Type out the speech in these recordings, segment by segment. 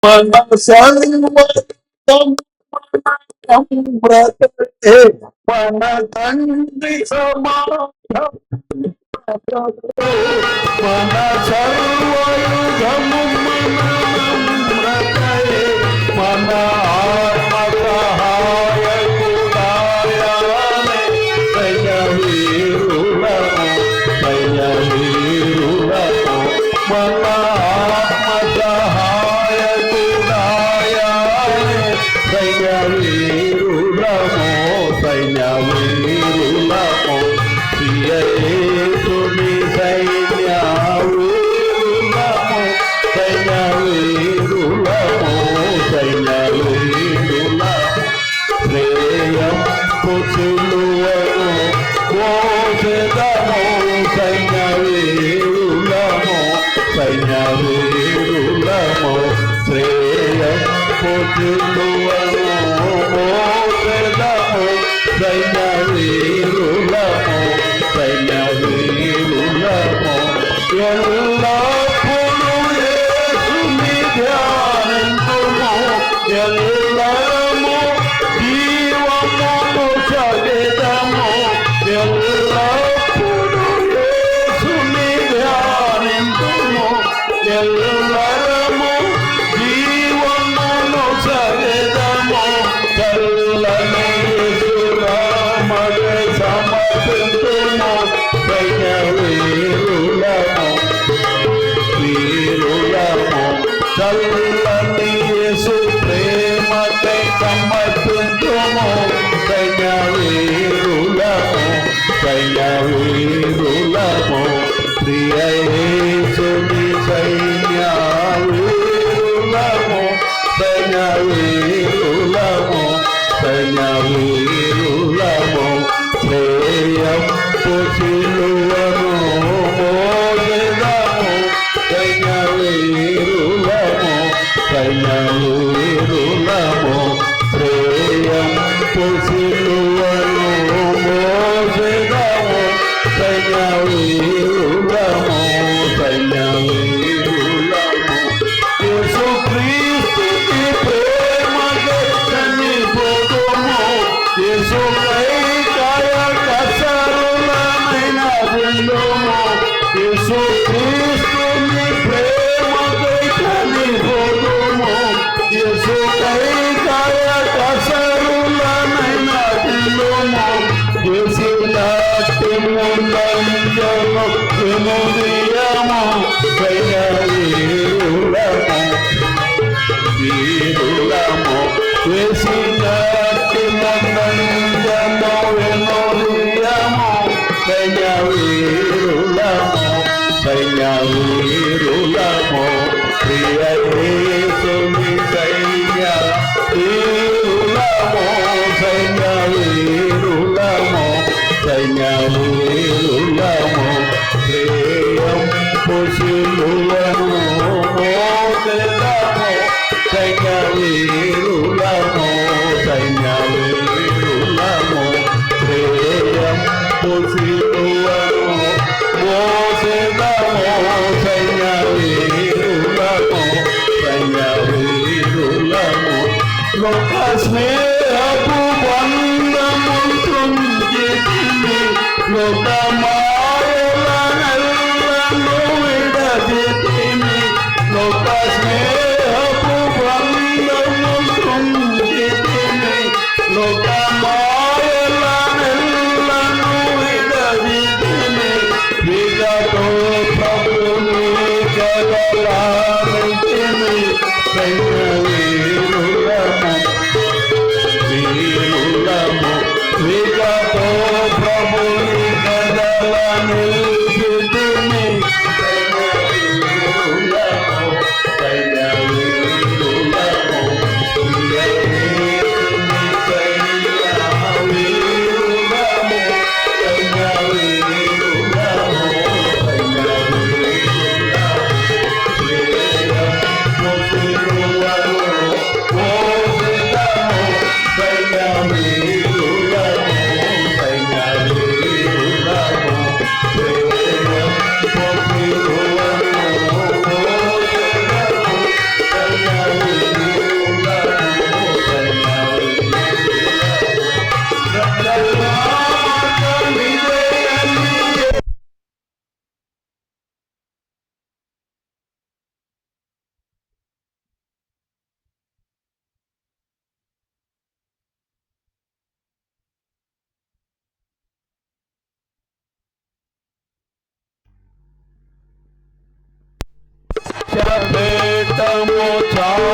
మన సర్వతం బ్రతే మన తండ్రి సమాధం మన సర్వయుగము బ్రతే మన ఆత్మ సహాయకుడాయనే దయవీరులము మన ఆత్మ సహాయకుడాయనే దయవీరులము ప్రియయేసుని సైన్యవీరులము శ్రేయంపు సిలువను మోసెదము సైన్యవీరులము శ్రేయంపు సిలువను మోసెదము సైన్యవీరులము ఎల్లప్పుడూ యేసుని ధ్యానింతుము ఎల్లము జీవమును సగెదము ఎల్లప్పుడూ యేసుని ధ్యానింతుము ఎల్లరము జీవమును సగెదము చల్లని యేసురామగే సమర్పింతుము చల్లని యేసు ప్రేమకై సమర్పించుము సైన్యవీరులము ప్రియ యేసుని సైన్యవీరులము శ్రేయంపు సిలువను మోసెదము సైన్యవీరులము శ్రేయంపు సిలువను మోసెదము సైన్యవీరులము యేసుక్రీస్తుని ప్రేమకై చనిపోదుము యేసుకై కాయ కసరులమైన విందుము యేసుక్రీస్తుని ప్రేమకై చనిపోదుము యేసుకై కాయ కసరులమైన విందుము యేసునాట్యము నంజను వినుదీయము వీరులము యేసునాట్యము నంజను వినుదీయము సైన్యవీరులము ప్రియ యేసుని సైన్యవీరులము శ్రేయంపు సిలువను మోసెదము సైన్యవీరులము శ్రేయంపు సిలువను మోసెదము సైన్యవీరులము లోక స్నేహపు బంధము తుంచితిమి లోక మాయలనెల్లను విడచితిమి లోక స్నేహపు బంధము తుంచితిమి లోక మాయలనెల్లను విడచితిమి విగతో ప్రభుని కదలాడితిమి వీరులము విగతో ప్రభుని కదల నిలిచితిమి పెట్టము చావు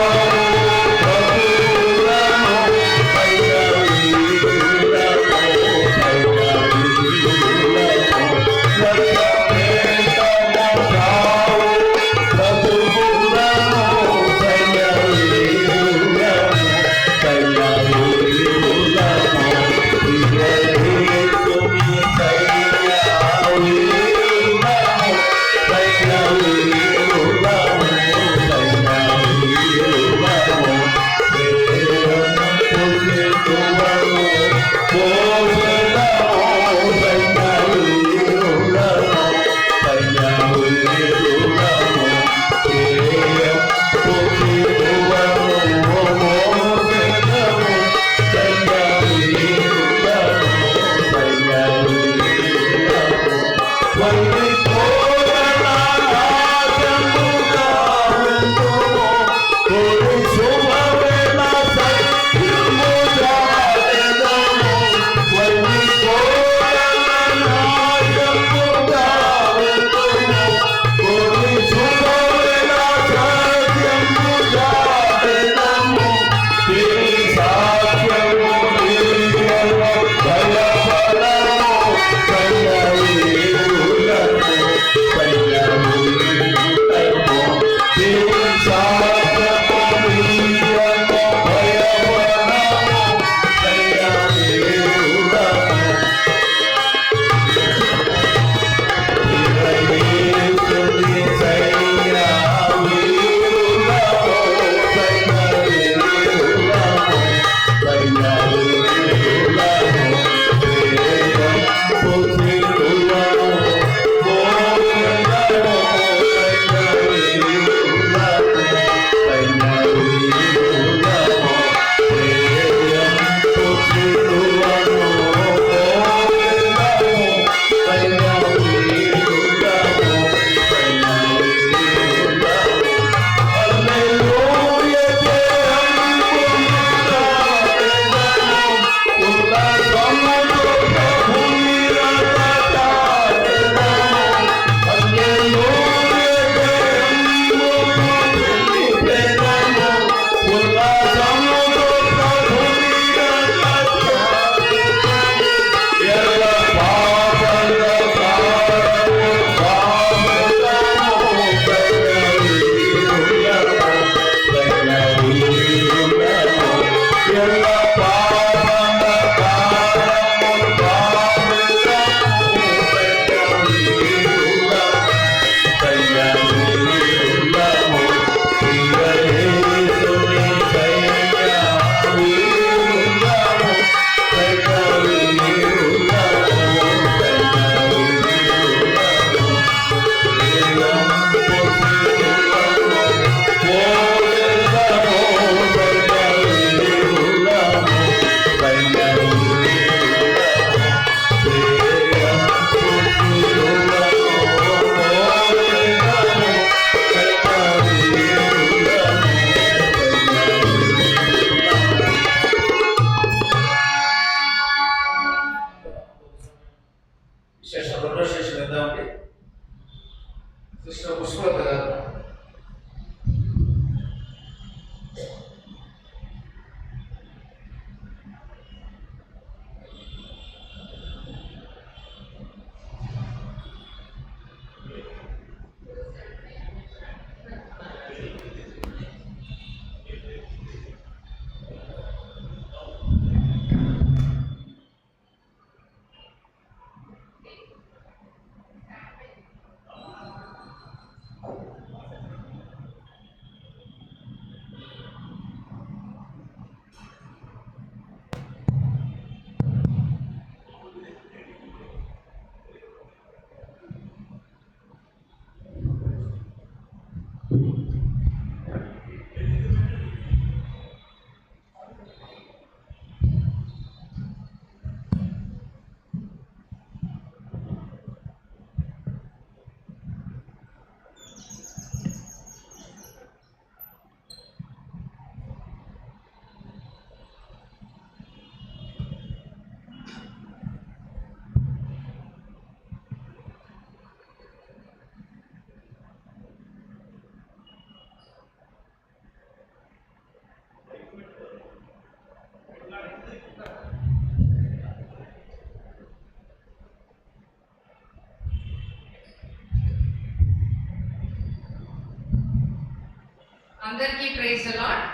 అందరికీ ప్రైజ్ ది లార్డ్.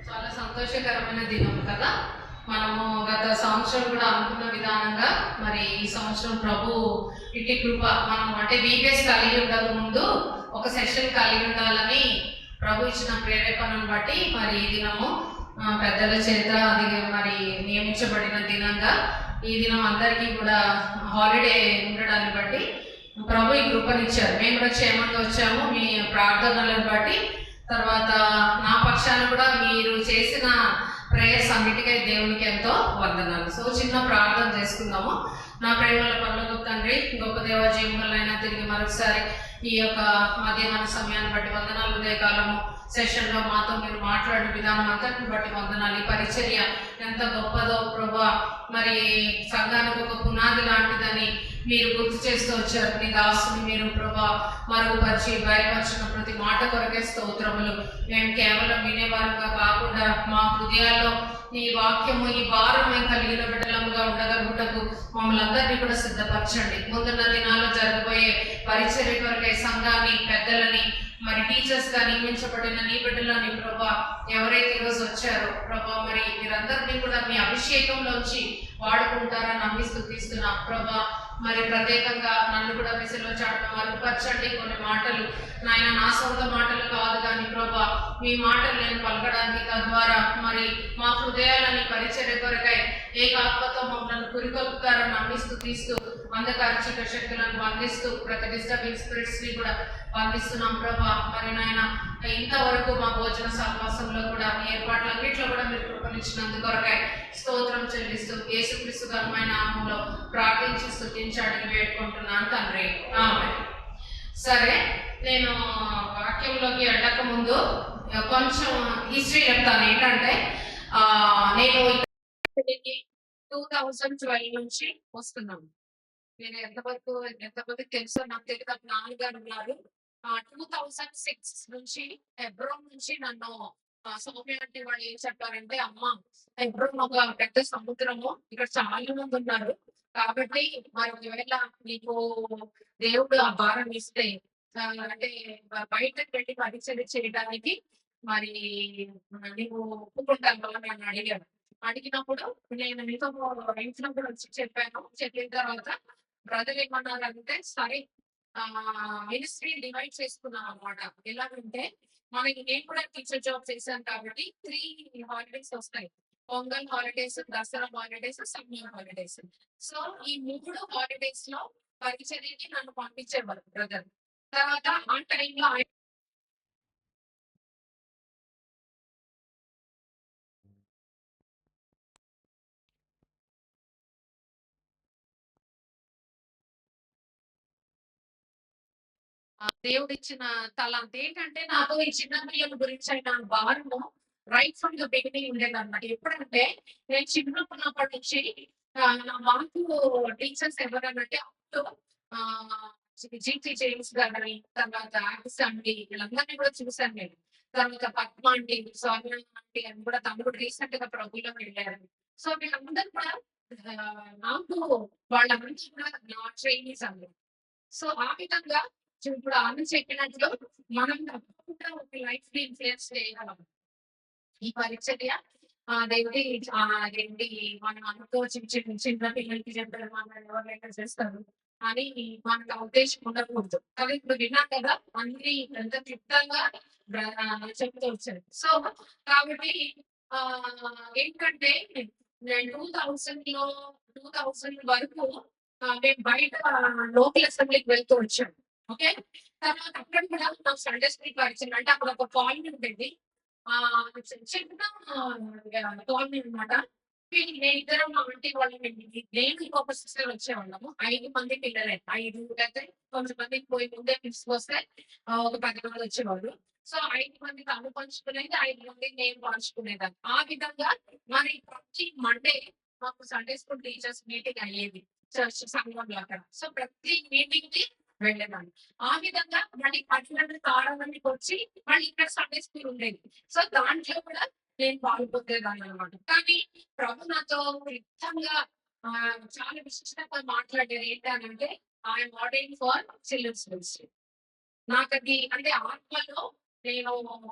చాలా సంతోషకరమైన దినం కదా. మనము గత సంవత్సరం కూడా అనుకున్న విధానంగా మరి ఈ సంవత్సరం ప్రభు ఇట్టి కృప మనం అంటే వీకెస్ కలిగి ఉండక ముందు ఒక సెషన్ కలిగి ఉండాలని ప్రభు ఇచ్చిన ప్రేరేపణను బట్టి మరి ఈ దినము పెద్దల చేత అది మరి నియమించబడిన దినంగా ఈ దినం అందరికీ కూడా హాలిడే ఉండడాన్ని బట్టి ప్రభు ఈ కృపనిచ్చారు. మేము కూడా క్షేమంగా వచ్చాము మీ ప్రార్థనలను బట్టి. తర్వాత నా పక్షాన కూడా మీరు చేసిన ప్రేయర్స్ అన్నిటికై దేవునికి ఎంతో వందనాలు. సో చిన్న ప్రార్థన చేసుకుందాము. నా ప్రేమల పనులకు తండ్రి, గొప్ప దేవ జీవులైనా తిరిగి మరొకసారి ఈ యొక్క మధ్యాహ్న సమయాన్ని బట్టి వందనాలు. ఉదయకాలము సెషన్లో మాతో మీరు మాట్లాడిన విధానం అంతటిని బట్టి వందనాలు. ఈ పరిచర్య ఎంత గొప్పదో ప్రభా, మరి సంఘానికి ఒక పునాది లాంటిదని మీరు గుర్తు చేస్తూ వచ్చారు. మీ దాసుని మీరు ప్రభా మరుగుపరిచి బయలుపరిచిన ప్రతి మాట కొరకే స్తోత్రములు. మేము కేవలం వినేవారుగా కాకుండా మా హృదయాల్లో ఈ వాక్యము ఈ భారం మేము కలిగిన బిడ్డలముగా ఉండగలుగుటకు మమ్మల్ని అందరినీ కూడా సిద్ధపరచండి. ముందున్న దినాల్లో జరగబోయే పరిచర్య కొరకై సంఘాన్ని పెద్దలని మరి టీచర్స్ గా నియమించబడిన నీ బిడ్డలని ప్రభా ఎవరైతే ఈరోజు వచ్చారో ప్రభా మరి మీరందరినీ కూడా మీ అభిషేకంలోంచి వాడుకుంటారని నమ్మి స్తుతిస్తున్నా ప్రభా. మరి ప్రత్యేకంగా నన్ను కూడా విసిలో చాటున మరుగుపరచండి. కొన్ని మాటలు నాయన నా సొంత మాటలు కాదు కానీ ప్రభా మీ మాటలు నేను పలకడానికి తద్వారా మరి మా హృదయాలని పరిచర్య కొరకై ఏకాత్మతో మమ్మల్ని పురికొల్పుతారని నమ్మి స్తుతిస్తూ అంధకార చీకటి శక్తులను బంధిస్తూ ప్రతి డిస్టర్బింగ్ స్పిరిట్స్ ని కూడా బంధిస్తున్నాం ప్రభా. మరి నాయన ఇంతవరకు మా భోజన సహవాసంలో కూడా ఏర్పాట్లన్నింటిలో కూడా మీరు కృపనిచ్చినందుకు కొరకై స్తోత్రం చెల్లిస్తూ యేసుక్రీస్తు ఘనమైన నామములో ప్రార్థించి స్తుతించడానికి వేడుకుంటున్నాను తండ్రి, ఆమేన్. సరే, నేను వాక్యంలోకి వెళ్ళక ముందు కొంచెం హిస్టరీ చెప్తాను. ఏంటంటే నేను 2012 నుంచి వస్తున్నాను. నేను ఎంతమందికి తెలుసో నాకు తెలియదు. నాన్నగారు ఉన్నారు. 2006 నుంచి హెబ్రోన్ నుంచి నన్ను సౌమ్య అంటే వాళ్ళు ఏం చెప్పారంటే, అమ్మ హెబ్రోన్ ఒక పెద్ద సముద్రము, ఇక్కడ చాలా మంది ఉన్నారు కాబట్టి మరి ఒకవేళ నీకు దేవుడు ఆ భారం ఇస్తే అంటే బయటకు వెళ్ళి పరిచయం చేయడానికి మరి నీవు ఒప్పుకుంటాను అని అడిగాను. అడిగినప్పుడు నేను మీతో ఇంట్లో కూడా వచ్చి చెప్పాను. చెప్పిన తర్వాత బ్రదర్ ఏమన్నారంటే, సరే మినిస్ట్రీ డివైడ్ చేసుకున్నాం అనమాట. ఎలాగంటే మనకి నేను కూడా టీచర్ జాబ్ చేశాను కాబట్టి 3 హాలిడేస్ వస్తాయి. Pongal holidays, Dasara holidays, summer holidays. So ఈ 3 హాలిడేస్ లో పరిచర్యకి నన్ను పంపించేవారు బ్రదర్. తర్వాత ఆ టైంలో దేవుడు ఇచ్చిన తలాంత ఏంటంటే, నాకు ఈ చిన్న పిల్లల గురించి అయిన భారము రైట్ ఫ్రమ్ ద బిగినింగ్ ఉండేదన్నమాట. ఎప్పుడంటే నేను చిన్నప్పటి నుంచి మాకు టీచర్స్ ఎవరనంటే అప్పుడు జీటీ జేమ్స్ గారిని, తర్వాత యాక్స్ అండి, వీళ్ళందరినీ కూడా చూశాను నేను. తర్వాత పద్మ అండి, సౌమ్య ఆంటీ అని కూడా తను కూడా రీసెంట్ గా ప్రభులో వెళ్ళారు. సో వీళ్ళందరూ కూడా నాకు వాళ్ళందరూ కూడా నా ట్రైనీస్ అందరూ. సో ఆ విధంగా ఇప్పుడు ఆమె చెప్పినట్లు మనం తప్పకుండా ఒక లైఫ్ ని ఇన్ఫ్లుయెన్స్ చేయగలం. ఈ పరిచర్య అదేంటి అదేంటి మనం అనుకో చిన్న పిల్లలకి చెప్పడం మనం ఎవరైనా చేస్తారు అని మనకు ఆ ఉద్దేశం ఉండకూడదు. కానీ ఇప్పుడు విన్నాం కదా, అన్ని ఎంత క్లుప్తంగా చెప్తూ వచ్చారు. సో కాబట్టి ఏంటంటే నేను 2000 వరకు మేము బయట లోకల్ అసెంబ్లీకి వెళ్తూ వచ్చాము. ఓకే, తర్వాత అక్కడ కూడా నాకు సండే స్కూల్ పరిచయం. అంటే అక్కడ ఒక కాలనీ ఉండేది, చిన్న కాలనీ అనమాట. నేను ఇద్దరం మా ఆంటీ వాళ్ళు నేను ఇంకొక సిస్టర్ వచ్చేవాళ్ళము. 5 మంది పిల్లలే. 5 అయితే కొంతమందికి పోయి ముందే తీసుకొస్తే ఒక 10 మంది వచ్చేవాళ్ళు. సో 5 మందికి అను పంచుకునేది, 5 మందికి నేను పంచుకునేదాన్ని. ఆ విధంగా మరి ప్రతి మండే మాకు సండే స్కూల్ టీచర్స్ మీటింగ్ అయ్యేది చర్చ్ సంఘంలో అక్కడ. సో ప్రతి మీటింగ్ కి వెళ్ళేదాన్ని. ఆ విధంగా మళ్ళీ 10 మంది తారానికి వచ్చి మళ్ళీ ఇక్కడ సండే స్కూల్ ఉండేది. సో దాంట్లో కూడా నేను పాల్గొనేదాన్ని అనమాట. కానీ ప్రభు నాతో క్లుప్తంగా చాలా విశిష్టంగా మాట్లాడేది ఏంటంటే, I'm ordain for children's ministry. నాకు అది అంటే ఆత్మలో నేను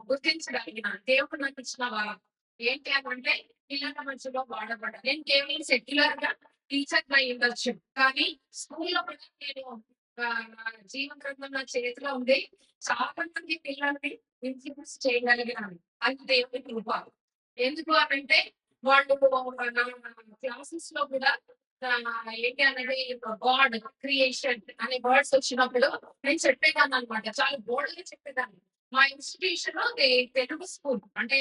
గుర్తించగలిగినాను. దేవుడు నాకు ఇచ్చిన వరం. ఏంటి అనంటే పిల్లల మధ్యలో వాడబడ్డా. నేను కేవలం సెక్యులర్‌గా టీచర్‌గా అయ్యుండొచ్చు. కానీ స్కూల్‌లో కూడా నేను నా జీవన గ్రంథం నా చేతిలో ఉంది. చాలా మంది పిల్లల్ని ఇన్‌ఫ్లుయెన్స్ చేయగలిగినాను. అది దేవుని కృప. ఎందుకు అనంటే వాళ్ళు నా క్లాసెస్‌లో కూడా ఏంటి అనేది గాడ్, క్రియేషన్ అనే వర్డ్స్ వచ్చినప్పుడు నేను చెప్పేదాన్ననమాట. చాలా బోల్డ్‌గా చెప్పేదాన్ని. మా ఇన్‌స్టిట్యూషన్‌లో తెలుగు స్కూల్ అంటే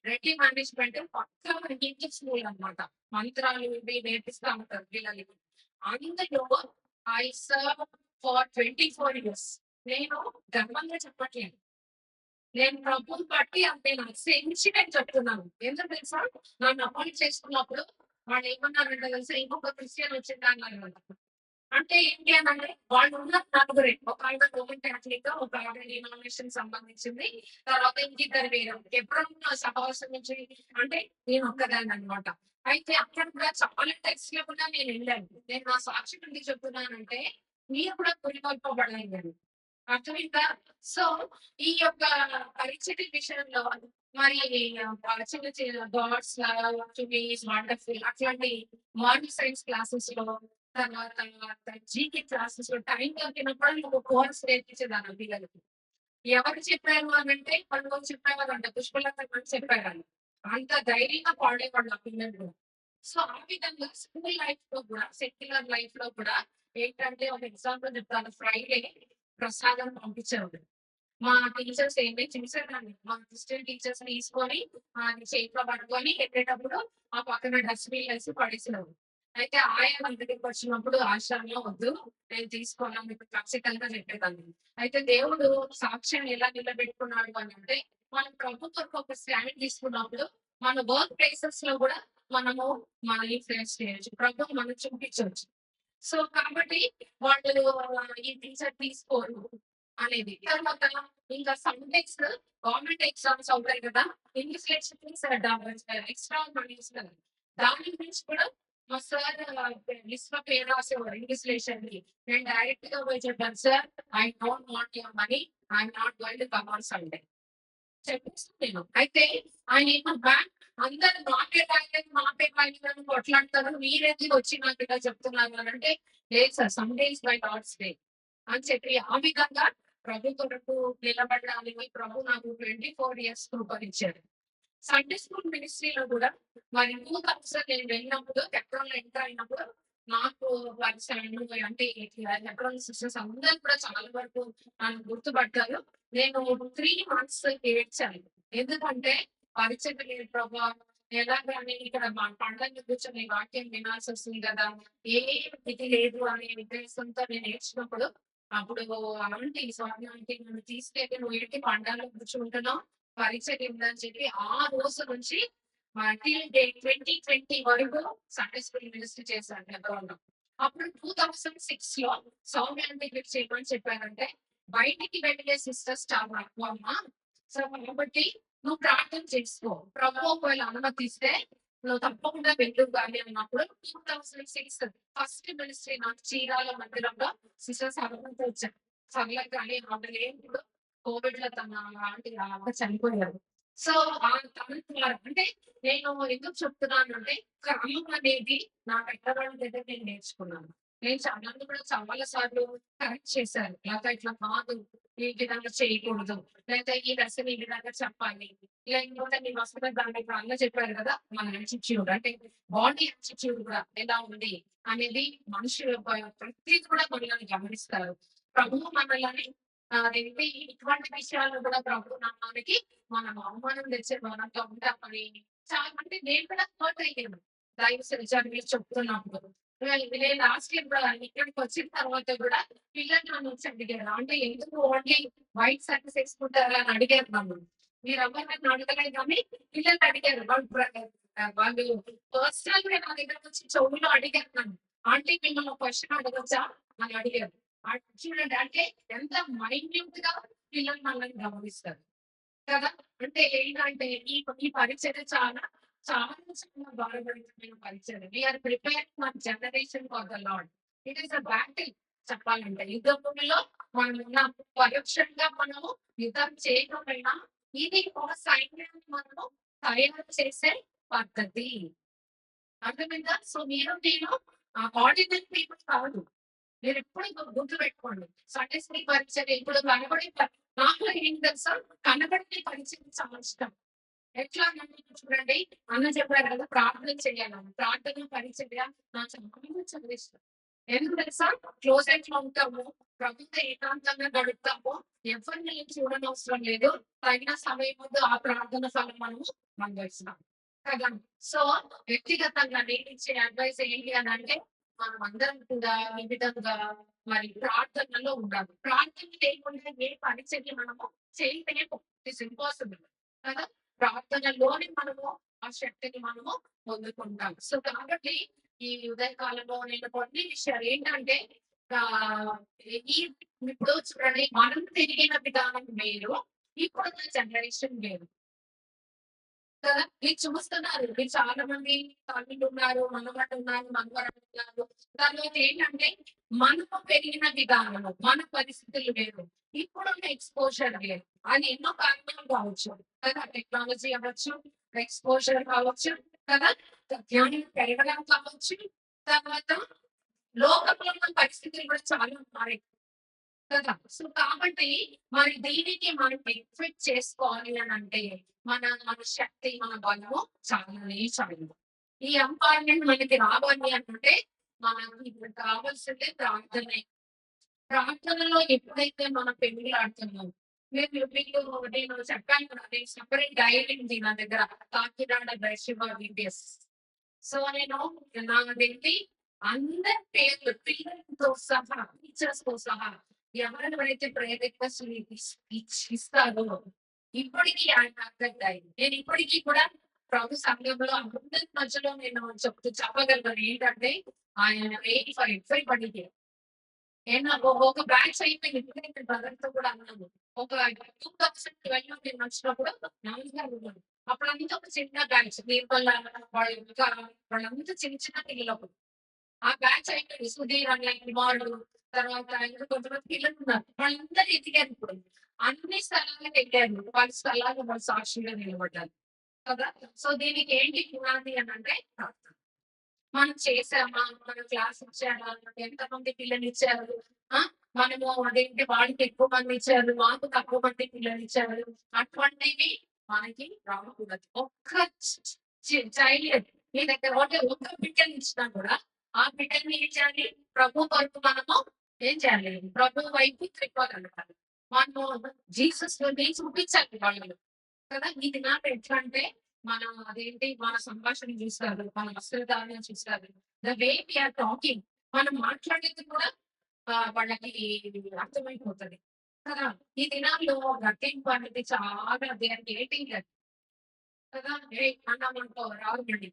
రెడ్డి మేనేజ్‌మెంట్ పక్కా ఇంగ్లీష్ స్కూల్ అన్నమాట. మంత్రాలు ఇవి నేర్పిస్తా ఉంటారు పిల్లలకి. అందులో ఐ సర్వ్ ఫర్ 24 ఇయర్స్. నేను గర్వంగా చెప్పట్లేదు. నేను ప్రభువుని బట్టి నేను అతిశయించి నేను చెప్తున్నాను. ఎందుకు తెలుసా? నన్ను అపాయింట్ చేసుకున్నప్పుడు వాళ్ళేమన్నారంటే తెలుసా? ఇంకొక క్రిస్టియన్ వచ్చిందన్నారంట. అంటే ఏంటి అనంటే వాళ్ళున్న నలుగురే. ఒకావిడ రోమన్ క్యాథలిక్, ఒకావిడ డినామినేషన్ సంబంధించింది. తర్వాత ఇంకిద్దరు వేరే. ఎప్పుడన్నా సహవాసం నుంచి అంటే నేనొక్కదాన్ననమాట. అయితే అక్కడ కూడా చాలా టెస్ట్‌లో కూడా నేనెళ్ళాను. నేను నా సాక్షి నుండి చెప్తున్నానంటే, మీరు కూడా పురికొల్పబడాలని. అర్థమైందా? సో, ఈ యొక్క పరిస్థితి విషయంలో మరి చిన్న చిన్న God's to me is wonderful అట్లాంటి మార్నింగ్ సైన్స్ క్లాసెస్‌లో తర్వాత జీకే క్లాసెస్‌లో టైం దొరికినప్పుడు ఒక కోర్స్ నేర్పించేదాన్ని పిల్లలకి. ఎవరు చెప్పారు అనంటే వాళ్ళు చెప్పేవారంట. పుష్పలత గారు చెప్పారంట. అంత ధైర్యంగా పాడేవాళ్ళు ఆ పిల్లలు కూడా. సో, ఆ విధంగా స్కూల్ లైఫ్‌లో కూడా సెక్యులర్ లైఫ్‌లో కూడా ఏంటంటే ఒక ఎగ్జాంపుల్ చెప్తాను. ఫ్రైడే ప్రసాదం పంపించేవాళ్ళు. మా టీచర్స్ ఏమి చేసేదాన్ని. మా క్రిస్టియన్ టీచర్స్ తీసుకొని అది చేతిలో పట్టుకొని ఎళ్ళేటప్పుడు ఆ పక్కన డస్ట్‌బిన్‌లో ఏసి పడేసేవారు. అయితే ఆయ మన దగ్గరికొచ్చినప్పుడు ఆశ్రమంలో వద్దు నేను తీసుకోను మీకు ఖచ్చితంగా చెప్పేదాన్ని. అయితే దేవుడు సాక్ష్యం ఎలా నిలబెట్టుకున్నాడు అనంటే, మనం ప్రభు కొరకు ఒక స్టాండ్ తీసుకున్నప్పుడు మన వర్క్ ప్లేసెస్‌లో గూడా మనము మనల్ని ఫేస్ చేయొచ్చు. ప్రభువు మనకు చూపించొచ్చు. సో, కాబట్టి వాళ్ళు ఈ టీచర్ తీసుకోరు అనేది. తర్వాత ఇంకా సండేస్ గవర్నమెంట్ ఎగ్జామ్స్ అవుతాయి కదా! ఇన్విజిలేషన్‌కి ఎక్స్‌ట్రా మనీ ఇస్తారు. దాని గురించి కూడా మా సార్ లిస్ట్‌లో పేరు రాసేవారు ఇన్విజిలేషన్‌కి. నేను డైరెక్ట్‌గా పోయి చెప్పాను, "sir I don't want your money. I am not going to come on Sunday." చెప్పేసాను నేను. అయితే ఆయనేమో అందరూ నా పేరు రాయలేదు, నా పేరు రాయలేదని కొట్లాడతారు. మీరెందుకు వచ్చి నాకు ఇలా చెప్తున్నారు అనంటే, లేదు sir Sunday is my Lord's day అని చెప్పి ఆ విధంగా ప్రభు కొరకు నిలబడడానికి ప్రభు నాకు 24 ఇయర్స్ కృపనిచ్చారు. సండే స్కూల్ మినిస్ట్రీలో కూడా మరి 2000 నేను వెళ్ళినప్పుడు హెబ్రోన్‌లో ఎంటర్ అయినప్పుడు నాకు పరిచయాలు అంటే ఇట్లా హెబ్రోన్ సిస్టర్స్ అందరూ కూడా చాలా వరకు నన్ను గుర్తుపట్టారు. నేను 3 మంత్స్ ఏడ్చాను. ఎందుకంటే పరిచయం లేదు ప్రభా! ఎలాగని ఇక్కడ పండగ కూర్చొని వాక్యం వినాల్సొస్తుంది గదా! ఏ ఇది లేదు అనే ఉద్దేశంతో నేను ఏడ్చినప్పుడు అప్పుడు ఆంటీ స్వామి ఆంటీ నన్ను తీసుకెళ్ళి నువ్వేంటి పండాలో కూర్చుంటున్నావు? పరీక్షకి ఉందని చెప్పి ఆ రోజు నుంచి టిల్ డేట్ 2020 వరకు సండే స్కూల్ మినిస్ట్రీ చేశాను హెబ్రోన్‌లో. అప్పుడు 2006లో సౌమ్య ఆంటీ గిఫ్ట్ చేయమని చెప్పారంటే, బయటికి వెళ్ళే సిస్టర్స్ చాలా తక్కువ అమ్మా. సో, కాబట్టి నువ్వు ప్రార్థన చేసుకో. ప్రభు ఒకవేళ అనుమతిస్తే నువ్వు తప్పకుండా వెళ్ళు గాని అన్నప్పుడు 2006 ఫస్ట్ మినిస్ట్రీ నాకు చీరాల మందిరంలో సిస్టర్స్ అనుమతి వచ్చారు. చల్లగానే ఆవిడ లేనప్పుడు కోవిడ్‌లో తన ఆంటీ చనిపోయారు. సో, ఆ తనంత అంటే నేను ఎందుకు చెప్తున్నానంటే, క్రమం అనేది నా పెద్దవాళ్ళ దగ్గర నేను నేర్చుకున్నాను. నేను నన్ను కూడా చాలా సార్లు కరెక్ట్ చేశారు. "లత ఇట్లా కాదు. ఈ విధంగా చేయకూడదు. లేతే ఈ లెసన్ ఈ విధంగా చెప్పాలి." లేకపోతే నీ వస్త్రధారణ ఇప్పుడు అన్న చెప్పారు కదా! మన యాటిట్యూడ్ అంటే బాడీ యాటిట్యూడ్ కూడా ఎలా ఉంది అనేది మనిషి యొక్క ప్రతీది కూడా మనల్ని గమనిస్తారు. ప్రభువు మనల్ని అదేంటి ఇటువంటి విషయాల్లో కూడా ప్రభు నామానికి మనం అవమానం తెచ్చే వారంగా ఉంటామని చాలా అంటే నేను కూడా హర్ట్ అయ్యాను. దైవ సరిజాన్ని చెప్తున్నప్పుడు. నేను లాస్ట్ ఇయర్ కూడా ఇక్కడికి వచ్చిన తర్వాత కూడా పిల్లలు నన్ను వచ్చి అడిగారు. అంటే ఎందుకు ఓన్లీ వైట్ సారీస్ ఏసుకుంటారా అని అడిగారు నన్ను. మీరెవ్వరు నన్ను అడగలేదు గానీ పిల్లలు అడిగారు. వాళ్ళు పర్సనల్‌గా నా దగ్గరకొచ్చి చెవులో అడిగారు నన్ను. ఆంటీ మిమ్మల్ని ఒక క్వెషన్ అడగొచ్చా? అని అడిగారు. చూడండి అంటే ఎంత మైన్యూట్‌గా పిల్లలు మనల్ని గమనిస్తారు. కదా! అంటే ఏంటంటే ఈ పరిచర్య చాలా, చాలా చాలా భారభరితమైన పరిచర్య. We are preparing one generation for the Lord. It is a battle. చెప్పాలంటే యుద్ధ భూమిలో మనం ఉన్నాం. పరోక్షంగా మనము యుద్ధం చేయకపోయినా ఇది ఒక సైన్యాన్ని మనము తయారు చేసే పద్ధతి. అర్థమైందా? సో మీరు నేను ఆర్డినరీ పీపుల్ కాదు. మీరెప్పుడు గుర్తుపెట్టుకోండి. సండే స్కూల్ పరిచయం ఇప్పుడు నాకు ఏం తెలుసా, కనబడిన పరిచయం చాలా ఇష్టం. ఎట్లా అంటే చూడండి, అన్న చెప్పారు కదా ప్రార్థన చేయాలని. ప్రార్థన పరిచర్య నాకు చాలా ఇష్టం. ఎందుకు తెలుసా? క్లోజెట్ లో ఉంటాము, ప్రభుత్వ ఏకాంతంగా గడుపుతాము, ఎవరిని ఏం చూడనవసరం లేదు. తగిన సమయం ముందు ఆ ప్రార్థన ఫలం మనము అనుభవిస్తాం కదా. సో వ్యక్తిగతంగా నేను ఇచ్చే అడ్వైస్ ఏంటి అని అంటే, మనం అందరం కూడా ఈ విధంగా మరి ప్రార్థనలో ఉండాలి. ప్రార్థన లేకుండా ఏ పరిచర్య మనము చేయలేము. ఇట్స్ ఇంపాసిబుల్ కదా. ప్రార్థనలోనే మనము ఆ శక్తిని మనము పొందుకుంటాం. సో కాబట్టి ఈ ఉదయ కాలంలో నేను కొన్ని విషయాలు ఏంటంటే ఆహ్, ఈ ఇప్పుడు చూడండి, మనం తిరిగిన విధానం వేరు. ఇప్పుడున్న జనరేషన్ వేరు. కదా! మీరు చూస్తున్నారు. మీరు చాలా మంది తల్లులున్నారు, మనవళ్ళున్నారు, మనవరాళ్ళున్నారు. తర్వాత ఏంటంటే, మనము పెరిగిన విధానము, మన పరిస్థితులు వేరు. ఇప్పుడున్న ఎక్స్‌పోజర్ వేరు. అది ఎన్నో కారణాలు కావచ్చు. కదా! టెక్నాలజీ అవ్వచ్చు, ఎక్స్‌పోజర్ కావచ్చు, కదా! జ్ఞానం పెరగడం కావచ్చు. తర్వాత లోకంలో ఉన్న పరిస్థితులు కూడా చాలా మారాయి. కదా! సో, కాబట్టి మరి దీనికి మనం ఎక్విప్ చేసుకోవాలి అనంటే, మన శక్తి, మన బలము చాలానే చాలు. ఈ ఎంపవర్‌మెంట్ మనకి రావాలి అనంటే, మనకి ఇప్పుడు కావాల్సింది ప్రార్థనే. ప్రార్థనలో ఎప్పుడైతే మనం పెనుగులాడుతున్నామో, మీకు నేను చెప్పాను కదా! నేను సెపరేట్ డైరీ ఉంది నా దగ్గర. కాకినాడ దర్శివ వీడియోస్. సో, నేను నాదేంటి అందరి పేర్లు పిల్లలతో సహా, టీచర్స్‌తో సహా ఎవరెవరైతే ప్రేయర్ రిక్వెస్ట్‌లు ఇస్తారో ఇప్పటికి ఆయన అర్థమయ్యాయి. నేను ఇప్పటికి కూడా ప్రభు సంఘంలో అందరి మధ్యలో నేను చెప్పగలను ఏంటంటే, ఆయన వెయిట్ ఫర్ ఎవ్రీబడీ. నేను ఒక బ్యాచ్ అయిపోయింది. ఎందుకంటే నేను బ్రదర్‌తో కూడా అన్నాను. ఒక 2012లో నేను వచ్చినప్పుడు నాన్నగారు ఉన్నారు. అప్పుడంతా ఒక చిన్న బ్యాచ్. నిర్మల వాళ్ళు ఇంకా వాళ్ళంతా చిన్న చిన్న పిల్లలు. ఆ బ్యాచ్ అయిపోయింది. సుధీర్ అనే కుమారుడు, తర్వాత ఇంకా కొంతమంది పిల్లలున్నారు. వాళ్ళందరూ ఎదిగారు ఇప్పుడు. అన్ని స్థలాలకు ఎళ్ళారు. వాళ్ళ స్థలాల్లో వాళ్ళు సాక్షిగా నిలబడ్డారు. కదా! సో దీనికి ఏంటి పునాది అనంటే ప్రార్థన. మనం చేసామా? మనం క్లాస్ ఇచ్చారా? ఎంతమంది పిల్లలిచ్చారు? ఆ! మనము అదేంటి వాళ్ళకి ఎక్కువ మందిచ్చారు, మాకు తక్కువ మంది పిల్లలిచ్చారు. అటువంటివి మనకి రాకూడదు. ఒక్క చైల్డ్ మీ దగ్గర ఒక్క బిడ్డనిచ్చినా కూడా, ఆ బిడ్డని ఏం చేయాలి? ప్రభు కొరకు మనము ఏం చేయాలి? ప్రభు వైపు తిప్పగలగాలి. మనము జీసస్‌ని చూపించాలి వాళ్ళలో. కదా! ఈ దినాల్లో ఎట్లా అంటే, మనం అదేంటి మన సంభాషణ చూస్తారు, మన వస్త్రధారణ చూస్తారు. The way we are talking, మనం మాట్లాడేది కూడా వాళ్ళకి అర్థమైపోతది. కదా! ఈ దినాల్లో గట్టింపు అనేది చాలా దే ఆర్ డేటింగ్ దట్. కదా! ఏయ్ అన్నామనుకో రారు మళ్ళీ.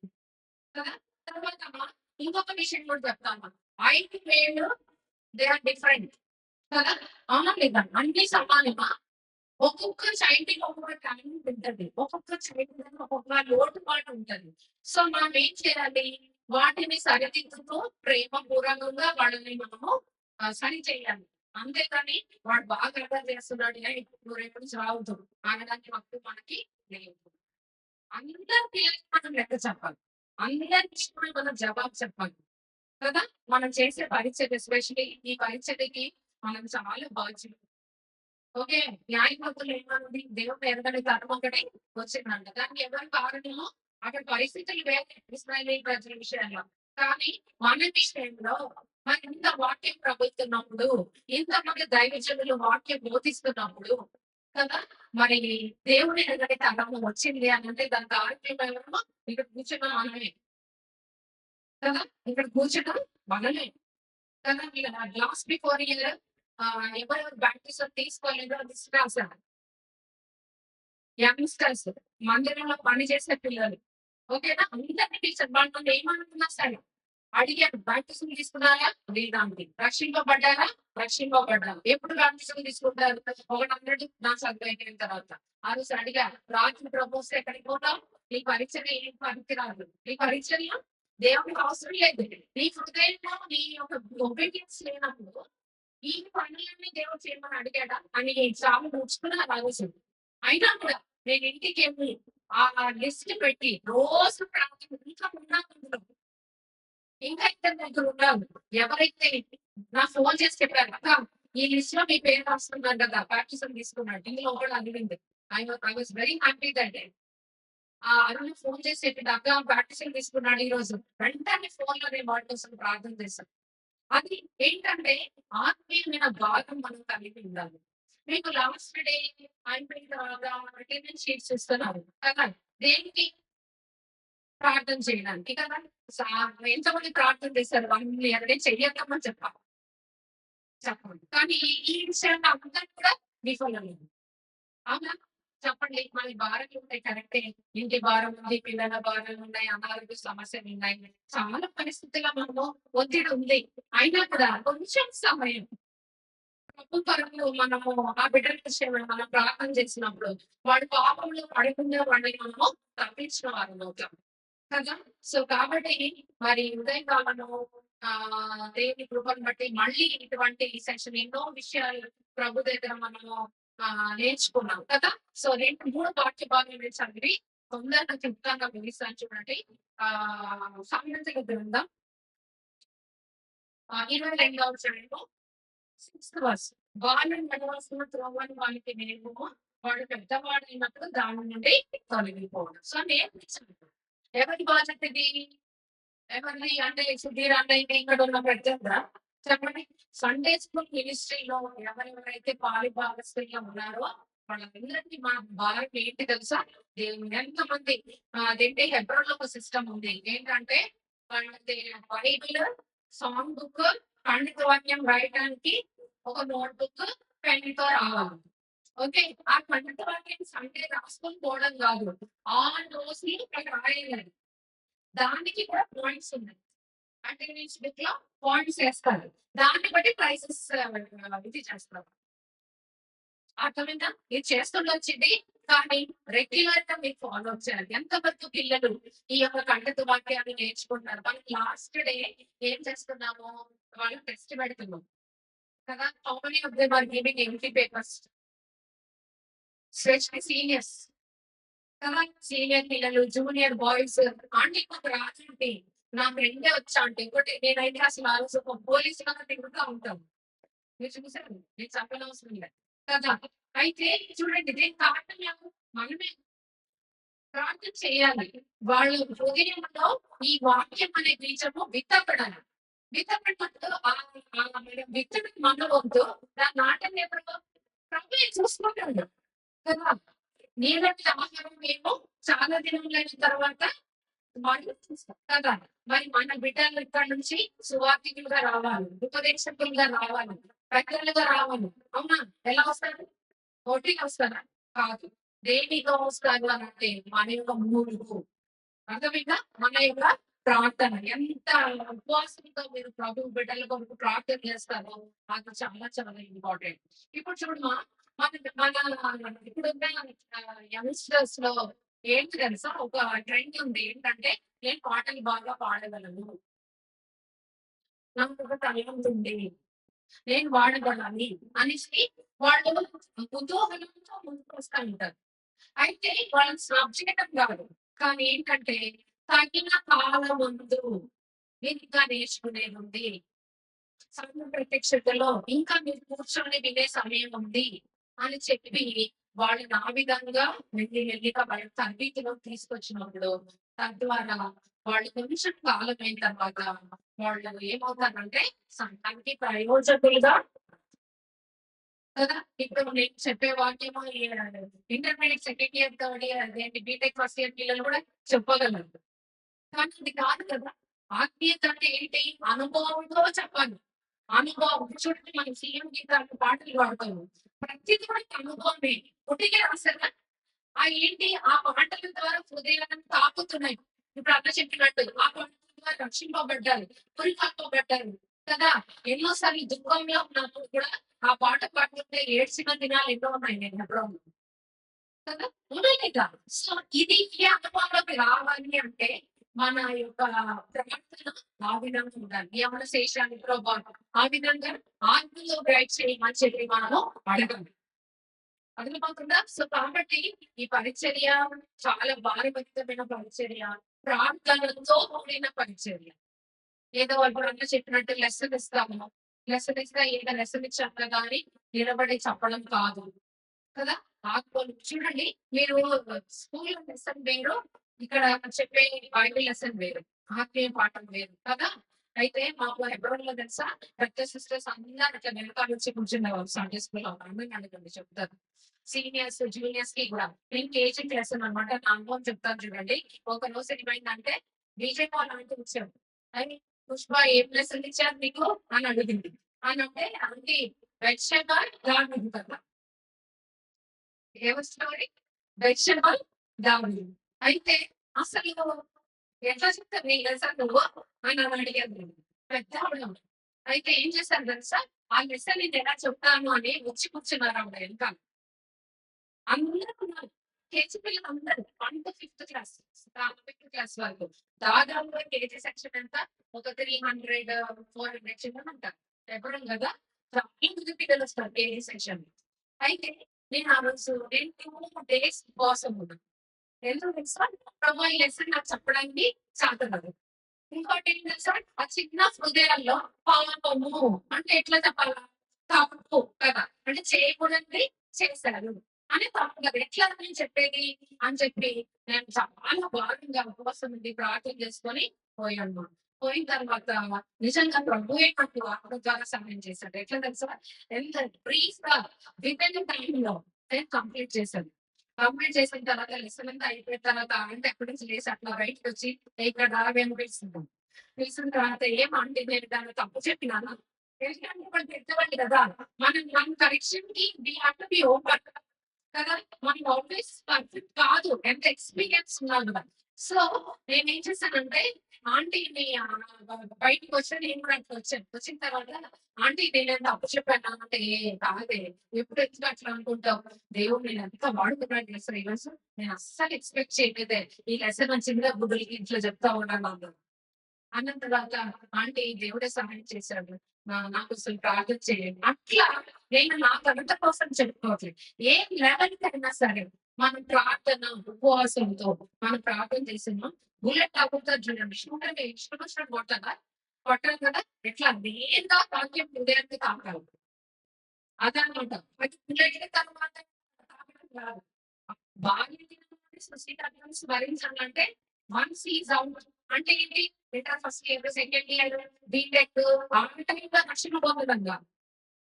కదా! తర్వాత ఇంకొక విషయం కూడా చెప్తాను. ఐదు వేళ్ళు దే ఆర్ డిఫరెంట్. కదా! అవునా లేదా? అన్ని సమానమా? ఒక్కొక్క చైల్డ్‌కి ఒక్కొక్క టాలెంట్ ఉంటది. ఒక్కొక్క చైల్డ్‌కి ఒక్కొక్క లోటుపాటు ఉంటది. సో, మనం ఏం చేయాలి? వాటిని సరిదిద్దుతూ ప్రేమపూర్వకంగా వాళ్ళని మనము సరి చేయాలి. అంతేకాని వాడు బాగా అల్లరి చేస్తున్నాడు, ఏయ్ నువ్వు రేపటి నుంచి రావద్దు అనడానికి హక్కు మనకి లేదు. అందరి పిల్లలకి మనం లెక్క చెప్పాలి. అందరి విషయంలో మనం జవాబు చెప్పాలి. కదా! మనం చేసే పరీక్షలు ఎస్పెషల్లీ ఈ పరీక్షలకి మనం చాలా బాధ్యులు. ఓకే. న్యాయమూర్తులు ఏమనుంది? దేవుడు ఎరగని తరం ఒకటి వచ్చిందంట. దానికి ఎవరు కారణము? అక్కడ పరిస్థితులు వేరే ఇశ్రాయేలీ ప్రజల విషయంలో. కానీ మన విషయంలో మనం ఇంత వాక్యం ప్రభుత్తున్నప్పుడు, ఇంతమంది దైవజనులు వాక్యం బోధిస్తున్నప్పుడు కదా! మరి దేవుడు ఎరగని తరము వచ్చింది అనంటే దానికి కారణం ఎవరు? ఇక్కడ కూర్చున్న మనమే. కదా! ఇక్కడ కూర్చున్న మనమే. కదా! లాస్ట్ బిఫోర్ ఇయర్ ఎవరెవరు బాప్టిజం తీసుకోలేదో లిస్ట్ రాసాను. యంగ్‌స్టర్స్, మందిరంలో పని చేసే పిల్లలు. ఓకేనా? అందరిని పిలిచాను. వాళ్ళని ఏమనుకున్నా సరే. అడిగాను బాప్టిజం తీసుకున్నారా? లేదా అండి. రక్షింపబడ్డారా? రక్షింపబడ్డాం. ఎప్పుడు బాప్టిజం తీసుకుంటారు? ఒకటన్నట్టు నా చదువు అయిపోయిన తర్వాత. ఆ రోజు అడిగా, రాత్రి ప్రభువొస్తే ఎక్కడికి పోతావు? నీ పరిచర్య ఏం పనికిరాదు. నీ పరిచర్య దేవునికి అవసరం లేదు. నీ హృదయంలో నీ యొక్క ఒబీడియన్స్ లేనప్పుడు ఈ పనులన్నీ దేవుడు చేయమని అడిగాడా అని చాలా ముడుచుకుని రాసేసింది. అయినా కూడా నేను ఇంటికెళ్ళి ఆ లిస్ట్ పెట్టి రోజు ప్రార్థన ఇంకా ఉన్నాను అందులో. ఇంకా ఇద్దరు ముగ్గురు ఉన్నారు. ఎవరైతే నాకు ఫోన్ చేసి చెప్పారు, "అక్క ఈ లిస్ట్ లో మీ పేరు రాసుకున్నారు కదా! బాప్టిజం తీసుకున్నాడు." ఇందులో ఒకడు అడిగింది. I was very happy that day. ఆ అరుణ్ ఫోన్ చేసి చెప్పింది, "అక్క బాప్టిజం తీసుకున్నాడు ఈరోజు." వెంటనే ఫోన్‌లో నేను వాడి కోసం ప్రార్థన చేశాను. అది ఏంటంటే ఆత్మీయమైన భాగం మనం కలిగి ఉండాలి. మీకు లాస్ట్ డే అయిపోయిన తర్వాత అటెండెన్స్ షీట్స్ ఇస్తున్నారు కదా! దేనికి? ప్రార్థన చేయడానికి కదా! సా ఎంతమంది ప్రార్థన చేశారు? 1 ఇయర్ నేను చెయ్యొద్దమ్మని చెప్పాలి. చెప్పండి. కానీ ఈ విషయంలో అందరూ కూడా విఫలమయ్యారు. అవునా? చెప్పండి. మన భారాలుంటాయి కరెక్టే. ఇంటి భారం ఉంది, పిల్లల భారాలున్నాయి, అనారోగ్య సమస్యలున్నాయి. చాలా పరిస్థితుల్లో మనము ఒత్తిడి ఉంది. అయినా కూడా కొంచెం సమయం ప్రభు కొరకు మనము ఆ బిడ్డల విషయమై మనం ప్రార్థన చేసినప్పుడు, వాడు పాపంలో పడకుండా వాడిని మనము తప్పించిన వారమవుతాం. కదా! సో, కాబట్టి మరి ఉదయకాలము దేవుని కృపను బట్టి మళ్ళీ ఇటువంటి సెషన్ ఎన్నో విషయాలు ప్రభు దగ్గర మనము నేర్చుకున్నాం కదా! సో, 2, 3 వాక్య భాగాలు నేను చదివి తొందరగా క్లుప్తంగా ముగిస్తాను చూడండి. సామెతల గ్రంథం 22వ అధ్యాయము 6th వర్స్. బాలుడు నడవలసిన త్రోవను వానికి నేర్పుము. వాడు పెద్దవాడైనప్పుడు దాని నుండి తొలగిపోడు. సో, నేర్పించండి. ఎవరి బాధ్యత ఇది? ఎవరిది అంటే సుధీర్ అన్నయ్య ఇక్కడ ఉన్న పెద్దదా? చెప్పండి. సండే స్కూల్ మినిస్ట్రీలో ఎవరెవరైతే పాలి భాగస్వామ్యం ఉన్నారో వాళ్ళందరికీ మన భారం ఏంటి తెలుసా? ఎంతమంది అదేంటి హెబ్రోన్‌లో ఒక సిస్టమ్ ఉంది. ఏంటంటే వాళ్ళకి బైబిల్, సాంగ్ బుక్, ఖండిత వాక్యం రాయడానికి ఒక నోట్ బుక్, పెన్నుతో రావాలి. ఓకే. ఆ ఖండిత వాక్యం సండే రాసుకొని పోవడం కాదు. ఆ రోజు ఇక్కడ రాయాలి. దానికి కూడా పాయింట్స్ ఉన్నాయి. అటెండెన్స్ బుక్‌లో పాయింట్స్ ఏస్తారు. దాన్ని బట్టి ప్రైజెస్ ఇది చేస్తారు. అర్థమైందా? ఇది చేస్తుండొచ్చిది. కానీ రెగ్యులర్‌గా మీరు ఫాలో చేయాలి. ఎంతవరకు పిల్లలు ఈ యొక్క ఖండిత వాక్యాన్ని నేర్చుకుంటున్నారు. మనం లాస్ట్ డే ఏం చేస్తున్నాము? వాళ్ళకి టెస్ట్ పెడుతున్నాం. కదా! How many of them are giving empty papers? Specially seniors. కదా! సీనియర్ పిల్లలు, జూనియర్ బాయ్స్ ఆంటీ మాకు రాదండి. నా ఫ్రెండే వచ్చా ఆంటీ. ఇంకోటి నేనైతే అసలు ఆ రోజు పోలీసులాగా తిరుగుతా ఉంటాను. మీరు చూసారు. నేను చెప్పనవసరం లేదు. కదా! అయితే చూడండి దీనికి కారణం ఎవరు? మనమే. ప్రార్థన చేయాలి. వాళ్ళ హృదయంలో ఈ వాక్యం అనే బీజము విత్తబడాలి. విత్తబడినప్పుడు మనం విత్తడం మన వంతు. దాన్ని నాటని ఎవరు? ప్రభువే చూసుకుంటాడు. కదా! నీళ్ళకి ఆహారం మేము చాలా దినములైన తర్వాత వాళ్ళు చూస్తాం కదా! మరి మన బిడ్డలు ఇక్కడ నుంచి సువార్థికులుగా రావాలి, ఉపదేశకులుగా రావాలి, పెద్దలుగా రావాలి. అవునా? ఎలా వస్తారు? పోటీగా వస్తారా? కాదు. దేనితో వస్తారు అనంటే మన యొక్క మూలుగు. అర్థమైందా? మన యొక్క ప్రార్థన. ఎంత ఉపవాసంతో మీరు ప్రభు బిడ్డల కొరకు ప్రార్థన చేస్తారో అది చాలా చాలా ఇంపార్టెంట్. ఇప్పుడు చూడమా మన ఇప్పుడున్న యంగ్‌స్టర్స్ లో ఏంటి తెలుసా? ఒక ట్రెండ్ ఉంది. ఏంటంటే నేను పాటలు బాగా పాడగలను. నాకొక టాలెంట్ ఉంది. నేను వాడగలని అనేసి వాళ్ళు కుతూహలంతో ముందుకొస్తా ఉంటారు. అయితే వాళ్ళని స్నాప్ చేయడం కాదు. కానీ ఏంటంటే తగిన కాలమందు మీరింకా నేర్చుకునేదుంది. సంఘ ప్రత్యక్షతలో ఇంకా మీరు కూర్చొని వినే సమయం ఉంది అని చెప్పి వాళ్ళని ఆ విధంగా మెల్లిగా వాళ్ళ తరబీతిలోకి తీసుకొచ్చినప్పుడు తద్వారా వాళ్ళు కొంచెం కాలం అయిన తర్వాత వాళ్ళు ఏమవుతారంటే సంఘానికి ప్రయోజకులుగా కదా! ఇప్పుడు నేను చెప్పే వాక్యము intermediate second year, third year అదేంటి బీటెక్ ఫస్ట్ ఇయర్ పిల్లలు కూడా చెప్పగలరు. కానీ అది కాదు కదా! ఆత్మీయత అంటే ఏంటి? అనుభవంతో చెప్పాలి. అనుభవం. చూడండి మనం సీఎం గీతాలు పాటలు పాడతాము. ప్రతిది కూడా అనుభవమే. ఉట్టిగే రాసారా? ఏంటి ఆ పాటల ద్వారా హృదయాలను తాకుతున్నాయి. ఇప్పుడు అన్న చెప్పినట్టు ఆ పాటల ద్వారా రక్షింపబడ్డారు, పురికాపబడ్డారు కదా! ఎన్నో సార్లు దుఃఖంలో ఉన్నప్పుడు కూడా ఆ పాట పాడుతుంటే ఏడ్చిన దినాలు ఎన్నో ఉన్నాయి నేను ఎప్పుడో. కదా! ఉన్నాయి కదా! సో ఇది ఈ అనుభవంలోకి రావాలి అంటే మన యొక్క ప్రవర్తన ఆ విధంగా ఉండాలి. యవన శేషాన్ని ప్రభా ఆ విధంగా ఆత్మలో గైడ్ చేయమని చెప్పి మనము అడగాలి. అర్థమవుతుందా? సో కాబట్టి ఈ పరిచర్య చాలా భారభరితమైన పరిచర్య, ప్రార్థనతో కూడిన పరిచర్య. ఏదో ఇప్పుడు అన్న చెప్పినట్టు లెసన్ ఇస్తాము. లెసన్ ఇస్తే ఏదో లెసన్ ఇచ్చాక గాని నిలబడి చెప్పడం కాదు కదా. చూడండి, మీరు స్కూల్లో లెసన్ వేరు, ఇక్కడ చెప్పే బైబిల్ లెసన్ వేరు, ఆత్మీయ పాఠం వేరు కదా. అయితే మాకు హెబ్రోన్ లో తెలుసా, పెద్ద సిస్టర్స్ అందరూ అట్లా వెనకాల వచ్చి కూర్చునేవారు సండే స్కూల్ అడగండి చెప్తారు. సీనియర్స్ జూనియర్స్ కి కూడా నేను కేజీ లెసన్ అనమాట, నా అనుభవం చెప్తాను చూడండి. ఒక రోజు ఏమైందంటే బీజే వాళ్ళు అంటూ వచ్చారు, అని పుష్ప ఏం లెసన్ ఇచ్చారు మీకు అని అడిగింది. అని అంటే ఆంటీ వెజిటేబుల్ గార్డెన్ కదా, ఏమో స్టోరీ, వెజిటేబుల్ గార్డెన్. అయితే అసలు ఎట్లా చెప్తారు నీ లెసన్ నువ్వు అని నన్ను అడిగాను. పెద్ద ఆవిడ. అయితే ఏం చేశారు తెలుసా, ఆ లెసన్ నేను ఎలా చెప్తాను అని వచ్చి కూర్చున్నారు ఆవిడ వెనకాల. అందరూ ఉన్నారు. కేజీ పిల్లలు అందరూ 1 to 5th class, 5th class వరకు. దాదాపుగా కేజీ సెక్షన్ ఎంత, ఒక 300, 400 చిల్డ్రన్ ఉంటారు. ఎవరు కదా, చాలా మంది పిల్లలు వస్తారు కేజీ సెక్షన్. అయితే నేను ఆ రోజు నేను 2 days కోసం ఉన్నాను. ఎందుకు తెలుసా, ప్రభా ఈ లెసన్ నాకు చెప్పడానికి సాధనలు. ఇంకోటి ఏం తెలుసా, ఆ చిన్న హృదయాల్లో పాపము అంటే ఎట్లా చెప్పాలా, తప్పు కదా, అంటే చేయకూడదు చేశారు అని తప్పు కదా, ఎట్లా నేను చెప్పేది అని చెప్పి నేను చాలా భారంగా ఉపవాసం ఉండి ప్రార్థన చేసుకొని పోయాను. పోయిన తర్వాత నిజంగా ప్రభువే నాకు ఆత్మ ద్వారా సహాయం చేశాడు. ఎట్లా తెలుసా, ఎంత బ్రీఫ్ గా విత్ ఇన్ టైమ్ లో నేను కంప్లీట్ చేశాను. కంప్లీట్ చేసిన తర్వాత లెసన్ అంతా అయిపోయిన తర్వాత అంటే ఎక్కడి నుంచి లేసి అట్లా బయటకు వచ్చి ఇక్కడ రావేమో పిలుస్తున్నాం. పిలిచిన తర్వాత ఏమంటే నేను దాన్ని తప్పు చెప్పినాను. ఎందుకంటే వాళ్ళు పెద్దవాళ్ళు కదా, మన కరెక్షన్ కి we have to be open కదా. మనం ఆల్వేస్ పర్ఫెక్ట్ కాదు, ఎంత ఎక్స్పీరియన్స్ ఉన్నాను కదా. సో నేనేం చేశానంటే ఆంటీని బయటకు వచ్చి నేను కూడా అట్లా వచ్చాను. వచ్చిన తర్వాత ఆంటీ నేను తప్పు చెప్పాను అంటే, కాదే ఎప్పుడు ఎట్లా అట్లా అనుకుంటావు, దేవుడు నేను ఎంత వాడుకున్నాడు లెసన్ ఈ రోజు, నేను అస్సలు ఎక్స్పెక్ట్ చేయలేదే ఈ లెసన్ చిన్న బుద్ధులకి ఇంట్లో చెప్తా ఉన్నాను అన్నారు. అన్న తర్వాత ఆంటీ దేవుడే సహాయం చేశాడు, నాకు అసలు ప్రార్థన చేయండి అట్లా. నేను నా కవిత కోసం చెప్పుకోవట్లేదు, ఏ లెవెల్ కైనా సరే మనం ప్రార్థన ఉపవాసంతో మనం ప్రార్థన చేసినా బుల్లెట్ తాగుతా చూడండి, షూటర్ ఇష్టం వచ్చినట్టు కొట్టాలి కదా, ఎట్లా నేరుగా వాక్యం హృదయానికి తాకాలి అదనమాట. అది బుల్లెట్ తర్వాత తాగడం కాదు. బాల్య సృష్టికర్తను స్మరించాలంటే వన్స్ ఈజ్ అవుట్ అంటే ఏంటి, inter first year second year BTech ఆ టైంలో రక్షణ పొందడంగా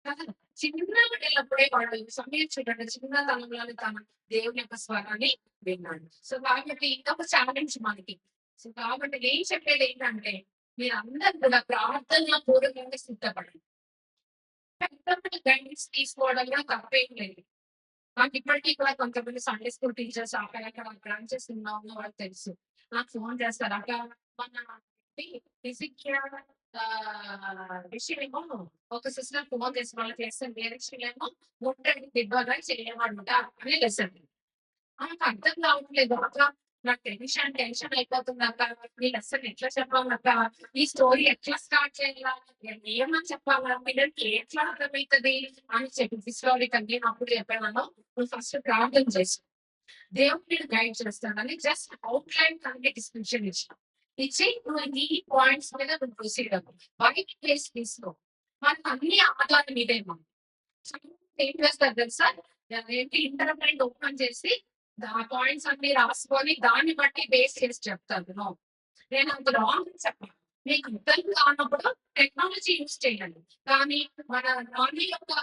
కదా. చిన్న బిడ్డలప్పుడే వాడు సమయం చూడండి, చిన్నతనంలోనే తన దేవుని యొక్క స్వరాన్ని విన్నాడు. సో కాబట్టి ఇంకొక ఛాలెంజ్ మనకి. సో కాబట్టి నేను చెప్పేది ఏంటంటే, మీరందరూ కూడా ప్రార్థన పూర్వకంగా సిద్ధపడండి. గైడెన్స్ తీసుకోవడంలో తప్పేం లేదు. నాకు ఇప్పటికీ కూడా కొంతమంది సండే స్కూల్ టీచర్స్ అక్కడ బ్రాంచెస్ ఉన్న వాళ్ళకి తెలుసు. నాకు ఫోన్ చేస్తారు, అక్క మన ఫిజిక్స్ విషయమేమో ఒక సిస్టర్ ఫోన్ చేసి వాళ్ళకి లెసన్ వేరే విషయమేమో ముట్టడి దిబ్బగా చేయమంట అని లెసన్. నాకు అర్థం కావట్లేదు అక్క, నాకు టెన్షన్ అయిపోతుంది అక్క, ఈ లెసన్ ఎట్లా చెప్పాలక్క, ఈ స్టోరీ ఎట్లా స్టార్ట్ చేయాలా, ఏమని చెప్పాలా, పిల్లలకి ఎట్లా అర్థమవుతుంది అని చెప్పి హిస్టారికల్ నేను అప్పుడు చెప్పాను, నువ్వు ఫస్ట్ ప్రార్థన చేసి దేవుడు గైడ్ చేస్తానని జస్ట్ అవుట్ లైన్ కానీ డిస్క్రిప్షన్ ఇచ్చి నువ్వు ఈ పాయింట్స్ మీద నువ్వు ప్రొసీడ్ అవ్వు, బయట ప్లేస్ తీసుకో, మనకు అన్ని ఆధారం మీదేమో. ఏం చేస్తారు తెలుసా, ఏంటి ఇంటర్నెట్ ఓపెన్ చేసి ఆ పాయింట్స్ అన్ని రాసుకొని దాన్ని బట్టి బేస్ చేసి చెప్తాను. నేను అంత రాంగ్ చెప్పాను. మీకు అర్థం కానప్పుడు టెక్నాలజీ యూజ్ చేయండి, కానీ మన నాని యొక్క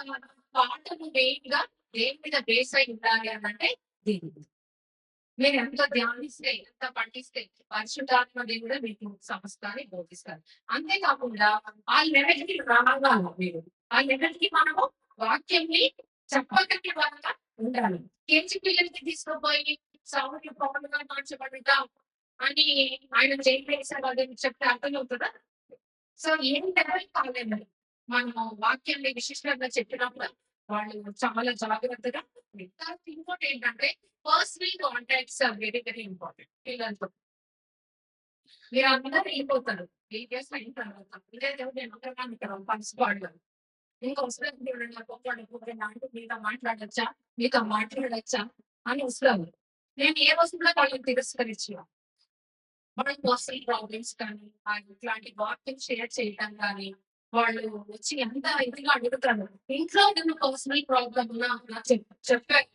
పాటను మెయిన్ గా దేని మీద బేస్ అయి ఉండాలి అని అంటే దీని మీద. మీరు ఎంత ధ్యానిస్తే ఎంత పఠిస్తే పరిశుద్ధాత్మ దేవుడు మీకు సమస్తాన్ని బోధిస్తారు. అంతేకాకుండా ఆ లెవెల్ కి రావాలి మీరు, ఆ లెవెల్ కి మనము వాక్యంని చెప్పగలిగే వాళ్ళగా ఉండాలి. కేజీ పిల్లలకి తీసుకుపోయి సౌండ్ పౌరులుగా మార్చబడుతా అని ఆయన చేసారు అదని చెప్తే అర్థమవుతుందా. సో ఏం లెవెల్ కాలేదు, మనము వాక్యాన్ని విశిష్టంగా చెప్పినప్పుడు వాళ్ళు చాలా జాగ్రత్తగా వింటారు. ఇంకోటి ఏంటంటే personal contacts are very very important పిల్లలతో. మీరు అందరూ వెళ్ళిపోతారు. 8 ఇయర్స్ అయిన తర్వాత ఇదే దేవుడు నేను ఉంటాను ఇక్కడ పనిసిపాడులో. ఇంకా వస్తారు చూడండి నాకు మీతో మాట్లాడొచ్చా, మీతో మాట్లాడొచ్చా అని వస్తారు. నేను ఏ రోజు కూడా వాళ్ళని తిరస్కరించిన. వాళ్ళ పర్సనల్ ప్రాబ్లమ్స్ కానీ, ఇట్లాంటి వార్తలు షేర్ చేయటం కానీ, వాళ్ళు వచ్చి ఎంత ఇదిగా అడుగుతారు. ఇంట్లో ఏదైనా పర్సనల్ ప్రాబ్లమ్ ఉన్నా నాకు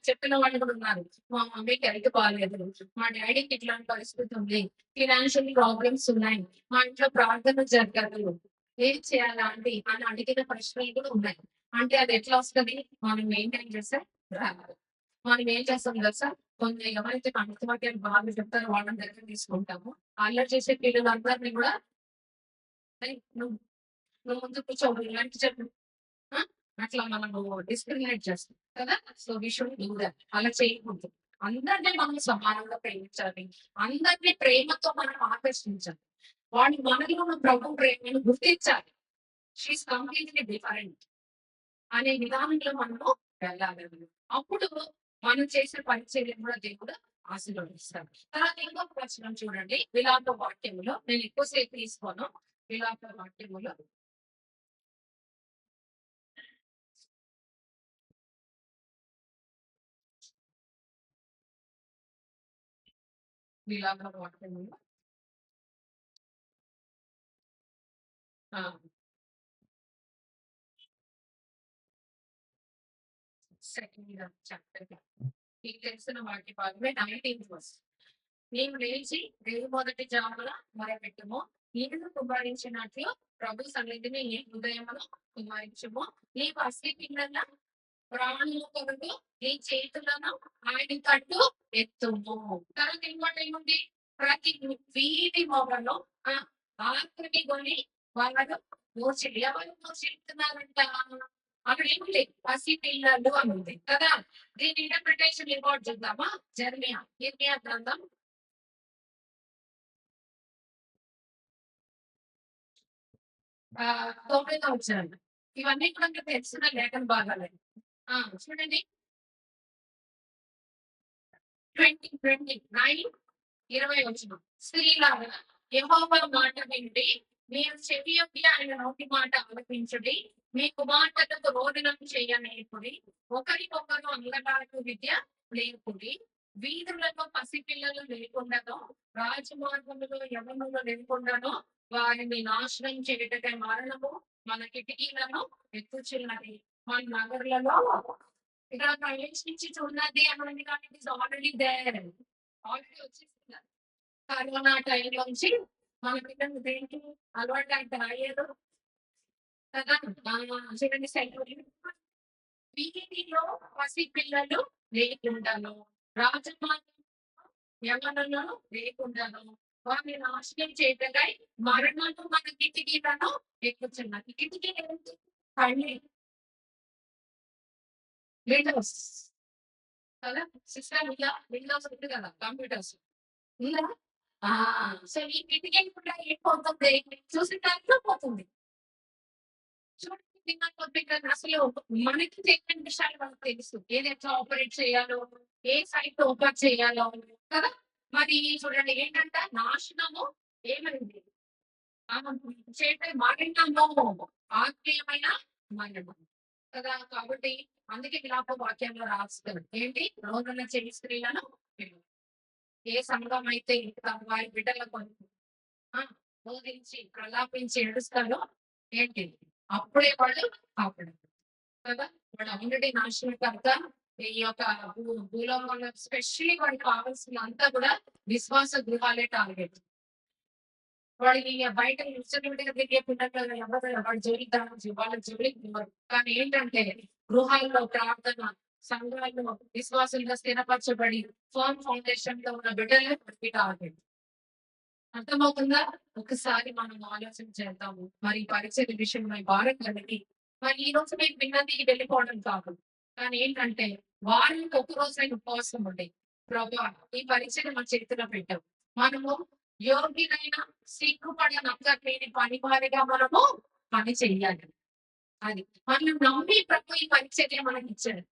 చెప్పిన వాళ్ళు కూడా ఉన్నారు. మా మమ్మీకి హెల్త్ బాగాలేదు, మా డాడీకి ఇట్లాంటి పరిస్థితి ఉంది, ఫినాన్షియల్ ప్రాబ్లమ్స్ ఉన్నాయి, మా ఇంట్లో ప్రార్థన జరగదు, ఏం చేయాలా అండి అని అడిగిన ప్రశ్నలు కూడా ఉన్నాయి. అంటే అది ఎట్లా వస్తుంది? మనం మెయింటైన్ చేస్తే రాదు. మనం ఏం చేస్తాం తెలుసా? కొంచెం ఎవరైతే కంటవాక్యాలు బాగా చెప్తారో వాళ్ళని దగ్గర తీసుకుంటాము. అల్లరి చేసే పిల్లలందరినీ కూడా "ఏయ్ నువ్వు నువ్వు ముందు కూర్చో, నువ్వు ఇలాంటి చెప్పు" ఆ! అట్లా మనము డిస్క్రిమినేట్ చేస్తాం కదా! So we should do that. అలా చేయకూడదు. అందరిని మనం సమానంగా ప్రేమించాలి. అందరిని ప్రేమతో మనం ఆకర్షించాలి. వాడు మనలో ఉన్న ప్రభు ప్రేమను గుర్తించాలి. షీ ఈస్ కంప్లీట్‌లీ డిఫరెంట్ అనే విధానంలో మనము వెళ్ళాలి. అప్పుడు మనం చేసే పరిచర్యను కూడా దేవుడు ఆశీర్వదిస్తాడు. తర్వాత ఇంకొక వచనం చూడండి. విలాప వాక్యములో నేను ఎక్కువసేపు తీసుకోను. విలాప వాక్యములో విలాప వాక్యములో ఆ! సెకండ్ చాప్టర్ మీకు తెలిసిన వాక్య భాగమే 19th వర్స్. నీవు లేచి రేవు మొదటి జామున మొరపెట్టుము. నీళ్లు కుమ్మరించినట్లు ప్రభు సన్నిధిని నీ హృదయమును కుమ్మరించుము. నీ పసి పిల్లల ప్రాణుల కొరకు నీ చేతులను ఆయన తట్టు ఎత్తుము. తర్వాత ఇంకోటి ఏముంది? ప్రతి వీధి మొగను ఆఖరి కొని వారు మోసిడి. ఎవరు మోసిడుతున్నారంట? అక్కడ ఏముంది? పసి పిల్లలు అని ఉంది కదా. దీని ఇంటర్ప్రిటేషన్ ఇంకోటి చూద్దామా? ఇర్మియా గ్రంథం 9వ అధ్యాయం. ఇవన్నీ కూడా మీకు తెలిసిన లేఖన భాగాలే. చూడండి 20 వచనం. స్త్రీలారా యెహోవా మాట వినుడి, మీరు చెవియొగ్గి ఆయన నోటి మాట ఆలకించుడి. మీ కుమార్తెలకు రోదనం చేయనేర్పుడి. ఒకరికొకరు అంగలార్పు విద్య నేర్పుడి. వీధులలో పసిపిల్లలు లేకుండానో, రాజమార్గములో యవ్వనులు లేకుండానో వారిని నాశనం చేయుటకై మరణము మన కిటికీలను ఎత్తుచున్నది. మన నగరులలో ఇక్కడ ప్రవేశించి ఉన్నది అని కానీ it is already there. Already వచ్చేసింది. కరోనా టైంలోంచి మన పిల్లలు దేనికి అలవాటు అయ్యారు కదా. చూడండి వీధిలో పసి పిల్లలు లేకుండాను, రాజమార్గం యవ్వనులు లేకుండాను వారిని నాశనం చేయటకై మరణము మన కిటికీలను ఎక్కుచున్నది. కిటికీ ఏంటి? కళ్ళే, విండోస్ కదా. సిస్టమ్ ఇలా విండోస్ ఉంది కదా, కంప్యూటర్స్ ఉందా? సో ఈ కిటికీ కూడా ఏమవుతుంది? చూసిన దాంట్లో పోతుంది. చూడండి అసలు మనకి తెలియని విషయాలు మనకు తెలుసు. ఏది ఎట్లా ఆపరేట్ చేయాలో, ఏ సైట్ ఓపెన్ చేయాలో కదా. మరి చూడండి ఏంటంట? నాశనము ఏమైంది? చేపే మరణము, ఆత్మీయమైన మరణము కదా. కాబట్టి అందుకే విలాప వాక్యంలో రాస్తారు ఏంటి? రోగుల చెయ్యి స్త్రీలను పిలువు. ఏ సంఘం అయితే వారి బిడ్డల కొరకు బోధించి ప్రలాపించి ఏడుస్తారో ఏంటి? అప్పుడే వాళ్ళు కాపాడు కదా. వాడు ఆల్రెడీ నాశనకర్త. ఈ యొక్క భూలోకంలో స్పెషల్లీ వాడికి కావాల్సిన అంతా కూడా విశ్వాస గృహాలే టార్గెట్. వాడికి బయట ఇన్స్టిట్యూట్గా తిరిగే పిల్లలు ఎవరు వాడి జోలికి వాళ్ళ జోలికి ఇవ్వరు. కానీ ఏంటంటే గృహాల్లో ప్రార్థన, సంఘాల్లో విశ్వాసంగా స్థిరపరచబడి ఫర్మ్ ఫౌండేషన్ లో ఉన్న బిడ్డలే వాడికి టార్గెట్. అర్థమవుతుందా? ఒకసారి మనం ఆలోచన చేద్దాము. మరి పరిచయ విషయమై భారం కలిగి మరి ఈ రోజు మీకు విన్నది వెళ్ళిపోవడం కాదు. కానీ ఏంటంటే వారానికి ఒక రోజైన ఉపవాసం ఉండి ప్రభా ఈ పరిచయం మన చేతిలో పెట్టాం. మనము యోగ్యులైన సిగ్గుపడనక్కర్లేని పని వారిగా మనము పని చెయ్యాలి. అది మనం నమ్మి ప్రభు ఈ పరిచర్య మనకి ఇచ్చాడు.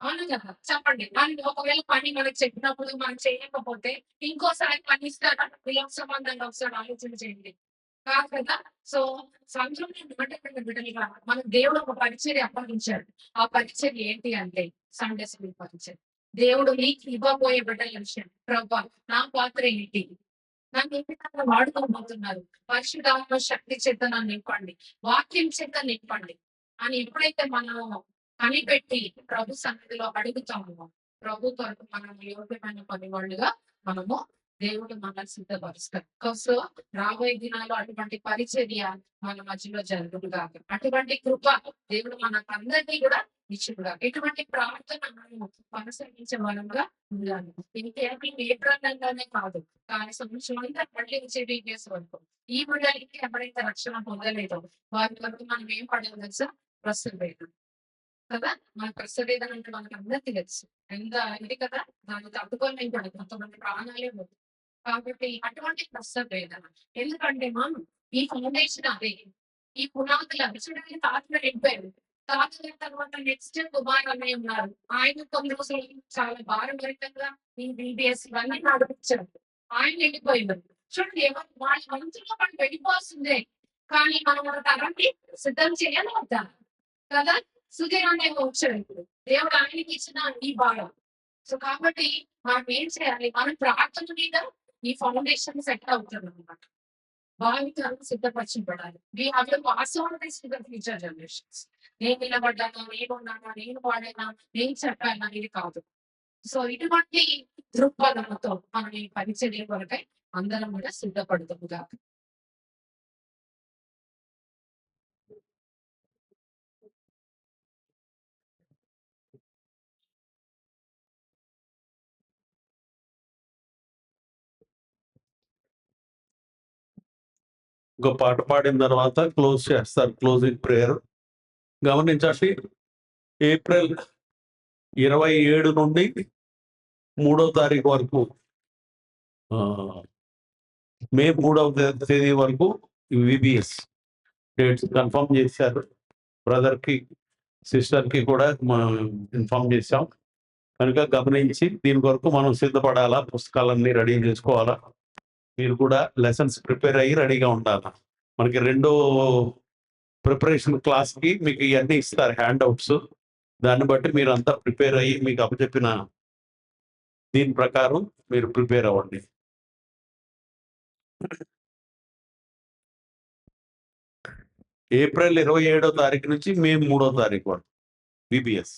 అవును కదా, చెప్పండి. మనం ఒకవేళ పని మనకు చెప్పినప్పుడు మనం చేయకపోతే ఇంకోసారి పని ఇస్తారా? వీళ్ళకి సంబంధంగా ఒకసారి ఆలోచన చేయండి. కాదు కదా! సో, సంఘంలో నాటబడిన బిడ్డలుగా మనకు దేవుడు ఒక పరిచర్య అప్పగించాడు. ఆ పరిచర్య ఏంటి అంటే సండే స్కూల్ పరిచర్య. దేవుడు నీకు ఇవ్వబోయే బిడ్డల విషయం. ప్రభా, నా పాత్ర ఏంటి? నన్ను ఏ విధంగా వాడుకోబోతున్నారు? పరిశుద్ధాత్మ శక్తి చేత నన్ను నింపండి. వాక్యం చేత నింపండి అని ఎప్పుడైతే మనం కనిపెట్టి ప్రభు సన్నిధిలో అడుగుతామో, ప్రభు కొరకు మనం యోగ్యమైన పనివాళ్ళుగా మనము దేవుడు మనల్ని సిద్ధపరుస్తారు. సో రాబోయే దినాల్లో అటువంటి పరిచర్య మన మధ్యలో జరుగుడుగాక. అటువంటి కృప దేవుడు మనకందరినీ కూడా ఇచ్చుడుగాక. ఇటువంటి ప్రార్థన మనము కొనసాగించే వరంగా ఉండాలి. ఇది కేవలం ఏప్రిల్లోనే కాదు, కానీ సంవత్సరం అంతా మళ్ళీ వచ్చే వీడియోస్ వరకు ఈ బిడ్డలకి ఎవరైతే రక్షణ పొందలేదో వారి వరకు మనం ఏం పడాలి తెలుసా? ప్రస్తుత వేదన కదా. మన ప్రస్తుత వేదన అంటే మనకు అందరికీ తెలుసు ఎంత ఇది కదా. దాన్ని తట్టుకోలేం కూడా, కొంతమంది ప్రాణాలే పోతుంది. కాబట్టి అటువంటి ప్రస్తుత వేదన ఎందుకంటే మనం ఈ ఫౌండేషన్ అదే, ఈ పునాదులు అవి చూడండి. తాతలు వెళ్ళిపోయారు. తాతల తర్వాత నెక్స్ట్ కుమార్ అన్నయ్య ఉన్నారు. ఆయన కొన్ని రోజులు చాలా భారభరితంగా ఈ బీబీఎస్ ఇవన్నీ నడిపించారు. ఆయన వెళ్ళిపోయారు. చూడండి, ఎవరు వాళ్ళ వంతులో మనం వెళ్ళిపోవాల్సిందే, కానీ మనం మన తరాన్ని సిద్ధం చేయాలి వద్దా కదా. సుధీర్ అన్నయ్య వచ్చాడు ఇప్పుడు. దేవుడు ఆయనకి ఇచ్చిన ఈ భారం. సో కాబట్టి మనం ఏం చేయాలి? మనం ప్రార్థన మీద ఈ ఫౌండేషన్ సెట్ అవుతుంది అనమాట. భావితరాలు సిద్ధపరచబడాలి. We have to pass on this to the future generations. నేను నిలబడ్డానా, నేను ఉన్నానా, నేను వాడేనా, నేను చెప్పానా, ఇది కాదు. సో ఇటువంటి దృక్పథంతో మనం ఈ పరిచర్య కొరకై అందరం కూడా సిద్ధపడుతుంది కాక. ఒక పాట పాడిన తర్వాత క్లోజ్ చేస్తారు, క్లోజింగ్ ప్రేయర్. గమనించండి, ఏప్రిల్ 27 నుండి 3వ తారీఖు వరకు, మే 3వ తేదీ వరకు విబిఎస్ డేట్స్ కన్ఫర్మ్ చేశారు. బ్రదర్కి సిస్టర్కి కూడా ఇన్ఫార్మ్ చేశాం. కనుక గమనించి దీని కొరకు మనం సిద్ధపడాలా, పుస్తకాలన్నీ రెడీ చేసుకోవాలా. మీరు కూడా లెసన్స్ ప్రిపేర్ అయ్యి రెడీగా ఉండాలి. మనకి రెండో ప్రిపరేషన్ క్లాస్కి మీకు ఇవన్నీ ఇస్తారు, హ్యాండ్ అవుట్స్. దాన్ని బట్టి మీరు అంతా ప్రిపేర్ అయ్యి మీకు అప్పచెప్పిన దీని ప్రకారం మీరు ప్రిపేర్ అవ్వండి. ఏప్రిల్ 27వ తారీఖు నుంచి మే 3వ తారీఖు వరకు విబిఎస్.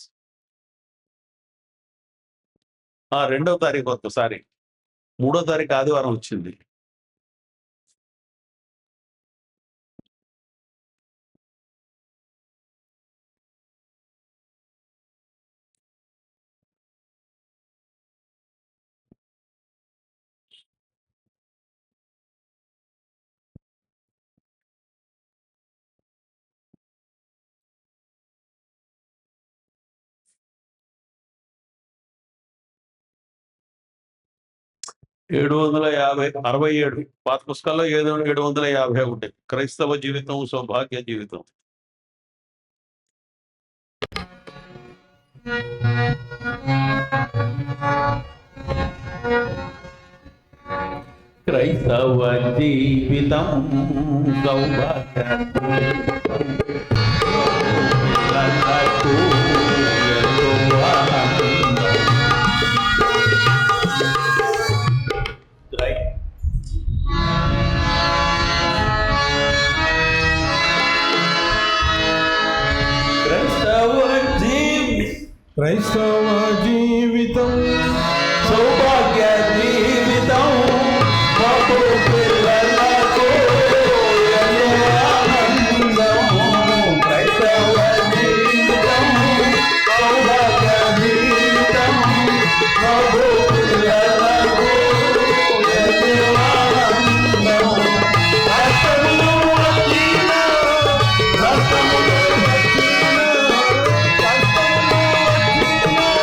2వ తారీఖు వరకు, సారీ 3వ తారీఖు ఆదివారం వచ్చింది. $750, 67 పాత పుస్తకాల్లో 751 క్రైస్తవ జీవితం, సౌభాగ్య జీవితం. క్రైస్తవ జీవితం సౌభాగ్య క్రైస్తవ జీవితం సౌభాగ్య జీవితం, బాబు పిల్లలకు ఎంతో ఆనందము. క్రైస్తవ జీవితం సౌభాగ్య జీవితం, బాబు పిల్లలకు ఎంతో ఆనందము. కష్టములు వచ్చినా, కష్టములు వచ్చినా, కష్టములు వచ్చినా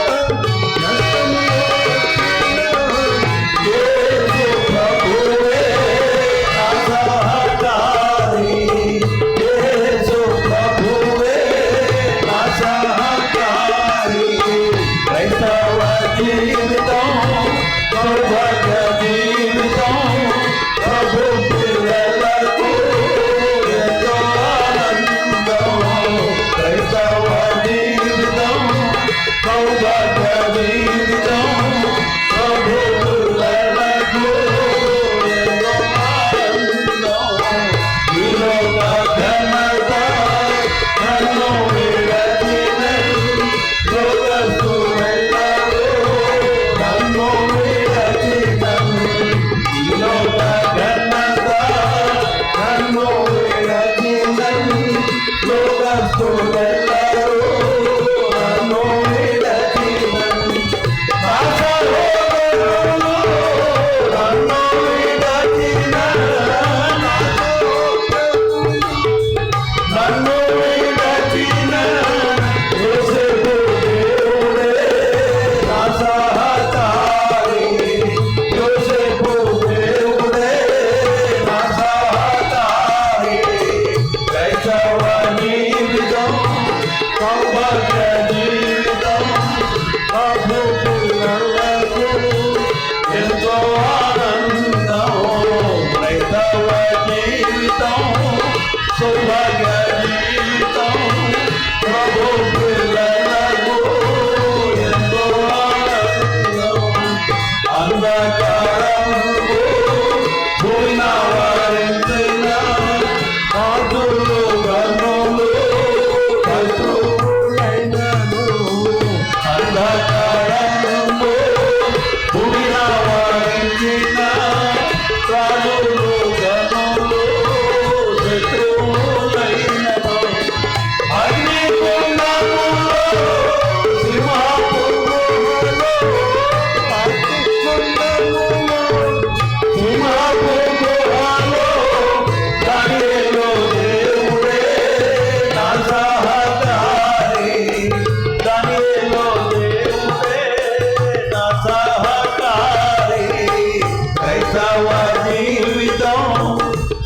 క్రైస్తవ జీవితం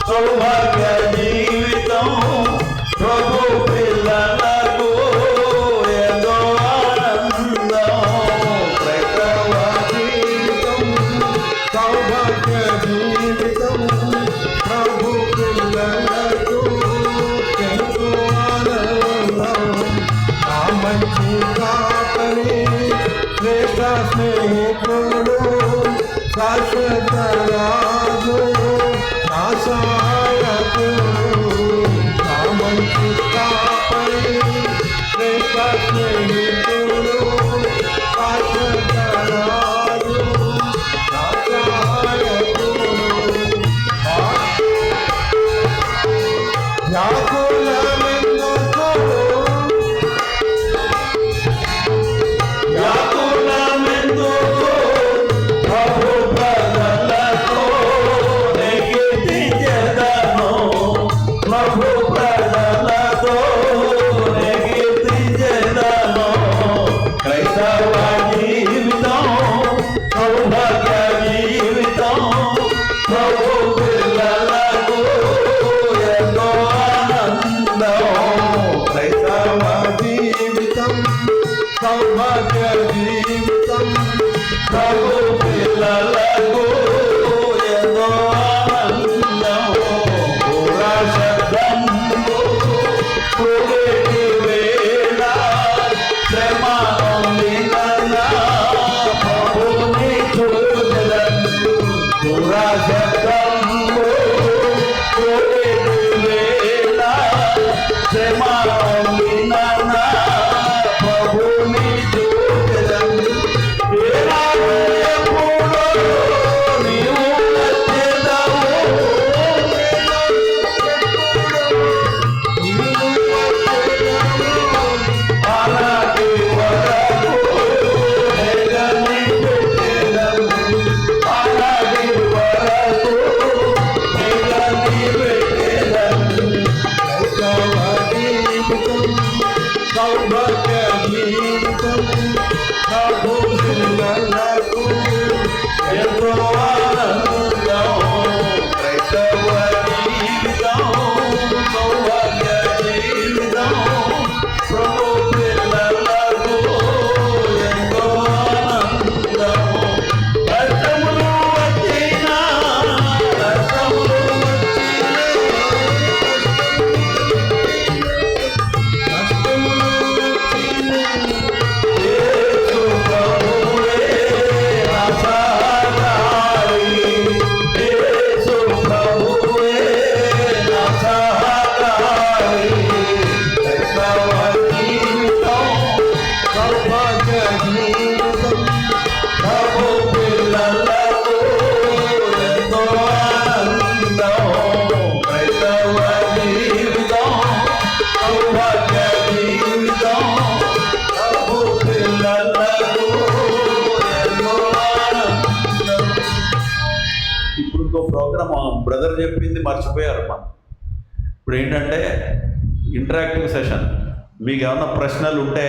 సౌభాగ్య జీవితం ప్రభు పిల్లలకు ఎంతో ఆనందం. క్రైస్తవ జీవితం సౌభాగ్య జీవితం ప్రభు పిల్లలకు ఎంతో ఆనందం. నా మంచి కాపరి శ్రేష్ఠ స్నేహితుడు శాశ్వత రాజు నా సహాయకుడు. నా మంచి కాపరి శ్రేష్ఠ స్నేహితుడు శాశ్వత రాజు నా సహాయకుడు. వ్యాకులమెందుకు వ్యాకులమెందుకు ప్రభు ప్రజలకు కీర్తించెదను. ప్రభు ప్రజలకు కీర్తించెదను. క్రైస్తవ జీవితం సౌభాగ్య జీవితం ప్రభు పిల్లలకు ఎంతో ఆనందం. క్రైస్తవ జీవితం సౌభాగ్య జీవితం ప్రభు పిల్లలకు ఎంతో ఆనందం. పూరా శబ్దంబు కూడేటి వేళ శ్రమనొందిన ప్రభుని చూచెదను. పూరా శబ్దంబు కూడేటి వేళ శ్రమనొందిన ప్రభుని చూచెదను. ఏనాడు ఎప్పుడో నీవు వచ్చెదవు. ఆనాటి వరకు ఎగని పెట్టెదము. ఆనాటి వరకు ఎగని పెట్టెదము. క్రైస్తవ జీవితం సౌభాగ్య జీవితం ప్రభు పిల్లలకు ఎంతో ఆనందం. క్రైస్తవ జీవితం సౌభాగ్య జీవితం ప్రభు పిల్లలకు ఎంతో ఆనందం. కష్టములు వచ్చినా కష్టములు వచ్చినా యేసు ప్రభువే నా సహాయకారి. యేసు ప్రభువే నా సహాయకారి. క్రైస్తవ జీవితం సౌభాగ్య జీవితం ప్రభు పిల్లలకు ఎంతో ఆనందం. క్రైస్తవ జీవితం సౌభాగ్య జీవితం ప్రభు పిల్లలకు ఎంతో ఆనందం. ఇప్పుడు ఇంకో ప్రోగ్రామ్ బ్రదర్ చెప్పింది మర్చిపోయారు మనం. ఇప్పుడు ఏంటంటే ఇంటరాక్టివ్ సెషన్. మీకు ఏమన్నా ప్రశ్నలు ఉంటే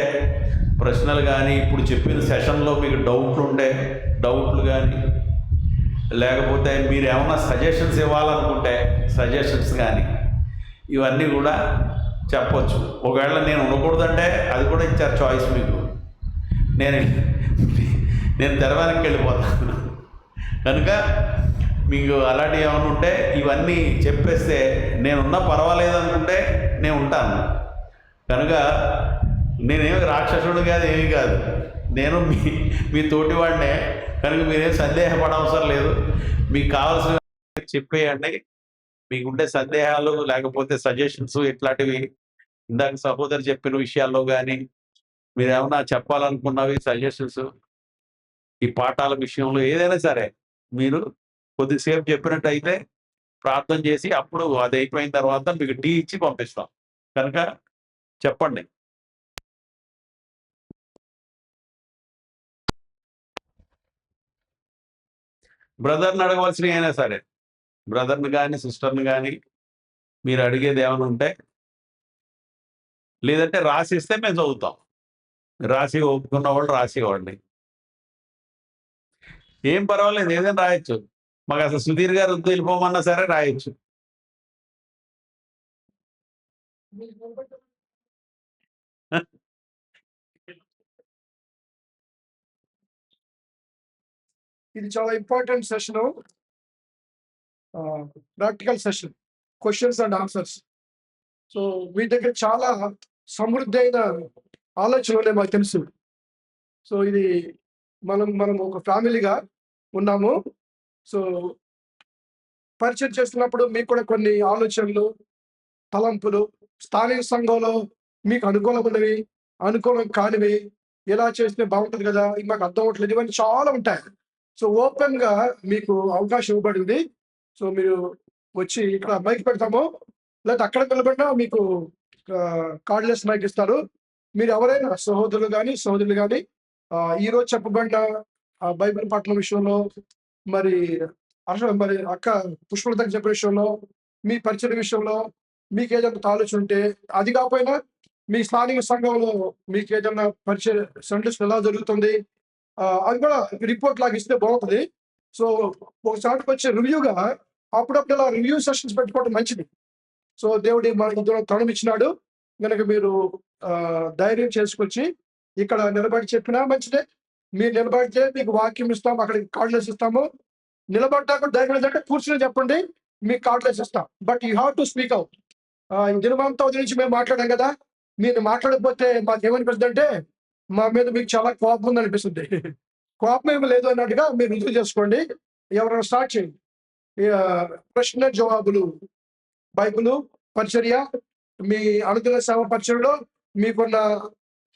ప్రశ్నలు కానీ ఇప్పుడు చెప్పిన సెషన్లో మీకు డౌట్లు కానీ లేకపోతే మీరు ఏమన్నా సజెషన్స్ ఇవ్వాలనుకుంటే సజెషన్స్ కానీ ఇవన్నీ కూడా చెప్పొచ్చు. ఒకవేళ నేను ఉండకూడదంటే అది కూడా ఇచ్చారు చాయిస్ మీకు. నేను తెరవానికి వెళ్ళిపోతాను కనుక మీకు అలాంటివి ఏమైనా ఉంటే ఇవన్నీ చెప్పేస్తే నేనున్నా పర్వాలేదు అనుకుంటే నేను ఉంటాను. కనుక నేనేమి రాక్షసుడు కాదు, ఏమీ కాదు. నేను మీ తోటివాడినే. కనుక మీరేం సందేహపడవసరం లేదు. మీకు కావాల్సిన చెప్పేయండి. మీకుండే సందేహాలు లేకపోతే సజెషన్స్ ఇట్లాంటివి ఇందాక సహోదరు చెప్పిన విషయాల్లో కానీ మీరు ఏమన్నా చెప్పాలనుకున్నవి సజెషన్స్ ఈ పాఠాల విషయంలో ఏదైనా సరే మీరు కొద్దిసేపు చెప్పినట్టు అయితే ప్రార్థన చేసి అప్పుడు అది అయిపోయిన తర్వాత మీకు టీ ఇచ్చి పంపిస్తాం. కనుక చెప్పండి. బ్రదర్ని అడగవలసినవి అయినా సరే బ్రదర్ని కానీ సిస్టర్ని కానీ మీరు అడిగేది ఏమైనా ఉంటే లేదంటే రాసిస్తే మేము చదువుతాం. రాసి ఒప్పుకున్న వాళ్ళు రాసి ఇవ్వండి. ఏం పర్వాలేదు, ఏదైనా రాయొచ్చు. మాకు అసలు సుధీర్ గారు వద్దు వెళ్ళిపోమన్నా సరే రాయొచ్చు. ఇది చాలా important session, practical session, questions and answers. So మీ దగ్గర చాలా సమృద్ధి అయిన ఆలోచనలు ఉన్నాయి మాకు తెలుసు. సో ఇది మనం ఒక ఫ్యామిలీగా ఉన్నాము. సో పరిచయం చేస్తున్నప్పుడు మీకు కూడా కొన్ని ఆలోచనలు, తలంపులు, స్థానిక సంఘంలో మీకు అనుకూలం ఉన్నవి, అనుకూలం కానివి, ఎలా చేస్తే బాగుంటుంది కదా, ఇది మాకు అర్థం అవ్వట్లేదు, ఇవన్నీ చాలా ఉంటాయి. సో ఓపెన్ గా మీకు అవకాశం ఇవ్వబడింది. సో మీరు వచ్చి ఇక్కడ మైక్ పెడతాము, లేదా అక్కడ నిలబడినా మీకు కార్డ్లెస్ మైక్ ఇస్తారు. మీరు ఎవరైనా సహోదరులు కానీ సహోదరులు కానీ ఈ రోజు చెప్పబడిన బైబిల్ పట్ల విషయంలో, మరి అక్క పుష్పలతకు చెప్పే విషయంలో, మీ పరిచయ విషయంలో మీకు ఏదైనా ఆలోచన ఉంటే, అది కాకపోయినా మీ స్థానిక సంఘంలో మీకు ఏదైనా పరిచయ సండేస్ ఎలా జరుగుతుంది, అది కూడా రిపోర్ట్ లాగా ఇస్తే బాగుంటుంది. సో ఒకసారికి వచ్చే రివ్యూగా అప్పుడప్పుడు ఇలా రివ్యూ సెషన్స్ పెట్టుకోవడం మంచిది. సో దేవుడి మనకు తరుణం ఇచ్చినాడు కనుక మీరు ధైర్యం చేసుకొచ్చి ఇక్కడ నిలబడి చెప్పినా మంచిదే. మీరు నిలబడితే మీకు వాక్యం ఇస్తాం, అక్కడ కార్డులెస్ ఇస్తాము. నిలబడ్డాక ధైర్యం ఏంటంటే కూర్చుని చెప్పండి, మీకు కార్డులెస్ ఇస్తాం. But you have to speak out. దినమంతా నుంచి మేము మాట్లాడాం కదా, మీరు మాట్లాడకపోతే మాకు ఏమనిపిస్తుంది అంటే మా మీద మీకు చాలా కోపం ఉంది అనిపిస్తుంది. కోపం ఏమి లేదు అన్నట్టుగా మీరు రుజువు చేసుకోండి. ఎవరైనా స్టార్ట్ చేయండి. ప్రశ్న జవాబులు, బైబిలు, పరిచర్య, మీ అనుదిన సేవ పరిచర్యలో మీకున్న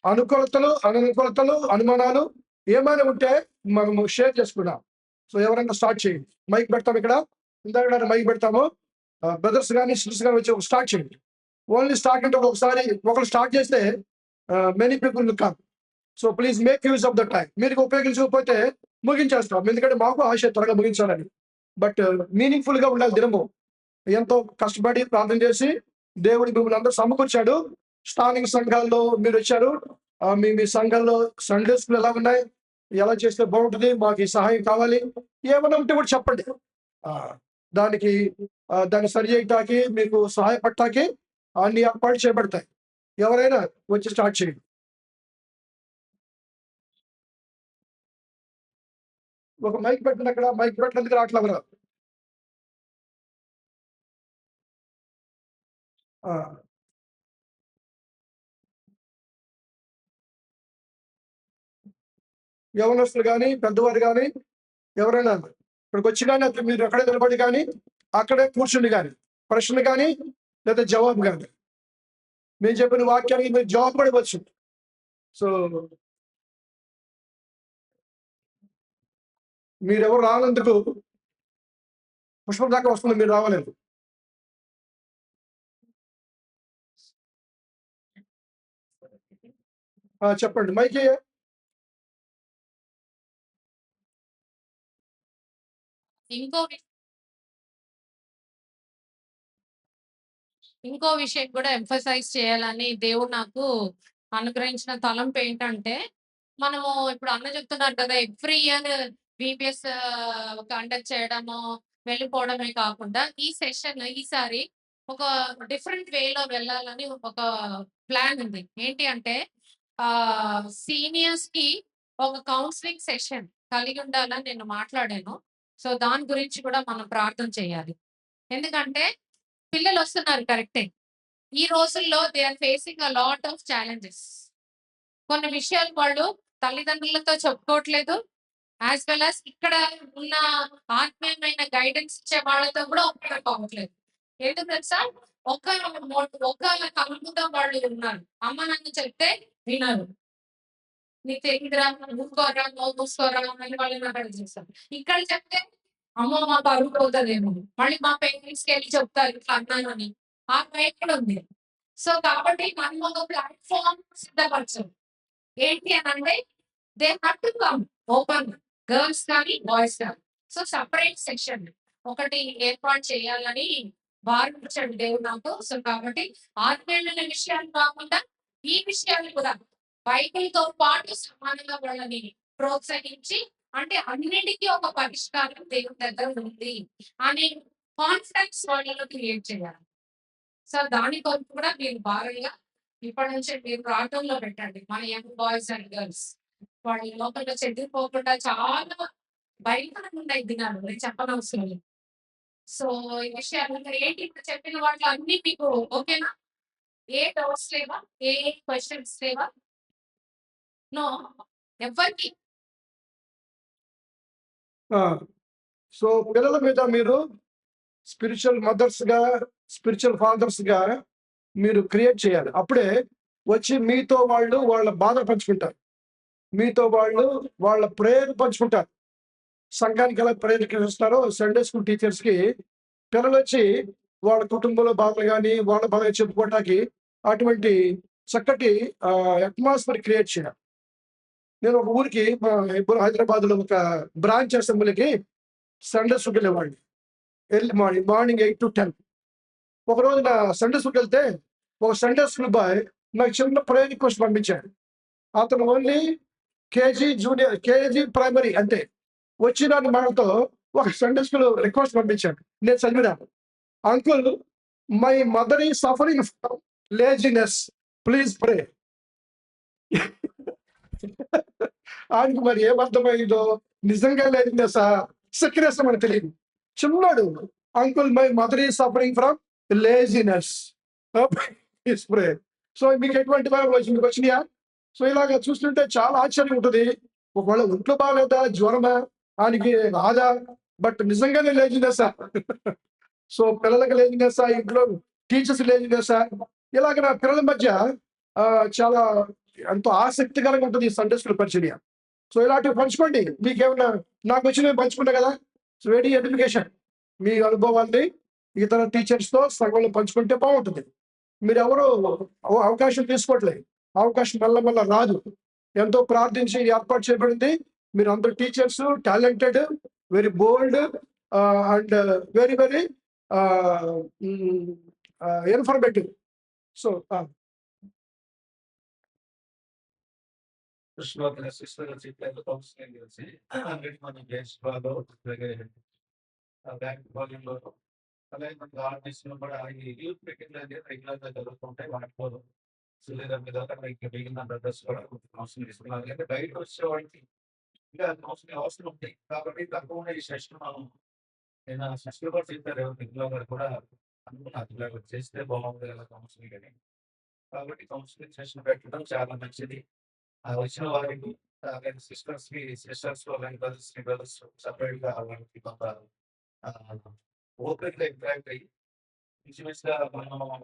అనుకూలతలు, అననుకూలతలు, అనుమానాలు ఏమైనా ఉంటే మనము షేర్ చేసుకున్నాం. సో ఎవరైనా స్టార్ట్ చేయండి. మైక్ పెడతాము, ఇక్కడ ఇందాక మైక్ పెడతాము. బ్రదర్స్ కానీ సిస్టర్స్ కానీ వచ్చి స్టార్ట్ చేయండి. ఓన్లీ స్టార్ట్ అంటే ఒకసారి ఒకరు స్టార్ట్ చేస్తే many people will come. So please make use of the time. మీరు ఉపయోగించకపోతే ముగించేస్తాం, ఎందుకంటే మాకు ఆశ త్వరగా ముగించాలని. బట్ మీనింగ్ఫుల్ గా ఉండాలి. దినము ఎంతో కష్టపడి ప్రార్థన చేసి దేవుడి మిమ్మల్ని అందరూ సమకూర్చాడు. స్థానిక సంఘాల్లో మీరు వచ్చారు. మీ సంఘాల్లో సండే స్కూల్ ఎలా ఉన్నాయి, ఎలా చేస్తే బాగుంటుంది, మాకు ఈ సహాయం కావాలి, ఏమైనా ఉంటే కూడా చెప్పండి. దాన్ని సరి చేయటానికి, మీకు సహాయపడటానికి అన్ని ఏర్పాటు చేయబడతాయి. ఎవరైనా వచ్చి స్టార్ట్ చేయండి. ఒక మైక్ పెట్టిన, అక్కడ మైక్ పెట్టినందుకు రావట్లేదు. యవనస్తులు కానీ పెద్దవారు కానీ ఎవరైనా ఇక్కడికి వచ్చి కానీ, అక్కడ మీరు ఎక్కడే నిలబడి కానీ, అక్కడే కూర్చుండి కానీ, ప్రశ్న కానీ లేదా జవాబు కానీ, మేము చెప్పిన వాక్యానికి మీరు జవాబు కూడా ఇవ్వచ్చు. సో మీరెవరు రానందుకు పుష్పం దాకా వస్తుంది, మీరు రావలేదు. చెప్పండి, మైకి. ఇంకో విషయం కూడా ఎంఫసైజ్ చేయాలని దేవుడు నాకు అనుగ్రహించిన తలంపు ఏంటంటే, మనము ఇప్పుడు అన్న చెప్తున్నారు కదా, ఎవ్రీ ఇయర్ బీపీఎస్ కండక్ట్ చేయడము, వెళ్ళిపోవడమే కాకుండా ఈ సెషన్ ఈసారి ఒక డిఫరెంట్ వేలో వెళ్ళాలని ఒక ప్లాన్ ఉంది. ఏంటి అంటే సీనియర్స్ కి ఒక కౌన్సిలింగ్ సెషన్ కలిగి ఉండాలని నేను మాట్లాడాను. సో దాని గురించి కూడా మనం ప్రార్థన చేయాలి. ఎందుకంటే పిల్లలు వస్తున్నారు కరెక్టే, ఈ రోజుల్లో they are facing a lot of challenges. కొన్ని విషయాలు వాళ్ళు తల్లిదండ్రులతో చెప్పుకోవట్లేదు, యాజ్ వెల్ యాజ్ ఇక్కడ ఉన్న ఆత్మీయమైన గైడెన్స్ ఇచ్చే వాళ్ళతో కూడా ఉపయోగపడట్లేదు. ఎందుకు తెలుసా, ఒక కలుపుతో వాళ్ళు ఉన్నారు. అమ్మ నాన్న చెప్తే వినరు, నీకు తెలియదురా, మూసుకోరా, మూసుకోరా అని వాళ్ళని అక్కడ చేస్తారు. ఇక్కడ చెప్తే అమ్మో మా పరుగు పోతుందేమో, మళ్ళీ మా పేరెంట్స్కి వెళ్ళి చెప్తారు ఇట్లా అన్నానని, ఆ భయం కూడా ఉంది. సో కాబట్టి మనం ఒక ప్లాట్ఫామ్ సిద్ధపరచాలి. ఏంటి అని అంటే they have to come open, girls కానీ బాయ్స్ కానీ. సో సపరేట్ సెక్షన్ ఒకటి ఏర్పాటు చేయాలని భావించాడు దేవుడు నాకు. సో కాబట్టి ఆత్మీయమైన విషయాలు కాకుండా ఈ విషయాలు కూడా బైబిల్ తో పాటు సమానంగా వాళ్ళని ప్రోత్సహించి అంటే అన్నిటికీ ఒక పరిష్కారం దేవుని దగ్గర ఉంది అనే కాన్ఫిడెన్స్ వాళ్ళలో క్రియేట్ చేయాలి. సో దాని కొరకు కూడా మీరు భారంగా ఇప్పటి నుంచి మీరు ప్రాంతంలో పెట్టండి. మన యంగ్ బాయ్స్ అండ్ గర్ల్స్ వాళ్ళ లోపల చెదిరిపోకుండా చాలా భయంకరంగా ఉన్నాయి దినాలు, నేను చెప్పనవసరం లేదు. సో ఈ విషయాలు ఇంకా ఏంటి ఇప్పుడు చెప్పిన వాటిలో అన్ని మీకు ఓకేనా? ఏ డౌట్స్ లేవా? ఏ క్వశ్చన్స్ లేవా? నో ఎవరికి సో పిల్లల మీద మీరు స్పిరిచువల్ మదర్స్గా, స్పిరిచువల్ ఫాదర్స్గా మీరు క్రియేట్ చేయాలి. అప్పుడే వచ్చి మీతో వాళ్ళు వాళ్ళ బాధ పంచుకుంటారు, మీతో వాళ్ళు వాళ్ళ ప్రేయర్ పంచుకుంటారు. సంఘానికి ఎలా ప్రేయర్ చేస్తారో సండే స్కూల్ టీచర్స్కి పిల్లలు వచ్చి వాళ్ళ కుటుంబంలో బాధలు కానీ వాళ్ళ బాధ చెప్పుకోవడానికి అటువంటి చక్కటి అట్మాస్ఫియర్ క్రియేట్ చేయాలి. నేను ఒక ఊరికి హైదరాబాద్లో ఒక బ్రాంచ్ అసెంబ్లీకి సండే స్కూల్కి వెళ్ళేవాడిని. Early morning 8 to 10. ఒకరోజు నా సండే స్కూల్కి వెళ్తే ఒక సండే స్కూల్ బాయ్ నాకు చిన్న ప్రేయర్ రిక్వెస్ట్ పంపించాడు. అతను ఓన్లీ కేజీ ప్రైమరీ అంటే వచ్చిన మాటతో ఒక సండే స్కూల్ రిక్వెస్ట్ పంపించాడు. నేను చదివినాను, అంకుల్ మై మదర్ ఈ suffering from laziness, please pray. ఆయనకు మరి ఏమర్థమైందో, నిజంగా లేజినెస్ సిక్నెస్ అని తెలియదు. చిన్నాడు, అంకుల్ మై మదర్ ఈ suffering from laziness, please pray. So మీకు ఎటువంటి మీకు వచ్చినాయా? సో ఇలాగ చూస్తుంటే చాలా ఆశ్చర్యం ఉంటుంది. ఒకవేళ ఒంట్లో బాగాలేదా, జ్వరమా, ఆయనకి రాదా, బట్ నిజంగానే లేజినెస్. సో పిల్లలకి లేజినెస్, ఇంట్లో టీచర్స్ లేజినెస్, ఇలాగ నా పిల్లల మధ్య చాలా ఎంతో ఆసక్తికరంగా ఉంటుంది ఈ సండే స్కూల్ పరిచర్య. సో ఇలాంటివి పంచుకోండి. మీకేమన్నా నాకు వచ్చినవి పంచుకుంటా కదా. సో వెరీ ఎడ్యుకేషన్, మీ అనుభవాన్ని ఇతర టీచర్స్తో సంఘంలో పంచుకుంటే బాగుంటుంది. మీరు ఎవరు అవకాశం తీసుకోవట్లేదు, అవకాశం మళ్ళా రాదు. ఎంతో ప్రార్థించి ఏర్పాటు చేయబడింది. మీరు అందరు teachers talented, very bold and very very informative. So sister చెప్పారు కౌన్సిలింగ్ చేసి ఆల్రెడీ మనం దేశంలో బ్యాంక్ వాల్యూంలో అలాగే మనకి ఆర్టిస్ట్లో కూడా ఈ యూత్ క్రికెట్ అనేది రెగ్యులర్గా జరుగుతుంటాయి. వాటిలో సిలిండర్ మీద ఇంకా మిగిలిన బ్రదర్స్ కూడా కౌన్సిలింగ్ ఇస్తున్నారు. అంటే బయట వచ్చే వాళ్ళకి ఇంకా కౌన్సిలింగ్ అవసరం ఉంటాయి. కాబట్టి తక్కువ ఈ సెషన్ మనం నేను సిస్టర్ కూడా చెప్పారు, రెగ్యులర్ గారు కూడా అనుకున్నారు చేస్తే బాగుంది కదా కౌన్సిలింగ్ అని. కాబట్టి కౌన్సిలింగ్ సెషన్ పెట్టడం చాలా మంచిది. వచ్చిన వారికి సిస్టర్స్ బ్రదర్స్ సపరేట్ గా వాళ్ళకి కొంత ఓపెన్ గా ఇంటరాక్ట్ అయ్యి ఇంచుమించుగా మనం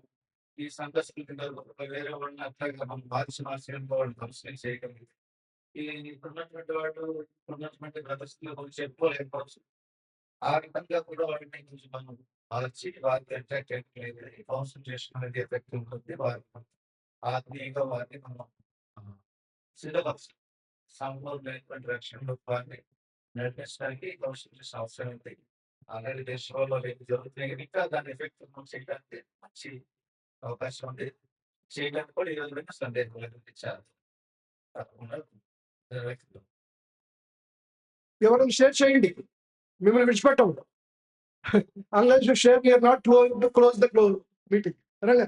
ఈ సందర్శకుల కింద వేరే వాళ్ళని అట్లాగా మనం మార్చడంతో వాళ్ళు కౌన్సిలింగ్ చేయడం. ఈ ఉన్నటువంటి వాళ్ళు ఉన్నటువంటి బ్రదర్స్ గురించి చెప్పుకోలేకపోవచ్చు. ఆ విధంగా కూడా వాటిని కొంచెం మనం మార్చి వారికి అట్రాక్ట్ కాన్సన్ట్రేషన్ అనేది ఎఫెక్ట్ ఉంటుంది. వారికి ఆత్మీయంగా వారిని మనం సిలబస్ సంపూర్ణమైనటువంటి రక్షణ వారిని నడిపించడానికి కాన్సన్ట్రేషన్ అవసరం ఉంది. ఆల్రెడీ దేశంలో జరుగుతున్నాయి, ఇంకా దాని ఎఫెక్ట్ చేయడానికి మంచి అవకాశం ఉంది. చేయడానికి కూడా ఈ రోజు సందేహం కల్పించాలి. తప్పకుండా ఎవరైనా షేర్ చేయండి, మిమ్మల్ని విడిచిపెట్టం. Unless you share we are not close the meeting. రండి.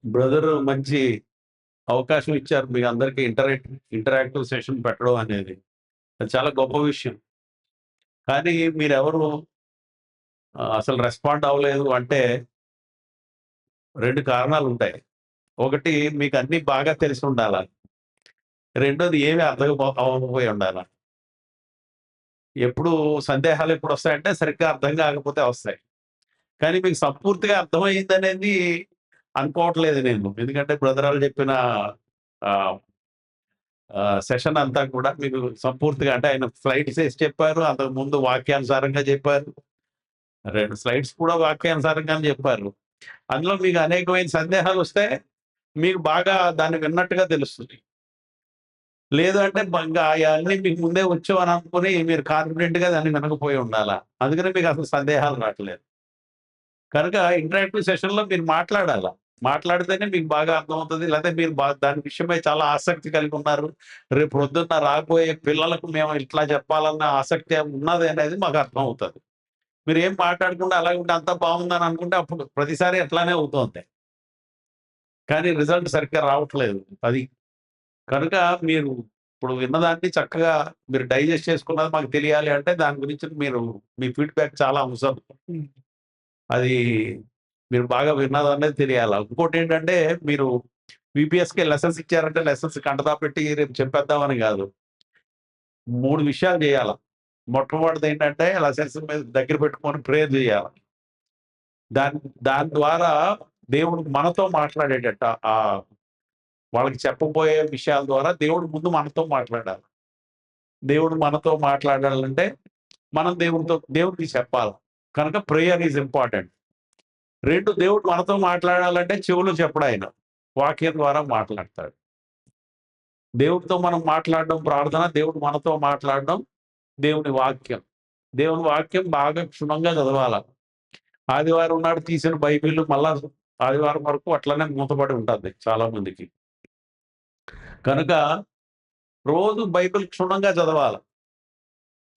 బ్రదర్ మంచి అవకాశం ఇచ్చారు మీకు అందరికీ ఇంటరాక్టివ్ సెషన్ పెట్టడం అనేది. అది చాలా గొప్ప విషయం. కానీ మీరెవరు అసలు రెస్పాండ్ అవ్వలేదు అంటే 2 కారణాలు ఉంటాయి. ఒకటి, మీకు అన్ని బాగా తెలిసి ఉండాలా. రెండోది, ఏమి అర్థం అవ్వకపోయి ఉండాలా. ఎప్పుడు సందేహాలు ఎప్పుడు వస్తాయంటే సరిగ్గా అర్థం కాకపోతే వస్తాయి. కానీ మీకు సంపూర్తిగా అర్థమైంది అనేది అనుకోవట్లేదు నేను. ఎందుకంటే బ్రదరాలు చెప్పిన సెషన్ అంతా కూడా మీకు సంపూర్తిగా, అంటే ఆయన స్లైడ్స్ వేసి చెప్పారు, అంతకు ముందు వాక్యానుసారంగా చెప్పారు, 2 స్లైడ్స్ కూడా వాక్యానుసారంగానే చెప్పారు. అందులో మీకు అనేకమైన సందేహాలు వస్తే మీకు బాగా దాన్ని విన్నట్టుగా తెలుస్తుంది. లేదు అంటే అన్నీ మీకు ముందే వచ్చామని అనుకుని మీరు కాన్ఫిడెంట్గా దాన్ని వినకపోయి ఉండాలా. అందుకని మీకు అసలు సందేహాలు రావట్లేదు. కనుక ఇంటరాక్టివ్ సెషన్లో మీరు మాట్లాడాలా. మాట్లాడితేనే మీకు బాగా అర్థమవుతుంది. లేకపోతే మీరు దాని విషయమై చాలా ఆసక్తి కలిగి ఉన్నారు. రేపు పొద్దున్న రాబోయే పిల్లలకు మేము ఇట్లా చెప్పాలన్న ఆసక్తి ఉన్నది అనేది మాకు అర్థమవుతది. మీరేం మాట్లాడకుండా అలాగే ఉంటే అంతా బాగుందని అనుకుంటే అప్పుడు ప్రతిసారి అట్లానే అవుతుంది. కానీ రిజల్ట్ సరిగ్గా రావట్లేదు. అది. కనుక మీరు ఇప్పుడు విన్నదాన్ని చక్కగా మీరు డైజెస్ట్ చేసుకున్నది మాకు తెలియాలి అంటే దాని గురించి మీరు మీ ఫీడ్‌బ్యాక్ చాలా అవసరం. అది మీరు బాగా విన్నదనేది తెలియాల. ఇంకోటేంటంటే మీరు వీపీఎస్‌కి లెసన్స్ ఇచ్చారంటే లెసన్స్ కంటతా పెట్టి రేపు చెప్పేద్దామని గాదు. 3 విషయాలు జేయాల. మొట్టమొదటిదేంటంటే లెసన్స్ మీద దగ్గర పెట్టుకొని ప్రేయర్ జేయాల. దాని దాని ద్వారా దేవుడు మనతో మాట్లాడేటట్టు వాళ్ళకి చెప్పబోయే విషయాల ద్వారా దేవుడు ముందు మనతో మాట్లాడాలి. దేవుడు మనతో మాట్లాడాలంటే మనం దేవుడికి చెప్పాలి. కనుక ప్రేయర్ ఈజ్ ఇంపార్టెంట్. 2 దేవుడు మనతో మాట్లాడాలంటే చెవులు చెప్పడాయన. వాక్యం ద్వారా మాట్లాడతాడు. దేవుడితో మనం మాట్లాడడం ప్రార్థన, దేవుడు మనతో మాట్లాడడం దేవుని వాక్యం. దేవుని వాక్యం బాగా క్షుణ్ణంగా చదవాల. ఆదివారం నాడు తీసిన బైబిల్ మళ్ళా ఆదివారం వరకు అట్లనే మూతపడి ఉంటది చాలా మందికి. కనుక రోజు బైబిల్ క్షుణ్ణంగా చదవాల.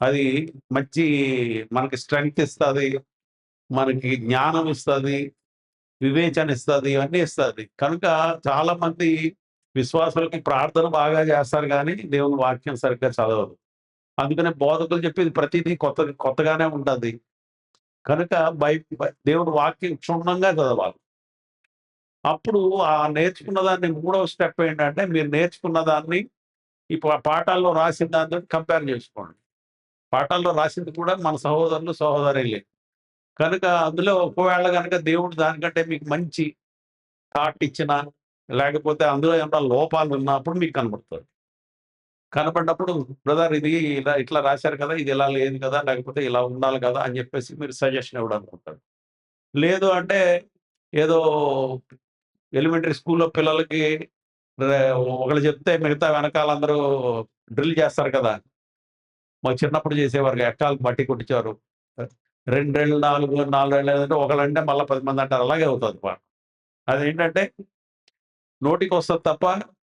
అది మంచి మనకి స్ట్రెంగ్త్ ఇస్తది. మనకి జ్ఞానం ఇస్తది. వివేచన ఇస్తది. ఇవన్నీ ఇస్తది. కనుక చాలా మంది విశ్వాసులకి ప్రార్థన బాగా చేస్తారు గానీ దేవుని వాక్యం సరిగ్గా చదవరు. అందుకనే బోధకులు చెప్పేది ప్రతిదీ కొత్తగానే ఉంటది. కనుక దేవుని వాక్యం క్షుణ్ణంగా చదవాలి. అప్పుడు ఆ నేర్చుకున్న దాన్ని మూడవ స్టెప్ ఏంటంటే మీరు నేర్చుకున్న దాన్ని ఈ పాఠాల్లో రాసిన దాంతో కంపేర్ చేసుకోండి. పాఠాల్లో రాసింది కూడా మన సహోదరులు, సహోదరులే. కనుక అందులో ఒకవేళ గనక దేవుడు దానికంటే మీకు మంచి థాట్ ఇచ్చినా, లేకపోతే అందులో ఏమన్నా లోపాలు ఉన్నప్పుడు మీకు కనబడుతుంది. కనపడినప్పుడు బ్రదర్ ఇది ఇట్లా రాశారు కదా! ఇది ఇలా లేదు కదా! లేకపోతే ఇలా ఉండాలి కదా! అని చెప్పేసి మీరు సజెషన్ ఇవ్వడానికుంటారు. లేదు అంటే ఏదో ఎలిమెంటరీ స్కూల్‌లో పిల్లలకి ఒకళ్ళు చెప్తే మిగతా వెనకాల అందరూ డ్రిల్ చేస్తారు కదా! మాకు చిన్నప్పుడు చేసేవారు ఎక్కాలకు మట్టి కొట్టించేవారు. 2 ఏళ్ళు, 4 ఏళ్ళు అంటే ఒకళ్ళంటే మళ్ళా 10 మంది అంటారు. అలాగే అవుతది పాఠం. అదేంటంటే నోటికొస్తది తప్ప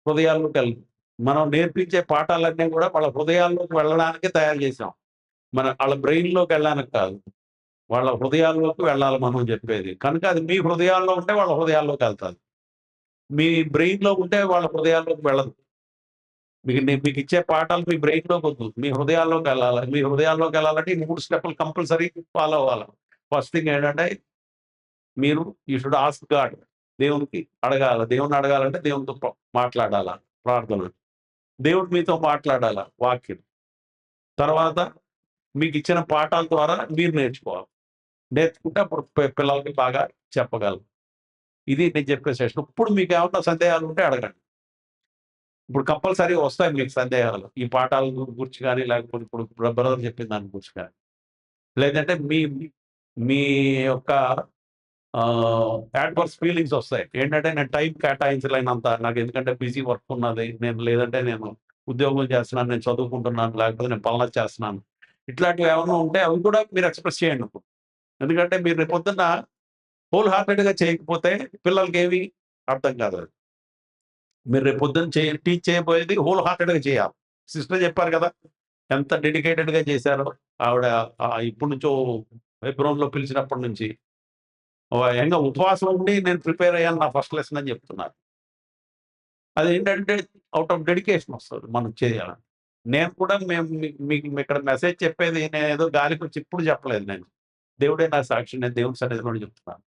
హృదయాల్లోకి వెళ్ళదు. మనం నేర్పించే పాఠాలన్నీ కూడా వాళ్ళ హృదయాల్లోకి వెళ్ళడానికి తయారు చేసాం. ఆళ్ళ బ్రెయిన్‌లోకి వెళ్ళడానికి కాదు. వాళ్ళ హృదయాల్లోకి వెళ్ళాలి మనం చెప్పేది. కనుక అది మీ హృదయాల్లో ఉంటే వాళ్ళ హృదయాల్లోకి వెళ్తది. మీ బ్రెయిన్‌లో ఉంటే వాళ్ళ హృదయాల్లోకి వెళ్ళదు. మీకిచ్చే పాఠాలు మీ బ్రెయిన్‌లోకి వద్దు. మీ హృదయాల్లోకి వెళ్ళాలి. మీ హృదయాల్లోకి వెళ్ళాలంటే ఈ 3 స్టెప్పులు కంపల్సరీ ఫాలో అవ్వాలి. ఫస్ట్ థింగ్ ఏంటంటే మీరు యూ షుడ్ ఆస్క్ గాడ్. దేవునికి అడగాల. దేవుడిని అడగాలంటే దేవునితో మాట్లాడాల ప్రార్థన. దేవుడు మీతో మాట్లాడాల వాక్యం. తర్వాత మీకిచ్చిన పాఠాల ద్వారా మీరు నేర్చుకోవాలి. నేర్చుకుంటే అప్పుడు పిల్లలకి బాగా చెప్పగలరు. ఇది నేను చెప్పే సెషన్. ఇప్పుడు మీకేమన్నా సందేహాలు ఉంటే అడగండి. ఇప్పుడు కంపల్సరీ వస్తాయి మీకు సందేహాలు. ఈ పాఠాల గురించి గానీ, లేకపోతే ఇప్పుడు బ్రదర్ చెప్పిన దాని గురించి గానీ. లేదంటే మీ యొక్క యాడ్వర్స్ ఫీలింగ్స్ వస్తాయి. ఏంటంటే నేను టైం కేటాయించలేనంత. నాకు ఎందుకంటే బిజీ వర్క్ ఉన్నది. లేదంటే నేను ఉద్యోగం చేస్తున్నాను, నేను చదువుకుంటున్నాను, లేకపోతే నేను పనులు చేస్తున్నాను. ఇట్లాంటివి ఏమన్నా ఉంటే అవి కూడా మీరు ఎక్స్‌ప్రెస్ చేయండి ఇప్పుడు. ఎందుకంటే మీరు రేపొద్దున్న హోల్ హార్టెడ్‌గా చేయకపోతే పిల్లలకేమి అర్థం కాదు అది. మీరు రేపొద్దున టీచ్ చేయబోయేది హోల్ హార్టెడ్‌గా చేయాలి. సిస్టర్ చెప్పారు కదా! ఎంత డెడికేటెడ్‌గా చేశారో ఆవిడ ఇప్పటి నుంచో హెబ్రోన్‌లో పిలిచినప్పటి నుంచి. ఏకంగా ఉపవాసం ఉండి నేను ప్రిపేర్ అయ్యాను నా ఫస్ట్ లెసన్ అని చెప్తున్నారు. అదేంటంటే ఔట్ ఆఫ్ డెడికేషన్ వస్తది మనం చేయాలని. నేను కూడా మీకు ఇక్కడ మెసేజ్ చెప్పేది నేనేదో గాలికొచ్చి ఇప్పుడు చెప్పలేదు నేను. దేవుడే నా సాక్షి. నేను దేవుని సన్నిధిలోనే చెప్తున్నాను.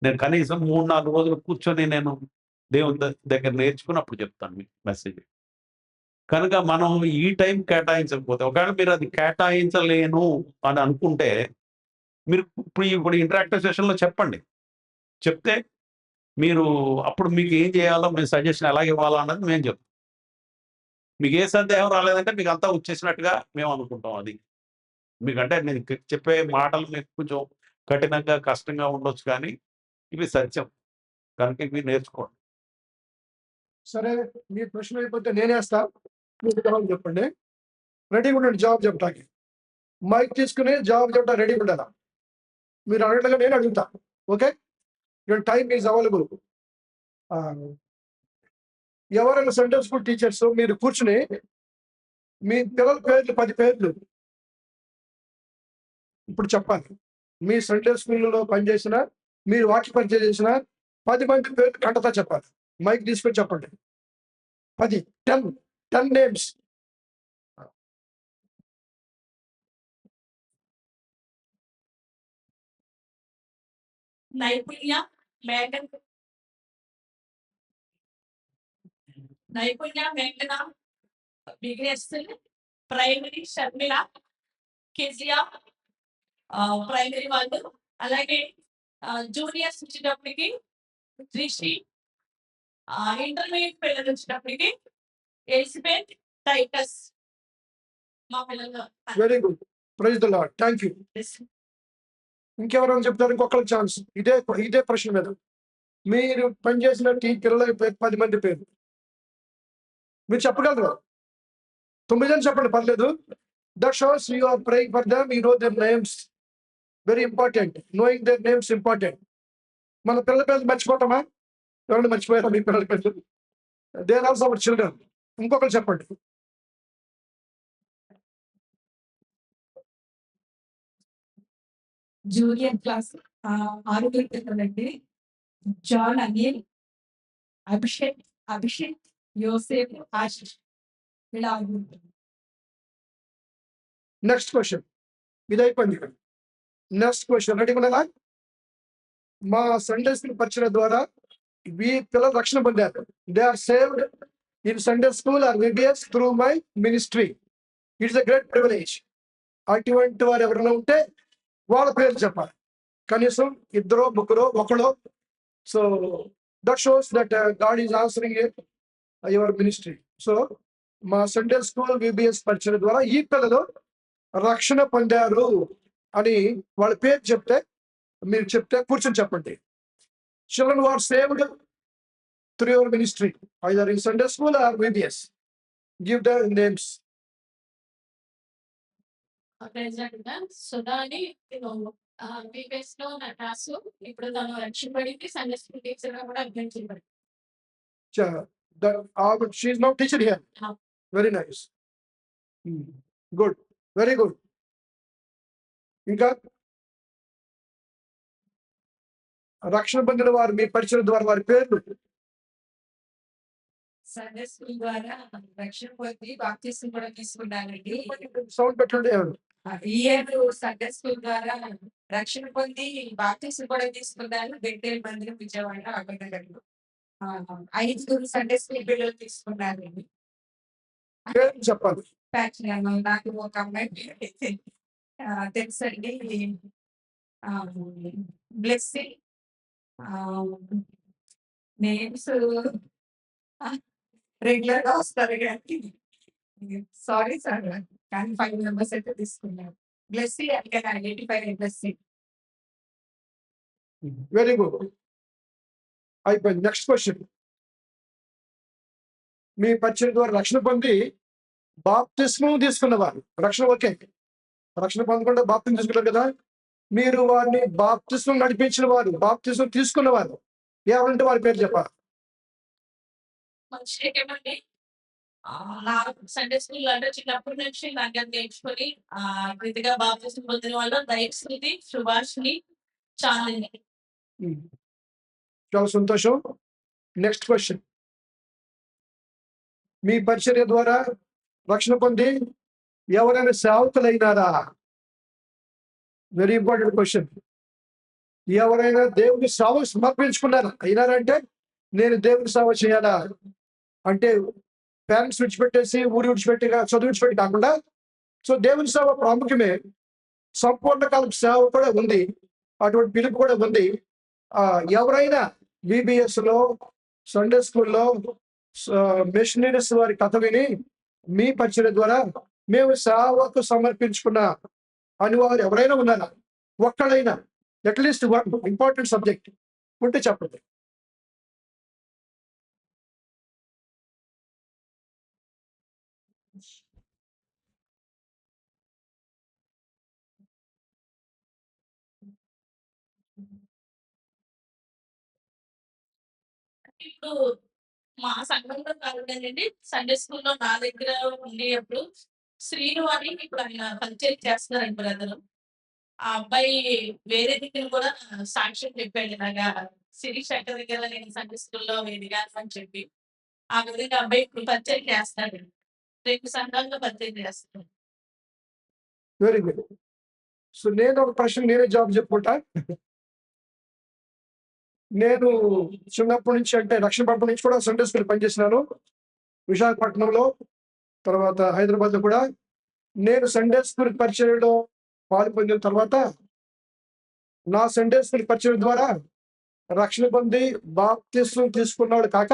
నేను కనీసం 3, 4 రోజులు కూర్చొని నేను దేవుని దగ్గర నేర్చుకున్నప్పుడు చెప్తాను మీకు మెసేజ్. కనుక మనం ఈ టైం కేటాయించకపోతే ఒకవేళ మీరు అది కేటాయించలేను అని అనుకుంటే మీరు ఇప్పుడు ఇంటరాక్టివ్ సెషన్‌లో చెప్పండి. చెప్తే మీరు అప్పుడు మీకు ఏం చేయాలో మేము సజెషన్ ఎలా ఇవ్వాలో అన్నది మేము చెప్తాం. మీకు ఏ సందేహం రాలేదంటే మీకు అంతా వచ్చేసినట్టుగా మేము అనుకుంటాం అది. మీకంటే నేను చెప్పే మాటలు మీకు కొంచెం కఠినంగా, కష్టంగా ఉండొచ్చు కానీ ఇవి సత్యం. కనుక ఇవి నేర్చుకోండి. సరే మీ ప్రశ్న అయిపోతే నేనేస్తా. మీకు జవాబు చెప్పండి. రెడీగా ఉండండి జవాబు చెప్పడానికి. మైక్ తీసుకుని జవాబు చెప్పడానికి రెడీగా ఉండాలా. మీరు అడగగా నేను అడుగుతా. Okay? Your time is available. ఆ, ఎవరైనా సండే స్కూల్ టీచర్స్ మీరు కూర్చుని మీ పిల్లల పేర్లు 10 పేర్లు ఇప్పుడు చెప్పాలి. మీ సండే స్కూల్లో పనిచేసిన, మీరు వాక్య పరిచయం చేసిన 10 మంది పేర్లు కంటతా చెప్పాలి. మైక్ తీసుకొని చెప్పండి. 10 10 నేమ్స్. నైపుణ్య మేఘన్ నైపుణ్య మేఘన బిగ్రెస్సల్ ప్రైమరీ షర్మిల కెజియా ప్రైమరీ వాళ్ళు అలాగే జూనియర్స్ వచ్చేటప్పటికి రిషి ఇంటర్మీడియట్ పిల్లలు వచ్చేటప్పటికి ఎలిజబెత్ టైటస్ మా పిల్లలు very good. Praise the lord. Thank you. ఇంకెవరైనా చెప్తారు? ఇంకొకరికి ఛాన్స్. ఇదే ప్రశ్న మీద మీరు పనిచేసిన పిల్లల పేరు 10 మంది పేరు మీరు చెప్పగలరు. 9 అని చెప్పండి, పర్లేదు. That shows you are praying for them, you know their names. Very important. Knowing their names important. మన పిల్లల పేర్లు మర్చిపోతామా? ఎవరైనా మర్చిపోయారా మీ పిల్లల పేర్లు? They are also our children. ఇంకొకరు చెప్పండి. జూనియర్ క్లాస్ ఆరుగురు పిల్లలండి. జాన్ అనిల్ అభిషేక్ యోసేఫ్ ఆశిష్ ఇలా ఆరుగురు. Next question. ఇది అయిపోయింది. నెక్స్ట్ క్వశ్చన్ రెడీ ఉన్నారా? మా సండే స్కూల్ పరిచయం ద్వారా ఈ పిల్లలు రక్షణ పొందారు. They are saved in Sunday school or VBS through my ministry. It's a great privilege. అటువంటి వారు ఎవరైనా ఉంటే వాళ్ళ పేర్లు చెప్పాలి. కనీసం 2, 3, 1. So that shows that God is answering your ministry. So మా సండే స్కూల్ విబిఎస్ పరిచయం ద్వారా ఈ పిల్లలు రక్షణ పొందారు అని వాళ్ళ పేరు చెప్తే, మీరు చెప్తే కూర్చొని చెప్పండి. Children are saved through your ministry either in Sunday school or VBS. Give the names. President సుధాని బీబీఎస్ లో నా క్లాసు ఇప్పుడు తను రక్షింపడింది సండే స్కూల్ టీచర్ గా కూడా అభ్యర్థించబడి. She is now teacher here. Very nice. Good. Very good. ఇంకా రక్షణ పొందిన వారు మీ పరిచయం ద్వారా వారి పేర్లు. సండే స్కూల్ ద్వారా రక్షణ పొంది బాప్తిసం కూడా తీసుకున్నానండి. సౌండ్ పెట్టండి. ఈ ఇయర్ సండే స్కూల్ ద్వారా రక్షణ పొంది బాప్తిసం కూడా తీసుకున్నాను. బెట్టేల్ మందిరం విజయవాడ అభినందనలు. 5 సండే స్కూల్ పిల్లలు తీసుకున్నారండి. పేరు చెప్పాలి. నాకు ఒక అమ్మాయి పేరు అయితే తెలుసండి. బ్లెస్సింగ్ నేమ్స్ రెగ్యులర్ గా వస్తారు కానీ సారీ సార్ కానీ 5 మెంబర్స్ అయితే తీసుకున్నారు. Blessing I can identify blessing. Very good. అయిపోయింది. Next question. మీ పరిచయం ద్వారా రక్షణ పొంది బాప్తిస్మం తీసుకున్నవారు. రక్షణ ఓకే, రక్షణ పొందకుండా బాప్తిస్మం తీసుకున్నారు కదా. మీరు వారిని బాప్తిస్మం నడిపించిన వారు, బాప్తిస్మం తీసుకున్నవారు ఎవరంటే వారి పేరు చెప్పాలి. మంచిగా ఏమండి నా సండే స్కూల్ అంటే చిన్నప్పటి నుంచి నాకు నేర్చుకొని కృతిగా బాప్తిసం పొందిన వాళ్ళు దయస్మృతి, సుభాష్ని, చాందిని. చాలా సంతోషం. Next question. మీ పరిచర్య ద్వారా రక్షణ పొంది ఎవరైనా సేవకులైనారా? Very important question. ఎవరైనా దేవుని సేవ సమర్పించుకున్నారా? అయినారంటే నేను దేవుని సేవ చేయాలా అంటే పేరెంట్స్ విడిచిపెట్టేసి ఊరి విడిచిపెట్టి చదువు విడిచిపెట్టి కాకుండా, సో దేవుని సేవ ప్రాముఖ్యమే. సంపూర్ణ కాలం సేవ కూడా ఉంది, అటువంటి పిలుపు కూడా ఉంది. ఎవరైనా విబిఎస్ లో సండే స్కూల్లో మిషనరీస్ వారి కథ విని మీ పరిచయం ద్వారా మేము సేవకు సమర్పించుకున్న అని వారు ఎవరైనా ఉన్నారా? ఒక్కడైనా అట్లీస్ట్ ఇంపార్టెంట్ సబ్జెక్ట్ ఉంటే చెప్పండి. ఇప్పుడు మా సంఘంలో కాదు కానండి, సండే స్కూల్‌లో నా దగ్గర ఉండేప్పుడు శ్రీను అని ఇప్పుడు ఆయన పరిచయం చేస్తున్నారండి బ్రదరు. ఆ అబ్బాయి వేరే దిక్కున కూడా సాక్ష్యం చెప్పాడు ఇలాగా శిరీష్ అక్క దగ్గర నేను సండే స్కూల్‌లో ఎదిగాను అని చెప్పి. ఆ విధంగా అబ్బాయి ఇప్పుడు పరిచయం చేస్తాడు. 2 సంఘాల్లో పరిచయం చేస్తున్నాడు. Very good. సో నేను ఒక ప్రశ్న నేనే జవాబు చెప్పుకుంటా. నేను చిన్నప్పటి నుంచి అంటే లక్ష్మీపట్నం నుంచి కూడా సండే స్కూల్ పనిచేసినాను. విశాఖపట్నంలో, తర్వాత హైదరాబాద్‌లో కూడా. నేను సండే స్కూల్ పరిచయంలో పాలు పొందిన తర్వాత నా సండే స్కూల్ పరిచయం ద్వారా రక్షణ పొంది బాప్తిస్మం తీసుకున్నాడు కాక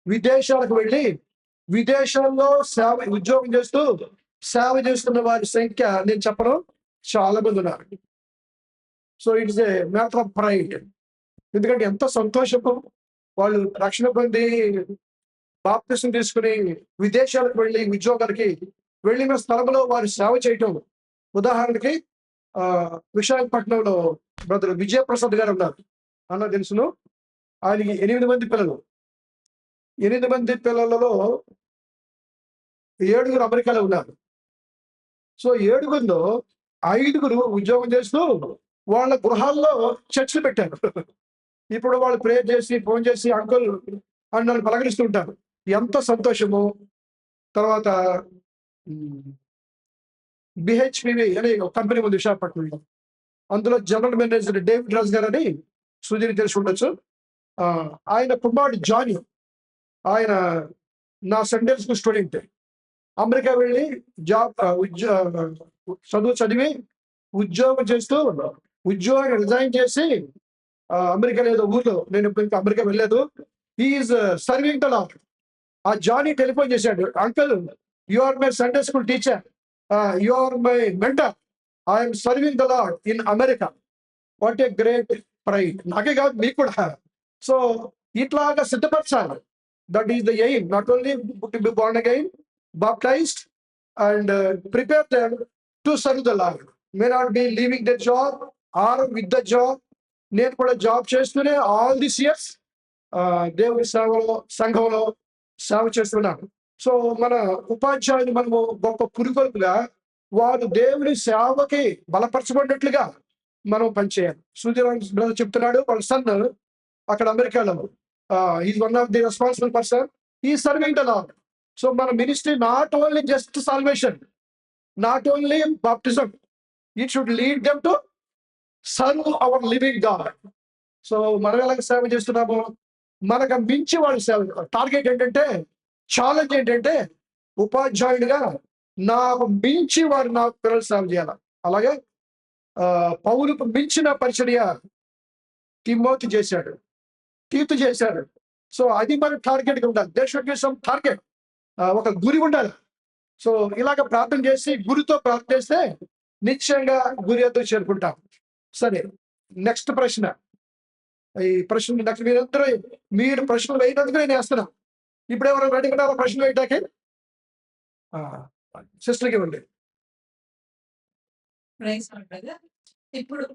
విదేశాలకు వెళ్ళి విదేశాల్లో ఉద్యోగం చేస్తూ సేవ చేస్తున్న వారి సంఖ్య నేను చెప్పను చాలా మంది ఉన్నారు. So it's a matter of pride. ఎందుకంటే ఎంత సంతోషము వాళ్ళు రక్షణ పొంది బాప్తిస్మం తీసుకుని విదేశాలకు వెళ్ళి ఉద్యోగాలకి వెళ్ళిన స్థలంలో వారు సేవ చేయటం. ఉదాహరణకి విశాఖపట్నంలో బ్రదర్ విజయప్రసాద్ గారు ఉన్నారు, అన్న తెలుసును. ఆయనకి 8 మంది పిల్లలు. 8 మంది పిల్లలలో 7 అమెరికాలో ఉన్నారు. సో 7లో 5 ఉద్యోగం చేస్తూ వాళ్ళ గృహాల్లో చర్చలు పెట్టారు. ఇప్పుడు వాళ్ళు ప్రేయర్ చేసి ఫోన్ చేసి అంకుల్ అని నన్ను పలకరిస్తూ ఉంటారు. ఎంత సంతోషము. తర్వాత బిహెచ్పివి అనే ఒక కంపెనీ ఉంది విశాఖపట్నంలో. అందులో జనరల్ మేనేజర్ డేవిడ్ రాజ్ గారు అని సుధీర్ తెలిసి ఉండొచ్చు. ఆయన కుమారుడు జానీ, ఆయన నా సండే స్కూల్ స్టూడెంట్. అమెరికా వెళ్ళి చదువు చదివి ఉద్యోగం చేస్తూ ఉద్యోగం రిజైన్ చేసి అమెరికా ఏదో ఊర్లో, నేను ఇప్పుడు ఇంకా అమెరికా వెళ్ళలేదు, హీఈస్ సర్వింగ్ ద లార్డ్. ఆ జానీ టెలిఫోన్ చేశాడు, uncle you are my Sunday school teacher, you are my mentor, I'm serving the Lord in America. What a great pride. నాకే కాదు మీకు కూడా. సో ఇట్లాగా సిద్ధపరచాలి. That is the aim. Not only to be born again, baptised and prepare them to serve the Lord. May not be leaving the job or with the job. నేను కూడా job చేస్తూనే all this years దేవుడి సేవలో సంఘంలో సేవ చేస్తున్నాను. So మన ఉపాధ్యాయులు మనము గొప్ప పురుగొల్పుగా వారు దేవుని సేవకి బలపరచబడినట్లుగా మనం పనిచేయాలి. సూర్యరామ్ బ్రదర్ చెప్తున్నాడు, వాళ్ళ సన్ అక్కడ అమెరికాలో is one of the responsible person, ఈ సర్వింగ్ ద లార్డ్. సో మన ministry not only just salvation, not only baptism, it should lead them to serve our living God. సో మనం ఎలాగ సేవ చేస్తున్నాము, మనకు మించి వాళ్ళు సేవ. టార్గెట్ ఏంటంటే, ఛాలెంజ్ ఏంటంటే, ఉపాధ్యాయుడిగా నాకు మించి వారు నా పిల్లలు సేవ చేయాలి. అలాగే పౌలుకు మించిన పరిచర్య తిమోతి చేశాడు, తీతు చేశాడు. సో అది మన టార్గెట్గా ఉండాలి. There should be some target, ఒక గురి ఉండాలి. సో ఇలాగ ప్రార్థన చేసి గురితో ప్రార్థన చేస్తే నిశ్చయంగా గురి ఎదురు చేరుకుంటాం. సరే, నెక్స్ట్ ప్రశ్న. ఈ ప్రశ్న నెక్స్ట్ మీరు ప్రశ్నలు వేయడానికి నేను వేస్తున్నా. ఇప్పుడు ఎవరు రెడీ ఉన్నారో ప్రశ్నలు వేయటానికి? సిస్టర్కి ఇవ్వండి. Praise lord brother. ఇప్పుడు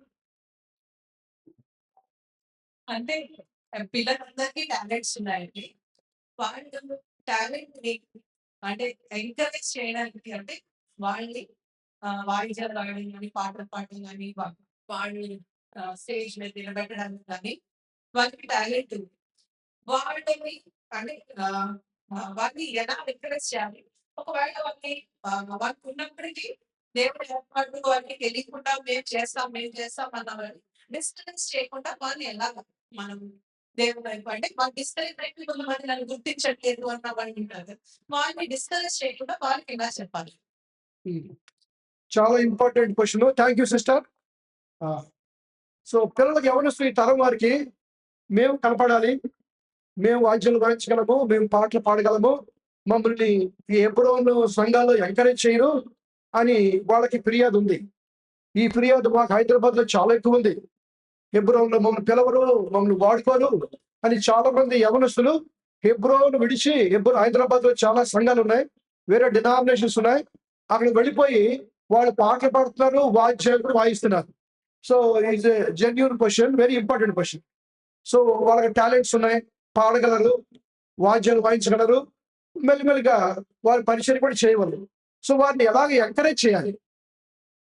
అంటే పిల్లలందరికీ టాలెంట్స్ ఉన్నాయండి. వాళ్ళు టాలెంట్ అంటే ఎంకరేజ్ చేయడానికి, అంటే వాళ్ళని వాయిద్యాలు రాయడం కానీ, పాటలు పాడడం కానీ, వాళ్ళు స్టేజ్ మీద నిలబెట్టడానికి కానీ వాళ్ళకి టాలెంట్ ఉంది. వాళ్ళని అంటే వాళ్ళని ఎలా ఎంకరేజ్ చేయాలి? ఒకవేళ వాళ్ళకి ఉన్నప్పటికీ దేవుడు ఏర్పాటు వాళ్ళకి తెలియకుండా మేము చేస్తాం అన్న వాళ్ళని డిస్టరెన్స్ చేయకుండా వాళ్ళని ఎలాగ మనం దేవుడు వైపు, అంటే వాళ్ళు డిస్కరేజ్ అయిపోయి కొంతమంది నన్ను గుర్తించట్లేదు అన్న వాళ్ళు ఉంటారు, వాళ్ళని డిస్కరేజ్ చేయకుండా వాళ్ళకి ఎలా చెప్పాలి? చాలా important question. Thank you sister. So పిల్లలకి యవనస్తులు ఈ తరం వారికి మేము కనపడాలి, మేము వాద్యాలు వాయించగలము, మేము పాటలు పాడగలము, మమ్మల్ని ఈ హెబ్రోన్ సంఘాలు ఎంకరేజ్ చేయరు అని వాళ్ళకి ఫిర్యాదు ఉంది. ఈ ఫిర్యాదు మాకు హైదరాబాద్లో చాలా ఎక్కువ ఉంది. హెబ్రోన్లో మమ్మల్ని పిలవరు, మమ్మల్ని వాడుకోరు అని చాలా మంది యవనస్తులు హెబ్రోన్ విడిచి, హైదరాబాద్లో చాలా సంఘాలు ఉన్నాయి, వేరే డినామినేషన్స్ ఉన్నాయి, అక్కడ వెళ్ళిపోయి వాళ్ళు పాటలు పాడుతున్నారు, వాద్యాలు కూడా వాయిస్తున్నారు. So is a genuine question, very important question. So వాళ్ళకి టాలెంట్స్ ఉన్నాయి, పాడగలరు, వాద్యాలు వాయించగలరు, మెల్లిమెల్లిగా వారి పరిచయం కూడా చేయగలరు. సో వారిని ఎలాగ ఎంకరేజ్ చేయాలి,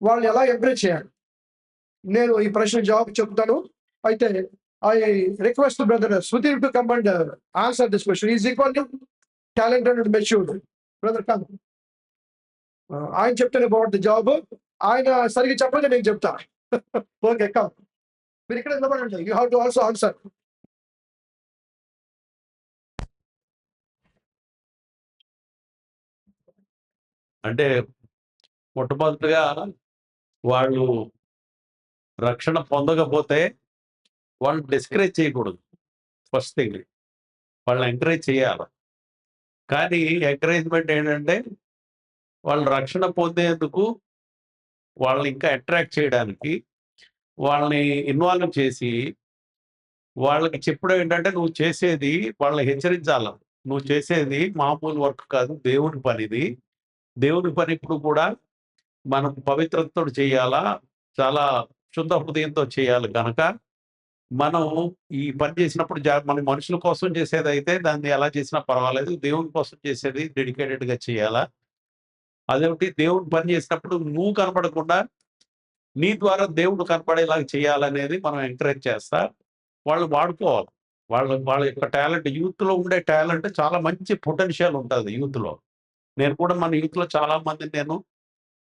వాళ్ళని ఎలా ఎంకరేజ్ చేయాలి, నేను ఈ ప్రశ్న జవాబు చెప్తాను. అయితే I request brother Sudheer to come and answer this question. Is equal to talented and matured. Brother come. ఆయన చెప్తేనే బాగుంటుంది జవాబు. ఆయన సరిగ్గా చెప్పండి, నేను చెప్తా. Okay, come. మీరు ఇక్కడ నిలబడండి. You have to also answer. అంటే మొట్టమొదటిగా వాళ్ళు రక్షణ పొందకపోతే వాళ్ళని డిస్కరేజ్ చేయకూడదు. ఫస్ట్ థింగ్ వాళ్ళని ఎంకరేజ్ చేయాలి. కానీ ఎంకరేజ్మెంట్ ఏంటంటే వాళ్ళు రక్షణ పొందేందుకు వాళ్ళని ఇంకా అట్రాక్ట్ చేయడానికి వాళ్ళని ఇన్వాల్వ్ చేసి వాళ్ళకి చెప్పడం ఏంటంటే నువ్వు చేసేది వాళ్ళని హెచ్చరించాల. నువ్వు చేసేది మామూలు వర్క్ కాదు, దేవుని పనిది. దేవుని పని ఇప్పుడు కూడా మనం పవిత్రతతో చేయాలా, చాలా శుద్ధ హృదయంతో చేయాలి. కనుక మనం ఈ పని చేసినప్పుడు మన మనుషుల కోసం చేసేది అయితే దాన్ని ఎలా చేసినా పర్వాలేదు, దేవుని కోసం చేసేది డెడికేటెడ్గా చేయాలా. అదేమిటి దేవుని పని చేసినప్పుడు నువ్వు కనపడకుండా నీ ద్వారా దేవుడు కనపడేలాగా చేయాలనేది మనం ఎంకరేజ్ చేస్తా. వాళ్ళు వాడుకోవాలి వాళ్ళ యొక్క టాలెంట్. యూత్లో ఉండే టాలెంట్ చాలా మంచి పొటెన్షియల్ ఉంటుంది యూత్లో. నేను కూడా మన యూత్లో చాలా మంది నేను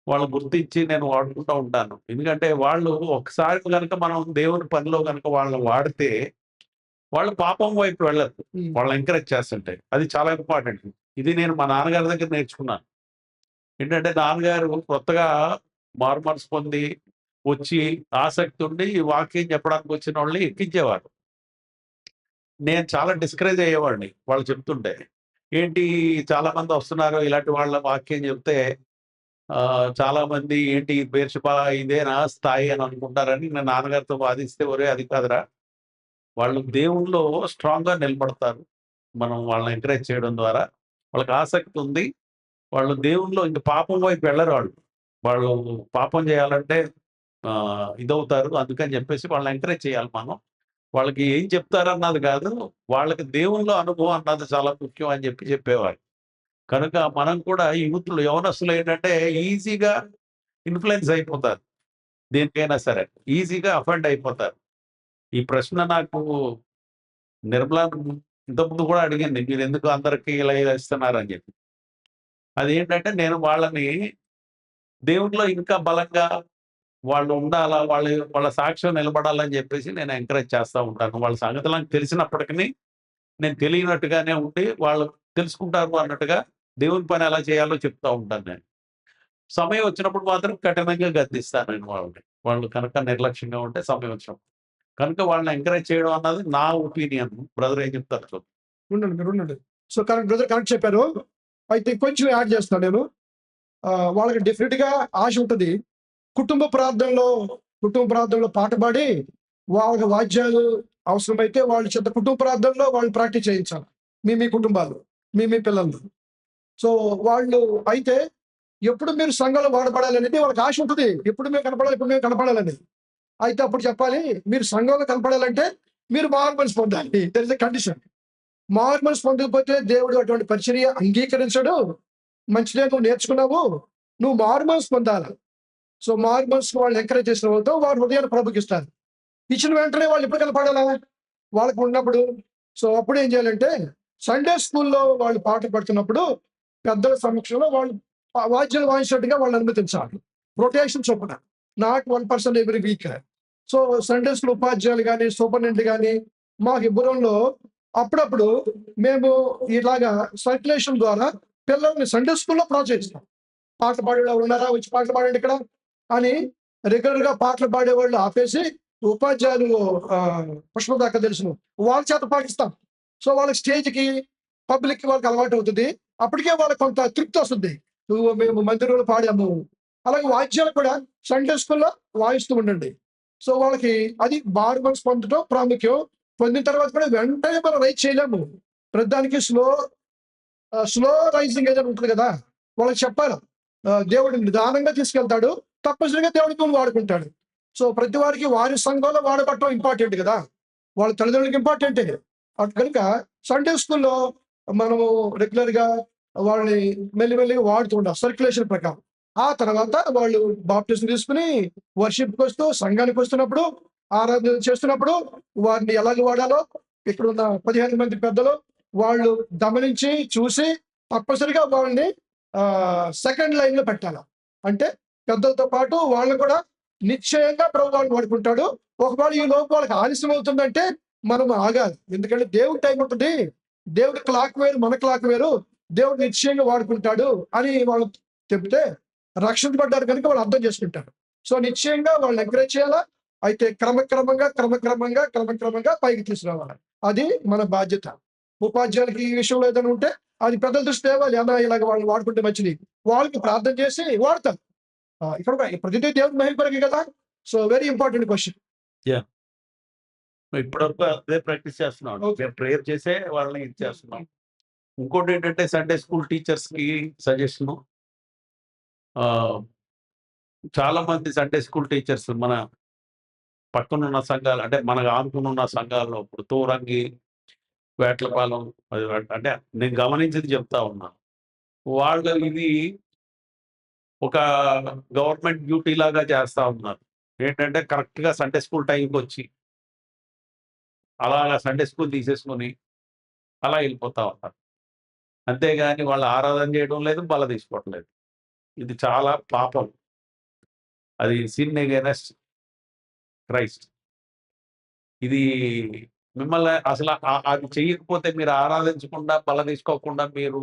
వాళ్ళు గుర్తించి నేను వాడుకుంటూ ఉంటాను. ఎందుకంటే వాళ్ళు ఒకసారి కనుక మనం దేవుని పనిలో కనుక వాళ్ళని వాడితే వాళ్ళు పాపం వైపు వెళ్ళరు. వాళ్ళని ఎంకరేజ్ చేస్తుంటే అది చాలా ఇంపార్టెంట్. ఇది నేను మా నాన్నగారి దగ్గర నేర్చుకున్నాను. ఏంటంటే నాన్నగారు కొత్తగా మారుమనసు పొంది వచ్చి ఆసక్తి ఉండి ఈ వాక్యం చెప్పడానికి వచ్చిన వాళ్ళని ఎక్కించేవారు. నేను చాలా డిస్కరేజ్ అయ్యేవాడిని వాళ్ళు చెప్తుంటే. ఏంటి చాలా మంది వస్తున్నారు ఇలాంటి వాళ్ళ వాక్యం చెప్తే చాలా మంది ఏంటి బేర్షిబా ఇదేనా స్థాయి అని అనుకుంటారని నేను నాన్నగారితో వాదిస్తే, ఒరే అది కాదురా, వాళ్ళు దేవుళ్ళో స్ట్రాంగ్గా నిలబడతారు మనం వాళ్ళని ఎంకరేజ్ చేయడం ద్వారా. వాళ్ళకి ఆసక్తి ఉంది, వాళ్ళు దేవుళ్ళో ఇంక పాపం వైపు వెళ్ళరు. వాళ్ళు పాపం చేయాలంటే ఇదవుతారు. అందుకని చెప్పేసి వాళ్ళని ఎంకరేజ్ చేయాలి మనం. వాళ్ళకి ఏం చెప్తారన్నది కాదు, వాళ్ళకి దేవుళ్ళో అనుభవం అన్నది చాలా ముఖ్యం అని చెప్పేవారు. కనుక మనం కూడా యూత్లు యవనస్తులు ఏంటంటే ఈజీగా ఇన్ఫ్లుయెన్స్ అయిపోతారు, దేనికైనా సరే ఈజీగా అఫెండ్ అయిపోతారు. ఈ ప్రశ్న నాకు నిర్మలా ఇంతకుముందు కూడా అడిగింది, మీరు ఎందుకు అందరికీ ఇలా ఇస్తున్నారని చెప్పి. అదేంటంటే నేను వాళ్ళని దేవునిలో ఇంకా బలంగా వాళ్ళు ఉండాలా, వాళ్ళ సాక్ష్యం నిలబడాలని చెప్పేసి నేను ఎంకరేజ్ చేస్తూ ఉంటాను. వాళ్ళ సంగతులను తెలిసినప్పటికీ నేను తెలియనట్టుగానే ఉండి వాళ్ళు తెలుసుకుంటారు అన్నట్టుగా దేవుని పని ఎలా చేయాలో చెప్తూ ఉంటాను. నేను సమయం వచ్చినప్పుడు మాత్రం కఠినంగా గద్దిస్తాను నేను వాళ్ళని. వాళ్ళు కనుక నిర్లక్ష్యంగా ఉంటే సమయం వచ్చినప్పుడు. కనుక వాళ్ళని ఎంకరేజ్ చేయడం అన్నది నా ఒపీనియన్. బ్రదర్ ఏం చెప్తారు? ఉండండి, మీరు ఉండండి. సో కరెక్ట్ బ్రదర్, కరెక్ట్ చెప్పారు. అయితే కొంచెం యాడ్ చేస్తాను నేను. వాళ్ళకి డెఫినెట్గా ఆశ ఉంటుంది. కుటుంబ ప్రార్థనలో పాట పాడి వాళ్ళకి వాద్యాలు అవసరమైతే వాళ్ళ చేత కుటుంబ ప్రార్థనలో వాళ్ళు ప్రాక్టీస్ చేయించాలి. మీ కుటుంబాలు, మీ పిల్లలు. సో వాళ్ళు అయితే ఎప్పుడు మీరు సంఘంలో వాడబడాలనేది వాళ్ళకి ఆశ ఉంటుంది. ఎప్పుడు మేము కనపడాలని. అయితే అప్పుడు చెప్పాలి, మీరు సంఘంలో కనపడాలంటే మీరు మారుమనసు పొందాలి. There is a condition. మారుమనసు పొందకపోతే దేవుడు అటువంటి పరిచర్య అంగీకరించడు. మంచిదే, నువ్వు నేర్చుకున్నావు, నువ్వు మారుమనసు పొందాలి. సో మారుమనసు వాళ్ళు ఎంకరేజ్ చేసిన వాళ్ళతో వారు హృదయాన్ని ప్రభుకిస్తారు. ఇచ్చిన వెంటనే వాళ్ళు ఎప్పుడు కనపడాలా వాళ్ళకు ఉన్నప్పుడు. సో అప్పుడు ఏం చేయాలంటే సండే స్కూల్లో వాళ్ళు పాట పడుతున్నప్పుడు పెద్దల సమక్షంలో వాళ్ళు వాద్యాలు వాయించినట్టుగా వాళ్ళని అనుమతించాలి. రొటేషన్ చొప్పున, not 1% every week. So Sunday school ఉపాధ్యాయులు కానీ సూపరింటెండెంట్ కానీ మా హిబ్బురంలో అప్పుడప్పుడు మేము ఇలాగా సర్క్యులేషన్ ద్వారా పిల్లల్ని సండే స్కూల్లో ప్రోత్సహిస్తాం. పాటలు పాడేవాళ్ళు ఉన్నారా, వచ్చి పాటలు పాడండి ఇక్కడ అని రెగ్యులర్గా పాటలు పాడేవాళ్ళు ఆపేసి ఉపాధ్యాయులు పుష్పదాకా తెలుసును వాళ్ళ చేత పాటిస్తాం. సో వాళ్ళకి స్టేజ్కి పబ్లిక్కి వాళ్ళకి అలవాటు అవుతుంది. అప్పటికే వాళ్ళకి కొంత తృప్తి వస్తుంది, మేము మందిరంలో పాడాము. అలాగే వాద్యాలు కూడా సండే స్కూల్లో వాయిస్తూ ఉండండి. సో వాళ్ళకి అది మారుమనసు పొందడం ప్రాముఖ్యం. పొందిన తర్వాత కూడా వెంటనే మనం రైజ్ చేయలేము. ప్రతిదానికి స్లో రైజింగ్ ఏదైనా ఉంటుంది కదా, వాళ్ళకి చెప్పాలి. దేవుడు నిదానంగా తీసుకెళ్తాడు, తప్పనిసరిగా దేవుడికి వాడుకుంటాడు. సో ప్రతి వారికి వారి సంఘంలో వాడబట్టడం ఇంపార్టెంట్ కదా, వాళ్ళ తల్లిదండ్రులకి ఇంపార్టెంటే. అటు కనుక సండే స్కూల్‌లో మనము రెగ్యులర్‌గా వాళ్ళని మెల్లిమెల్లిగా వాడుతుంటాం సర్క్యులేషన్ ప్రకారం. ఆ తర్వాత వాళ్ళు బాప్టిజం తీసుకొని వర్షిప్‌కొస్తూ, సంఘానికి వస్తున్నప్పుడు, ఆరాధన చేస్తున్నప్పుడు వారిని ఎలాగ వాడాలో ఇక్కడున్న 15 మంది పెద్దలు వాళ్ళు గమనించి, చూసి తప్పనిసరిగా వాళ్ళని సెకండ్ లైన్‌లో పెట్టాల. అంటే పెద్దలతో పాటు వాళ్ళు కూడా నిశ్చయంగా ప్రభు వాళ్ళని వాడుకుంటాడు. ఒకవేళ ఈలోపు వాళ్ళకి ఆలస్యం అవుతుందంటే మనం ఆగాలి. ఎందుకంటే దేవుడి టైం ఉంటుంది. దేవుడి క్లాక్ వేరు, మన క్లాక్ వేరు. దేవుడు నిశ్చయంగా వాడుకుంటాడు అని వాళ్ళు చెప్తే రక్షించబడ్డారు కనుక వాళ్ళు అర్థం చేసుకుంటారు. సో నిశ్చయంగా వాళ్ళని ఎంకరేజ్ చేయాలా. అయితే క్రమక్రమంగా పైకి తీసుకురావాలి. అది మన బాధ్యత. ఉపాధ్యాయులకి ఈ విషయంలో ఏదైనా ఉంటే అది పెద్దల దృష్టి తేవాలి. అన్నా ఇలాగ వాళ్ళని వాడుకుంటే మంచిది. వాళ్ళకి ప్రార్థన చేసి వాడతారు. ఇక్కడ కూడా ప్రతిదీ దేవుడి మహిమ కొరకే కదా. So very important question. ఇప్పటివరకు అదే ప్రాక్టీస్ చేస్తున్నాం. Okay. మేము ప్రేయర్ చేసే వాళ్ళని ఇది చేస్తున్నాం. ఇంకోటి ఏంటంటే సండే స్కూల్ టీచర్స్‌కి సజెషను. చాలా మంది సండే స్కూల్ టీచర్స్ మన పక్కనున్న సంఘాలు అంటే మనకు ఆనుకునున్న సంఘాల్లో ఇప్పుడు తూరంగి, వేట్లపాలెం అది అంటే నేను గమనించింది చెప్తా ఉన్నాను. వాళ్ళు ఇది ఒక గవర్నమెంట్ డ్యూటీ లాగా చేస్తా ఉన్నారు. ఏంటంటే కరెక్ట్‌గా సండే స్కూల్ టైంకొచ్చి అలాగా సండే స్కూల్ తీసేసుకొని అలా వెళ్ళిపోతా ఉన్నారు. అంతేగాని వాళ్ళు ఆరాధన చేయడం లేదు, బల్ల తీసుకోవటం లేదు. ఇది చాలా పాపం. అది సిన్ అగైనెస్ట్ క్రైస్ట్. ఇది మిమ్మల్ని అసలు అది చేయకపోతే మీరు ఆరాధించకుండా, బల్ల తీసుకోకుండా మీరు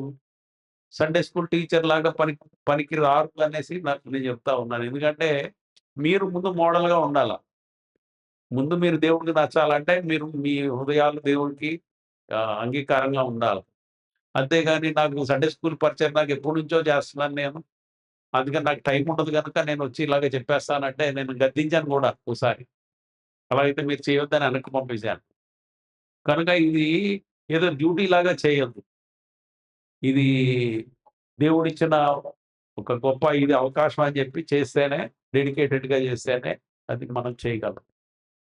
సండే స్కూల్ టీచర్ లాగా పనికి రారు అనేసి నేను చెప్తా ఉన్నాను. ఎందుకంటే మీరు ముందు మోడల్‌గా ఉండాల. ముందు మీరు దేవుడికి నచ్చాలంటే మీరు మీ హృదయాలు దేవుడికి అంగీకారంగా ఉండాలి. అంతేగాని నాకు సండే స్కూల్ పరిచయం నాకు ఎప్పటినుంచో చేస్తున్నాను నేను. అందుకని నాకు టైం ఉండదు గనుక నేను వచ్చి ఇలాగ చెప్పేస్తానంటే నేను గద్దించాను కూడా ఓసారి. అలా అయితే మీరు చేయొద్దని వెనక్కి పంపేశాను. కనుక ఇది ఏదో డ్యూటీ లాగా చేయొద్దు. ఇది దేవుడిచ్చిన ఒక గొప్ప ఇది అవకాశం అని చెప్పి చేస్తేనే డెడికేటెడ్‌గా చేస్తేనే అది మనం చేయగలం.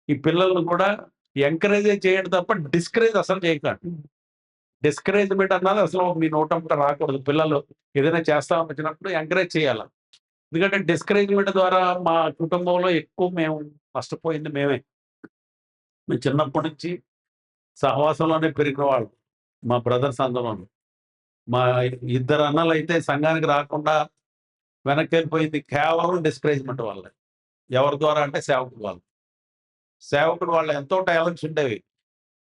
ఈ పిల్లల్ని కూడా ఎంకరేజే చేయండి తప్ప డిస్కరేజ్ అసలు చేయకండి. డిస్కరేజ్‌మెంట్ అన్నది అసలు మీ నోటంట రాకూడదు. పిల్లలు ఏదైనా చేస్తామని వచ్చినప్పుడు ఎంకరేజ్ చేయాల. ఎందుకంటే డిస్కరేజ్‌మెంట్ ద్వారా మా కుటుంబంలో ఎక్కువ మేము నష్టపోయింది మేమే. మేము చిన్నప్పటి నుంచి సహవాసంలోనే పెరిగిన వాళ్ళు. మా బ్రదర్స్ అందరూను. మా ఇద్దరు అన్నలైతే సంఘానికి రాకుండా వెనక్కెళ్ళిపోయింది కేవలం డిస్కరేజ్‌మెంట్ వల్లే. ఎవరి ద్వారా అంటే సేవకుల వల్ల. సేవకుడు వాళ్ళు ఎంతో టాలెంట్స్ ఉండేవి.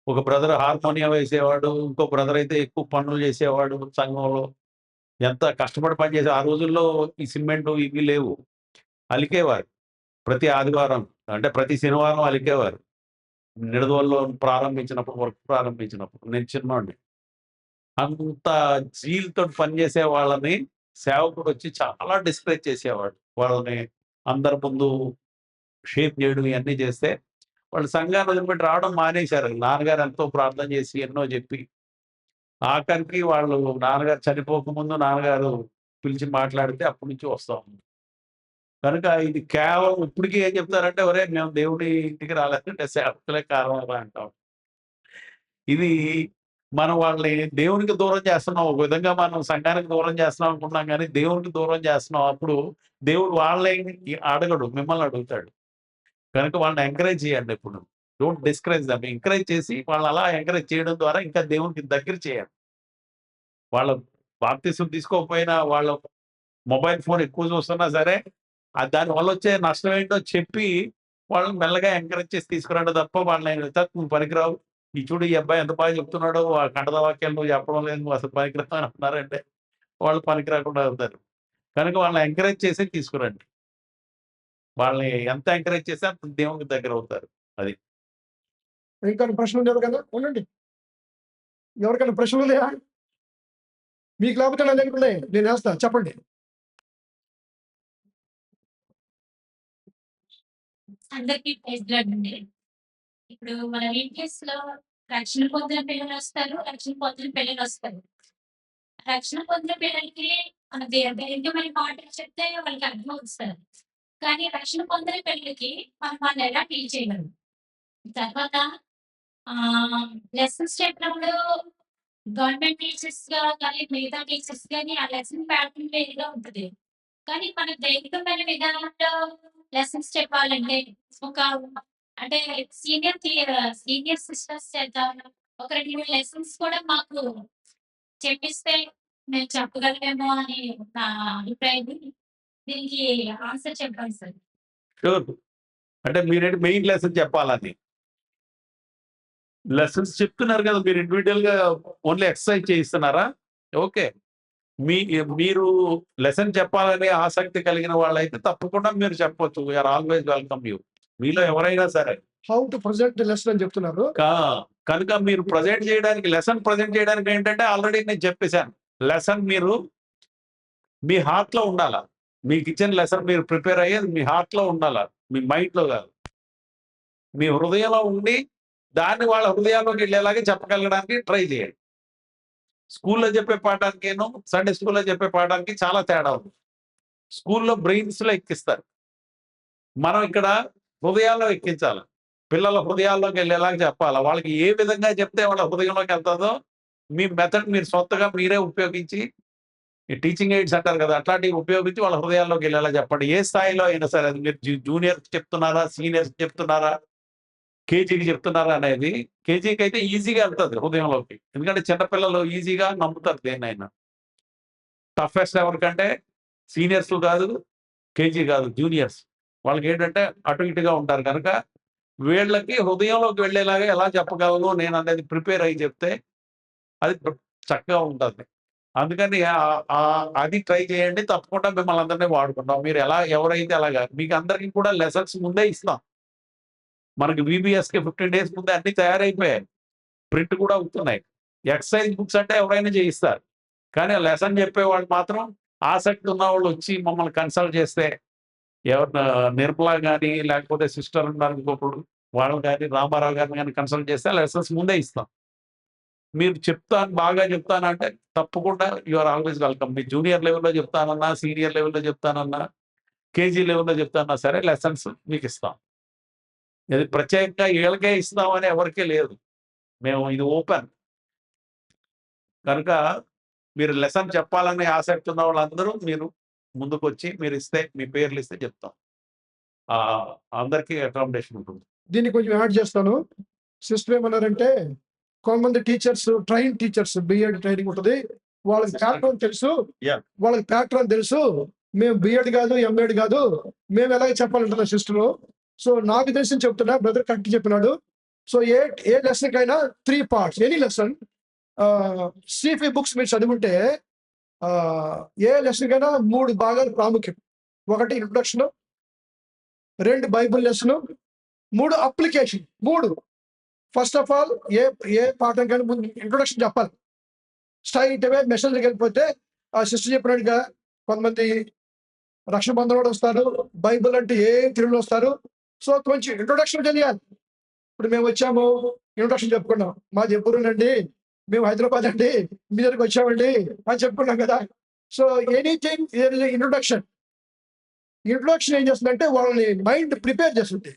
ఒక బ్రదర్ హార్మోనియం వేసేవాడు. ఇంకో బ్రదర్ అయితే ఎక్కువ పనులు చేసేవాడు సంఘంలో. ఎంత కష్టపడి పనిచేసే ఆ రోజుల్లో ఈ సిమెంటు ఇవి లేవు. అలికేవారు. ప్రతి ఆదివారం అంటే ప్రతి శనివారం అలికేవారు. నిడదవోలులో ప్రారంభించినప్పుడు వర్క్ ప్రారంభించినప్పుడు. నేను చిన్నోడిని. అంత జీల్‌తోటి పనిచేసే వాళ్ళని సేవకుడొచ్చి చాలా డిస్కరేజ్ చేసేవాడు. వాళ్ళని అందరి ముందు షేమ్ చేయడం ఇయన్నీ చేస్తే వాళ్ళు సంఘాన్ని వదిలిపెట్టి రావడం మానేశారు. నాన్నగారు ఎంతో ప్రార్థన చేసి ఎన్నో చెప్పి ఆఖరికి వాళ్ళు నాన్నగారు చనిపోకముందు నాన్నగారు పిలిచి మాట్లాడితే అప్పటి నుంచి వస్తాం. కనుక ఇది కేవలం ఇప్పటికి ఏం చెప్తారంటే ఒరేయ్ మేము దేవుడి ఇంటికి రాలేదంటే సేవకులే కారణం రా అంటాం. ఇది మనం వాళ్ళని దేవునికి దూరం చేస్తున్నాం. ఒక విధంగా మనం సంఘానికి దూరం చేస్తున్నాం అనుకుంటున్నాం గానీ దేవునికి దూరం చేస్తున్నాం. అప్పుడు దేవుడు వాళ్ళని అడగడు. మిమ్మల్ని అడుగుతాడు. కనుక వాళ్ళని ఎంకరేజ్ చేయండి ఎప్పుడు. Don't discourage them. ఎంకరేజ్ చేసి వాళ్ళని అలా ఎంకరేజ్ చేయడం ద్వారా ఇంకా దేవునికి దగ్గర చేయాలి. వాళ్ళ బాప్తిసం తీసుకోకపోయినా వాళ్ళ మొబైల్ ఫోన్ ఎక్కువ చూస్తున్నా సరే దానివల్ల వచ్చే నష్టం ఏంటో చెప్పి వాళ్ళని మెల్లగా ఎంకరేజ్ చేసి తీసుకురండి తప్ప వాళ్ళని నువ్వు పనికిరావు. ఈ చూడు ఈ అబ్బాయి ఎంత బాగా చెప్తున్నాడో కండద వాక్యాలు నువ్వు చెప్పడం లేదు నువ్వు అసలు పనికిరావు అని అంటున్నారంటే వాళ్ళు పనికి రాకుండా అవుతారు. కనుక వాళ్ళని ఎంకరేజ్ చేసి తీసుకురండి. వాళ్ళని ఎంత ఎంకరేజ్ చేస్తే అంత దేవునికి దగ్గర అవుతారు. అది. ఇంకా ప్రశ్నలు ఉంది ఎవరికైనా? ఉండండి. ఎవరికైనా ప్రశ్నలు ఉన్నాయా? మీకు లేకపోతే నా దగ్గర ఉన్నాయి. నేను వేస్తా. చెప్పండి. అందరికీ ప్రైజ్ లార్డ్ అండి. ఇప్పుడు మన వీపీఎస్‌లో రక్షణ పొందిన పిల్లలొస్తారు. రక్షణ పొందిన పిల్లలొస్తారు. రక్షణ పొందిన పిల్లలకి దీర్ఘమైన మాటలు చెప్తే వాళ్ళకి అర్థమవుతుంది సార్. కానీ రక్షణ పొందిన పిల్లలకి మనం వాళ్ళని ఎలా టీచ్ చేయగలం? తర్వాత లెసన్స్ చెప్పినప్పుడు గవర్నమెంట్ టీచర్స్ కానీ మిగతా టీచర్స్ కానీ ఆ లెసన్ ప్యాటర్న్ వేరుగా ఉంటుంది. కానీ మన దైహికమైన విధానంలో లెసన్స్ చెప్పాలంటే ఒక అంటే సీనియర్ సిస్టర్స్ చేత ఒక 2-3 లెసన్స్ కూడా మాకు చెప్పిస్తే మేము చెప్పగలమేమో అని నా అభిప్రాయం. దీనికి ఆన్సర్ చెప్పండి సార్. షూర్. అంటే మీరేంటి మెయిన్ లెసన్ చెప్పాలని లెసన్స్ చెప్తున్నారు కదా, మీరు ఇండివిజువల్ గా ఓన్లీ ఎక్సర్సైజ్ చేయిస్తున్నారా? ఓకే. మీరు లెసన్ చెప్పాలనే ఆసక్తి కలిగిన వాళ్ళైతే తప్పకుండా మీరు చెప్పొచ్చు. We're always welcome you. మీలో ఎవరైనా సరే హౌ టు ప్రజెంట్ లెసన్ అని చెప్తున్నారు. కనుక మీరు ప్రజెంట్ చేయడానికి లెసన్ ప్రజెంట్ చేయడానికి ఏంటంటే ఆల్రెడీ నేను చెప్పేశాను. లెసన్ మీరు మీ హార్ట్ లో ఉండాలా. మీకు ఇచ్చిన లెసన్ మీరు ప్రిపేర్ అయ్యేది మీ హార్ట్ లో ఉండాలా, మీ మైండ్ లో కాదు. మీ హృదయంలో ఉండి దాన్ని వాళ్ళ హృదయాల్లోకి వెళ్ళేలాగే చెప్పగలగడానికి ట్రై చేయండి. స్కూల్లో చెప్పే పాఠానికేను సండే స్కూల్లో చెప్పే పాఠానికి చాలా తేడా ఉంది. స్కూల్లో బ్రెయిన్స్ లో ఎక్కిస్తారు, మనం ఇక్కడ హృదయాల్లో ఎక్కించాలి. పిల్లల హృదయాల్లోకి వెళ్ళేలాగా చెప్పాలి. వాళ్ళకి ఏ విధంగా చెప్తే వాళ్ళ హృదయంలోకి వెళ్తుందో మీ మెథడ్ మీరు సొంతగా మీరే ఉపయోగించి, ఈ టీచింగ్ ఎయిడ్స్ అంటారు కదా, అట్లాంటివి ఉపయోగించి వాళ్ళ హృదయాల్లోకి వెళ్ళేలా చెప్పండి. ఏ స్థాయిలో అయినా సరే, అది మీరు జూనియర్స్ చెప్తున్నారా, సీనియర్స్ చెప్తున్నారా, కేజీకి చెప్తున్నారా అనేది. కేజీకి అయితే ఈజీగా వెళ్తుంది హృదయంలోకి, ఎందుకంటే చిన్నపిల్లలు ఈజీగా నమ్ముతారు దేన్నైనా. టఫెస్ట్ ఎవరికంటే సీనియర్స్ కాదు, కేజీ కాదు, జూనియర్స్. వాళ్ళకి ఏంటంటే అటు ఇటుగా ఉంటారు. కనుక వీళ్ళకి హృదయంలోకి వెళ్ళేలాగా ఎలా చెప్పగలను నేను అనేది ప్రిపేర్ అయ్యి చెప్తే అది చక్కగా ఉంటుంది. అందుకని అది ట్రై చేయండి. తప్పకుండా మిమ్మల్ని అందరినీ వాడుకుంటాం. మీరు ఎవరైతే అలాగా మీకు అందరికీ కూడా లెసన్స్ ముందే ఇస్తాం. మనకి VBSకి 15 days ముందే అన్ని తయారైపోయాయి, ప్రింట్ కూడా అవుతున్నాయి. ఎక్సర్సైజ్ బుక్స్ అంటే ఎవరైనా చేయిస్తారు, కానీ ఆ లెసన్ చెప్పేవాళ్ళు మాత్రం ఆసక్తి ఉన్న వాళ్ళు వచ్చి మమ్మల్ని కన్సల్ట్ చేస్తే, ఎవరిన నిర్మలా కానీ లేకపోతే సిస్టర్ ఉన్నారు ఇంకొకడు, వాళ్ళు కానీ రామారావు గారిని కానీ కన్సల్ట్ చేస్తే లెసన్స్ ముందే ఇస్తాం. మీరు బాగా చెప్తానంటే తప్పకుండా యు ఆర్ ఆల్వేస్ వెల్కమ్. మీ జూనియర్ లెవెల్లో చెప్తానన్నా, సీనియర్ లెవెల్లో చెప్తానన్నా, కేజీ లెవెల్లో చెప్తానన్నా సరే లెసన్స్ మీకు ఇస్తాం. ఇది ప్రత్యేకంగా వీళ్ళకే ఇస్తామని ఎవరికీ లేదు. మేము ఇది ఓపెన్. కనుక మీరు లెసన్ చెప్పాలనే ఆసక్తి ఉన్న వాళ్ళందరూ మీరు ముందుకు వచ్చి మీరు ఇస్తే, మీ పేర్లు ఇస్తే చెప్తాం. అందరికీ అకామిడేషన్ ఉంటుంది. దీన్ని కొంచెం యాడ్ చేస్తాను. సిస్టర్ ఏమన్నారంటే, కొంతమంది teachers train teachers BEd training ఉంటుంది, వాళ్ళకి ప్యాటర్న్ తెలుసు, వాళ్ళకి ప్యాటర్న్ తెలుసు, మేము బిఎడ్ కాదు, ఎంఎడ్ కాదు, మేము ఎలాగ చెప్పాలంటున్నా సిస్టర్. సో నాకు తెలిసి చెప్తున్నా, బ్రదర్ కరెక్ట్ చెప్పినాడు. సో ఏ లెసన్ కైనా 3 parts, ఎనీ లెసన్. సిఫీ బుక్స్ మీరు చదువుంటే ఏ లెసన్ కైనా 3 భాగాలు ప్రాముఖ్యం. 1 introduction, 2 Bible lesson, 3 application. 3 first of all ఏ పాఠం కానీ ముందు ఇంట్రొడక్షన్ చెప్పాలి. స్ట్రైట్ అవే మెసేజ్కి వెళ్ళిపోతే ఆ సిస్టర్ చెప్పినట్టుగా కొంతమంది రక్షణ బంధం కూడా వస్తారు, బైబుల్ అంటే ఏ తెలుగులో వస్తారు. సో కొంచెం ఇంట్రొడక్షన్ తెలియాలి. ఇప్పుడు మేము వచ్చాము, ఇంట్రొడక్షన్ చెప్పుకున్నాం, మాది ఎప్పుడునండి, మేము హైదరాబాద్ అండి, మీ దగ్గరికి వచ్చామండి అని చెప్పుకున్నాం కదా. సో ఎనీథింగ్ ఇంట్రొడక్షన్ ఏం చేస్తుందంటే వాళ్ళని మైండ్ ప్రిపేర్ చేస్తుంది.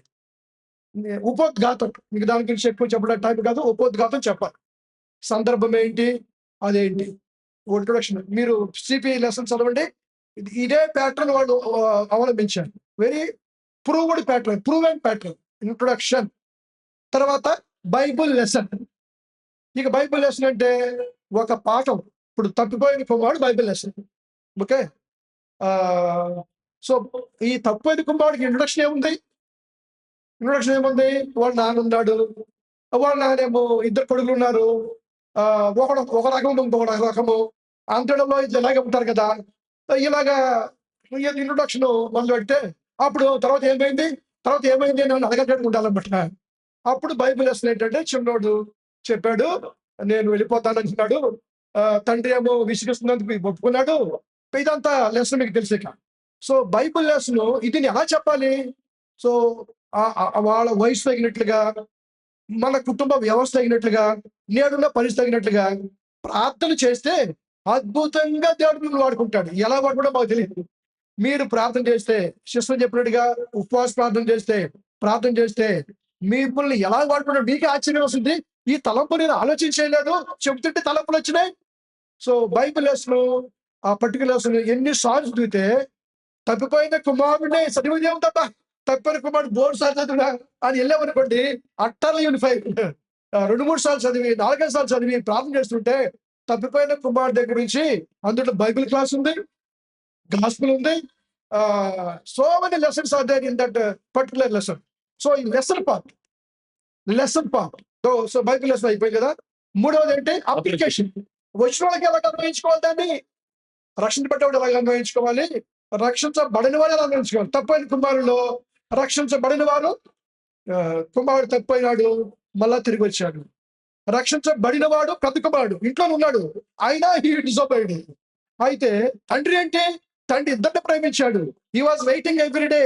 ఉపోద్ఘాతం, మీకు దాని గురించి ఎక్కువ చెప్పడం టైం కాదు, ఉపోద్ఘాతం చెప్పాలి. సందర్భం ఏంటి, అదేంటి, ఇంట్రొడక్షన్. మీరు సిపి లెసన్ చదవండి, ఇదే ప్యాటర్న్ వాళ్ళు అవలంబించారు. Very proved pattern, proven pattern. Introduction తర్వాత బైబుల్ లెసన్. ఇక బైబుల్ లెసన్ అంటే ఒక పాఠం, ఇప్పుడు తప్పిపోయిన కుమారుడు బైబిల్ లెసన్. ఓకే. సో ఈ తప్పిపోయిన కుమారుడికి ఇంట్రొడక్షన్ ఏముంది? వాళ్ళ నాన్న ఉన్నాడు, వాళ్ళ నాన్నేమో 2 కొడుకులు ఉన్నారు, ఒక రకము ఇంకొక రకము, అంతడంలో ఇలాగే ఉంటారు కదా. ఇలాగా ఇంట్రొడక్షన్ మొదలు పెడితే అప్పుడు తర్వాత ఏమైంది నన్ను అడగట్టు ఉండాలన్నమాట. అప్పుడు బైబిల్ లెసన్ ఏంటంటే, చిన్నోడు చెప్పాడు నేను వెళ్ళిపోతాను అంటున్నాడు, తండ్రి ఏమో విసిగిస్తున్నందుకు ఒప్పుకున్నాడు. ఇదంతా లెసన్ మీకు తెలిసే. సో బైబిల్ లెసన్ ఇది ఎలా చెప్పాలి? సో వాళ్ళ వయసు తగినట్లుగా, మన కుటుంబ వ్యవస్థ తగినట్లుగా, నేడున్న పరిస్థితి తగినట్లుగా ప్రార్థన చేస్తే అద్భుతంగా దేవుడు మిమ్మల్ని వాడుకుంటాడు. ఎలా వాడుకుంటా మాకు తెలియదు. మీరు ప్రార్థన చేస్తే, శిష్యులు చెప్పినట్టుగా ఉపవాస ప్రార్థన చేస్తే మిమ్మల్ని ఎలా వాడుకున్నాడు మీకే ఆశ్చర్యం వస్తుంది. ఈ తలంపు నేను ఆలోచించలేదు, చెబుతుంటే తలంపులు వచ్చినాయి. సో బైబిల్ లెసన్ ఆ పర్టికులర్ లెసన్ ఎన్నిసార్లు చదివితే తప్పిపోయిన కుమారుడే చదివిదేం తప్ప తప్పిపోయిన కుమారుడు 3 సార్లు చదివినా అని వెళ్ళామనుకోండి, అట్టర్ యూనిఫై 2-3 సార్లు చదివి 4-5 సార్లు చదివి ప్రార్థన చేస్తుంటే తప్పిపోయిన కుమారుడు దగ్గర నుంచి అందులో బైబిల్ క్లాస్ ఉంది, గాస్పుల్ ఉంది. So many lessons are there in that particular lesson. So ఈ lesson part so Bible lesson అయిపోయింది కదా. మూడవది ఏంటి? అప్లికేషన్. వచ్చిన వాళ్ళకి ఎలా అన్వయించుకోవాలి, దాన్ని రక్షణ పెట్టేవాడు ఎలా అన్వయించుకోవాలి, రక్షించబడిన వారు ఎలా అన్వయించుకోవాలి. తప్పైన కుమారులో రక్షించబడిన వారు, కుమారుడు తప్పైనాడు మళ్ళా తిరిగి వచ్చాడు. రక్షించబడిన వాడు పెద్ద కుమారుడు ఇంట్లో ఉన్నాడు, అయినా హీ డిసోబైడ్. అయితే తండ్రి ఏంటి? తండ్రి ఇద్దరిని ప్రేమించాడు. He was waiting every day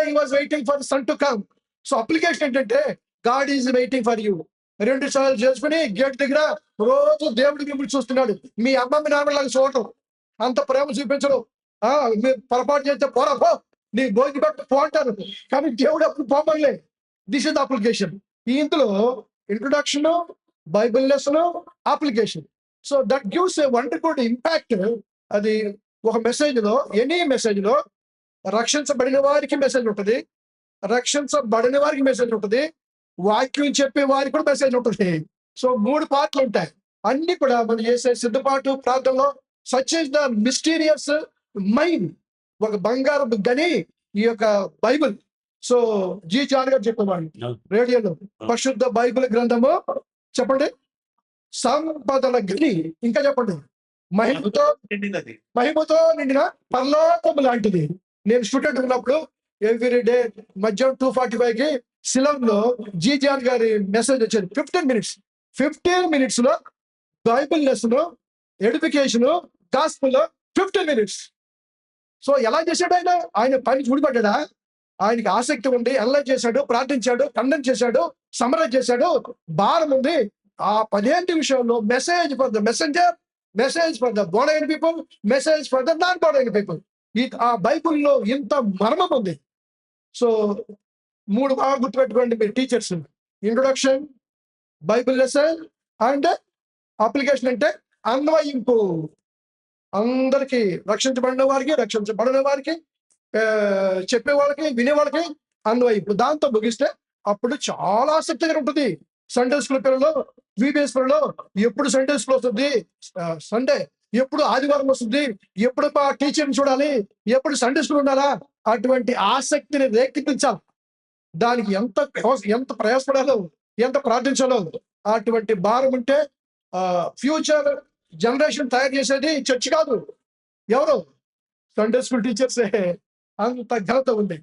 he was waiting for son to come. So application ఏంటంటే God is waiting for you. 2 సార్లు చేసుకుని గేట్ దగ్గర రోజు దేవుడు మిమ్మల్ని చూస్తున్నాడు. మీ అమ్మ మీ నాన్నలాగా చూడటం, అంత ప్రేమ చూపించడం. మీరు పొరపాటు చేస్తే పోరా పో, నీ భోగి పట్టు పో అంటారు, కానీ దేవుడు అప్పుడు పోమలే. This is the application. ఇందులో introduction, Bible lesson, application. So that gives a wonderful impact. అది ఒక మెసేజ్ లో, ఎనీ మెసేజ్ లో రక్షించబడిన వారికి మెసేజ్ ఉంటుంది, రక్షించబడిన వారికి మెసేజ్ ఉంటుంది, వాక్యం చెప్పే వారికి కూడా మెసేజ్ ఉంటుంది. సో 3 పార్ట్లు ఉంటాయి. అన్ని కూడా మనం చేసే సిద్ధపాటు ప్రాంతంలో such is the mysterious mind. ఒక బంగారు గని ఈ యొక్క బైబిల్. సో జి జాన్ గారు చెప్పేవాడు రేడియోలో, పరిశుద్ధ బైబిల్ గ్రంథము చెప్పండి, సంపదల గని. ఇంకా చెప్పండి, మహిమతో నిండిన పరలోకము లాంటిది. నేను స్టూడెంట్ ఉన్నప్పుడు ఎవ్రీ డే మధ్యాహ్నం 2:45కి శిలంలో జి జాన్ గారి మెసేజ్ వచ్చేది. 15 మినిట్స్ లో Bible lesson, education, gospel 15 minutes. So ఎలా చేశాడు ఆయన పని చూడబడ్డా? ఆయనకి ఆసక్తి ఉంది, అనలైజ్ చేశాడు, ప్రార్థించాడు, ఖండన చేశాడు, సమరైజ్ చేశాడు. భారం ఉంది. ఆ 15 నిమిషాల్లో message for the messenger, message for the born అయిన people, message for the non born అయిన పీపుల్. ఆ బైబుల్లో ఇంత మర్మం ఉంది. సో 3 బాగా గుర్తుపెట్టుకోండి మీరు teachers. Introduction, Bible lesson and application. అంటే అన్వయింపు. అందరికీ, రక్షించబడిన వారికి, రక్షించబడిన వారికి, చెప్పే వాళ్ళకి, వినే వాళ్ళకి అన్వయింపు. దాంతో ముగిస్తే అప్పుడు చాలా ఆసక్తిగా ఉంటుంది. సండే స్కూల్ పిల్లలు, విబిఎస్ పిల్లలు ఎప్పుడు సండే స్కూల్ వస్తుంది, సండే ఎప్పుడు ఆదివారం వస్తుంది, ఎప్పుడు టీచర్ని చూడాలి, ఎప్పుడు సండే స్కూల్ ఉండాలా, అటువంటి ఆసక్తిని రేకెత్తించాలి. దానికి ఎంత ప్రయాసపడాలో, ఎంత ప్రార్థించాలో. అటువంటి భారం ఉంటే ఫ్యూచర్ జనరేషన్ తయారు చేసేది చర్చ్ కాదు, ఎవరు? సండే స్కూల్ టీచర్సే. అంత ఘనత ఉంది.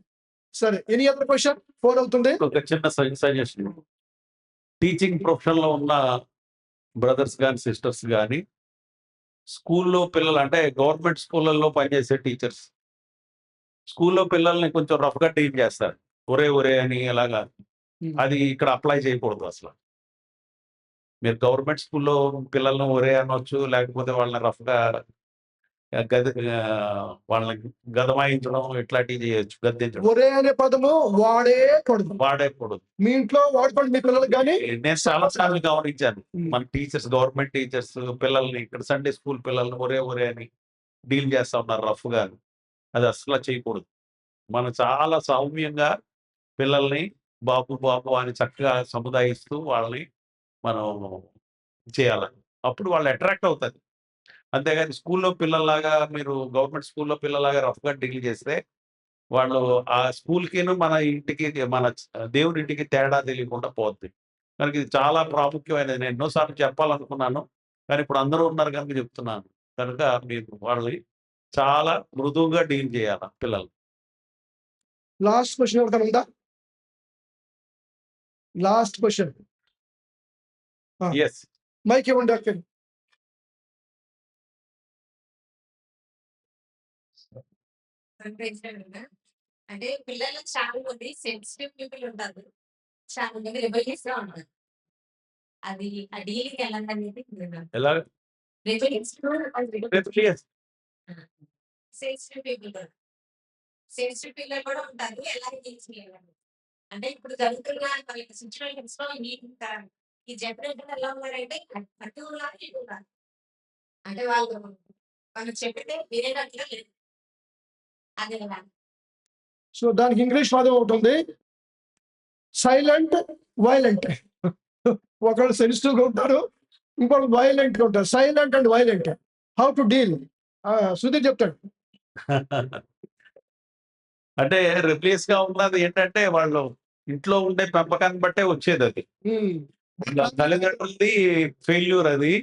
సరే, ఎనీ అదర్ క్వశ్చన్? 4 అవుతుంది. ఒక చిన్న సజెషన్. టీచింగ్ ప్రొఫెషన్ లో ఉన్న బ్రదర్స్ కానీ సిస్టర్స్ కానీ, స్కూల్లో పిల్లలు అంటే గవర్నమెంట్ స్కూళ్ళల్లో పనిచేసే టీచర్స్ స్కూల్లో పిల్లల్ని కొంచెం రఫ్గా డీల్ చేస్తారు. ఒరే అని అలాగా. అది ఇక్కడ అప్లై చేయకూడదు అసలు. మీరు గవర్నమెంట్ స్కూల్లో పిల్లల్ని ఒరే అనొచ్చు, లేకపోతే వాళ్ళని రఫ్గా వాళ్ళని గదమాయించడం ఇట్లాంటివి చేయొచ్చు, గద్దించడం. ఒరే అనే పదము వాడేకూడదు. మీ ఇంట్లో వాడుకోండి మీ పిల్లలకు. కానీ నేను చాలా సార్లు గమనించాను, మన టీచర్స్, గవర్నమెంట్ టీచర్స్ పిల్లల్ని, ఇక్కడ సండే స్కూల్ పిల్లల్ని ఒరే అని డీల్ చేస్తా ఉన్నారు రఫ్గా. అది అసలు చేయకూడదు. మనం చాలా సౌమ్యంగా పిల్లల్ని బాబు అని చక్కగా సముదాయిస్తూ వాళ్ళని మనం చేయాలి. అప్పుడు వాళ్ళు అట్రాక్ట్ అవుతారు. అంతేగాని స్కూల్లో పిల్లల్లాగా, మీరు గవర్నమెంట్ స్కూల్లో పిల్లలాగా రఫ్గా డీల్ చేస్తే వాళ్ళు ఆ స్కూల్కిను మన ఇంటికి, మన దేవుడి ఇంటికి తేడా తెలియకుండా పోద్ది. కనుక ఇది చాలా ప్రాముఖ్యమైనది. నేను ఎన్నోసార్లు చెప్పాలనుకున్నాను, కానీ ఇప్పుడు అందరూ ఉన్నారు కనుక చెప్తున్నాను. కనుక మీరు వాళ్ళని చాలా మృదువుగా డీల్ చేయాలి పిల్లలు. లాస్ట్ క్వశ్చన్ ఎవరికైనా ఉందా? Last question. ఎస్, మైక్ ఇవ్వండి డాక్టర్. అంటే పిల్లలు చాలా మంది సెన్సిటివ్ పీపుల్ ఉంటారు, చాలా మంది రిబెలియస్ గా ఉంటారు. అది ఆ డీలింగ్ ఎలా అనేది ఎలా రిబెలియస్ సెన్సిటివ్ పీపుల్ కూడా ఉంటారు. ఎలా డీల్ చేయాలి? అంటే ఇప్పుడు జరుగుతున్న సిచ్యువేషన్స్ లో ఈ జనరేషన్ ఎలా ఉన్నారంటే అటు ఉన్నారు ఇటు ఉన్నారు. అంటే వాళ్ళు చెప్పితే వినేటట్టుగా లేదు. అదే కదా. సో దానికి ఇంగ్లీష్ పదం ఒకటి ఉంది, సైలెంట్ వైలెంట్. ఒకళ్ళు సెన్సిటివ్గా ఉంటారు, ఇంకోళ్ళు వైలెంట్గా ఉంటారు. Silent and violent, how to deal Sudheer చెప్తాడు. అంటే రిప్లేస్ గా ఉన్నది ఏంటంటే వాళ్ళు ఇంట్లో ఉండే పెంపకాన్ని బట్టే వచ్చేది అది. తల్లిదండ్రులది ఫెయిల్యూర్ అది.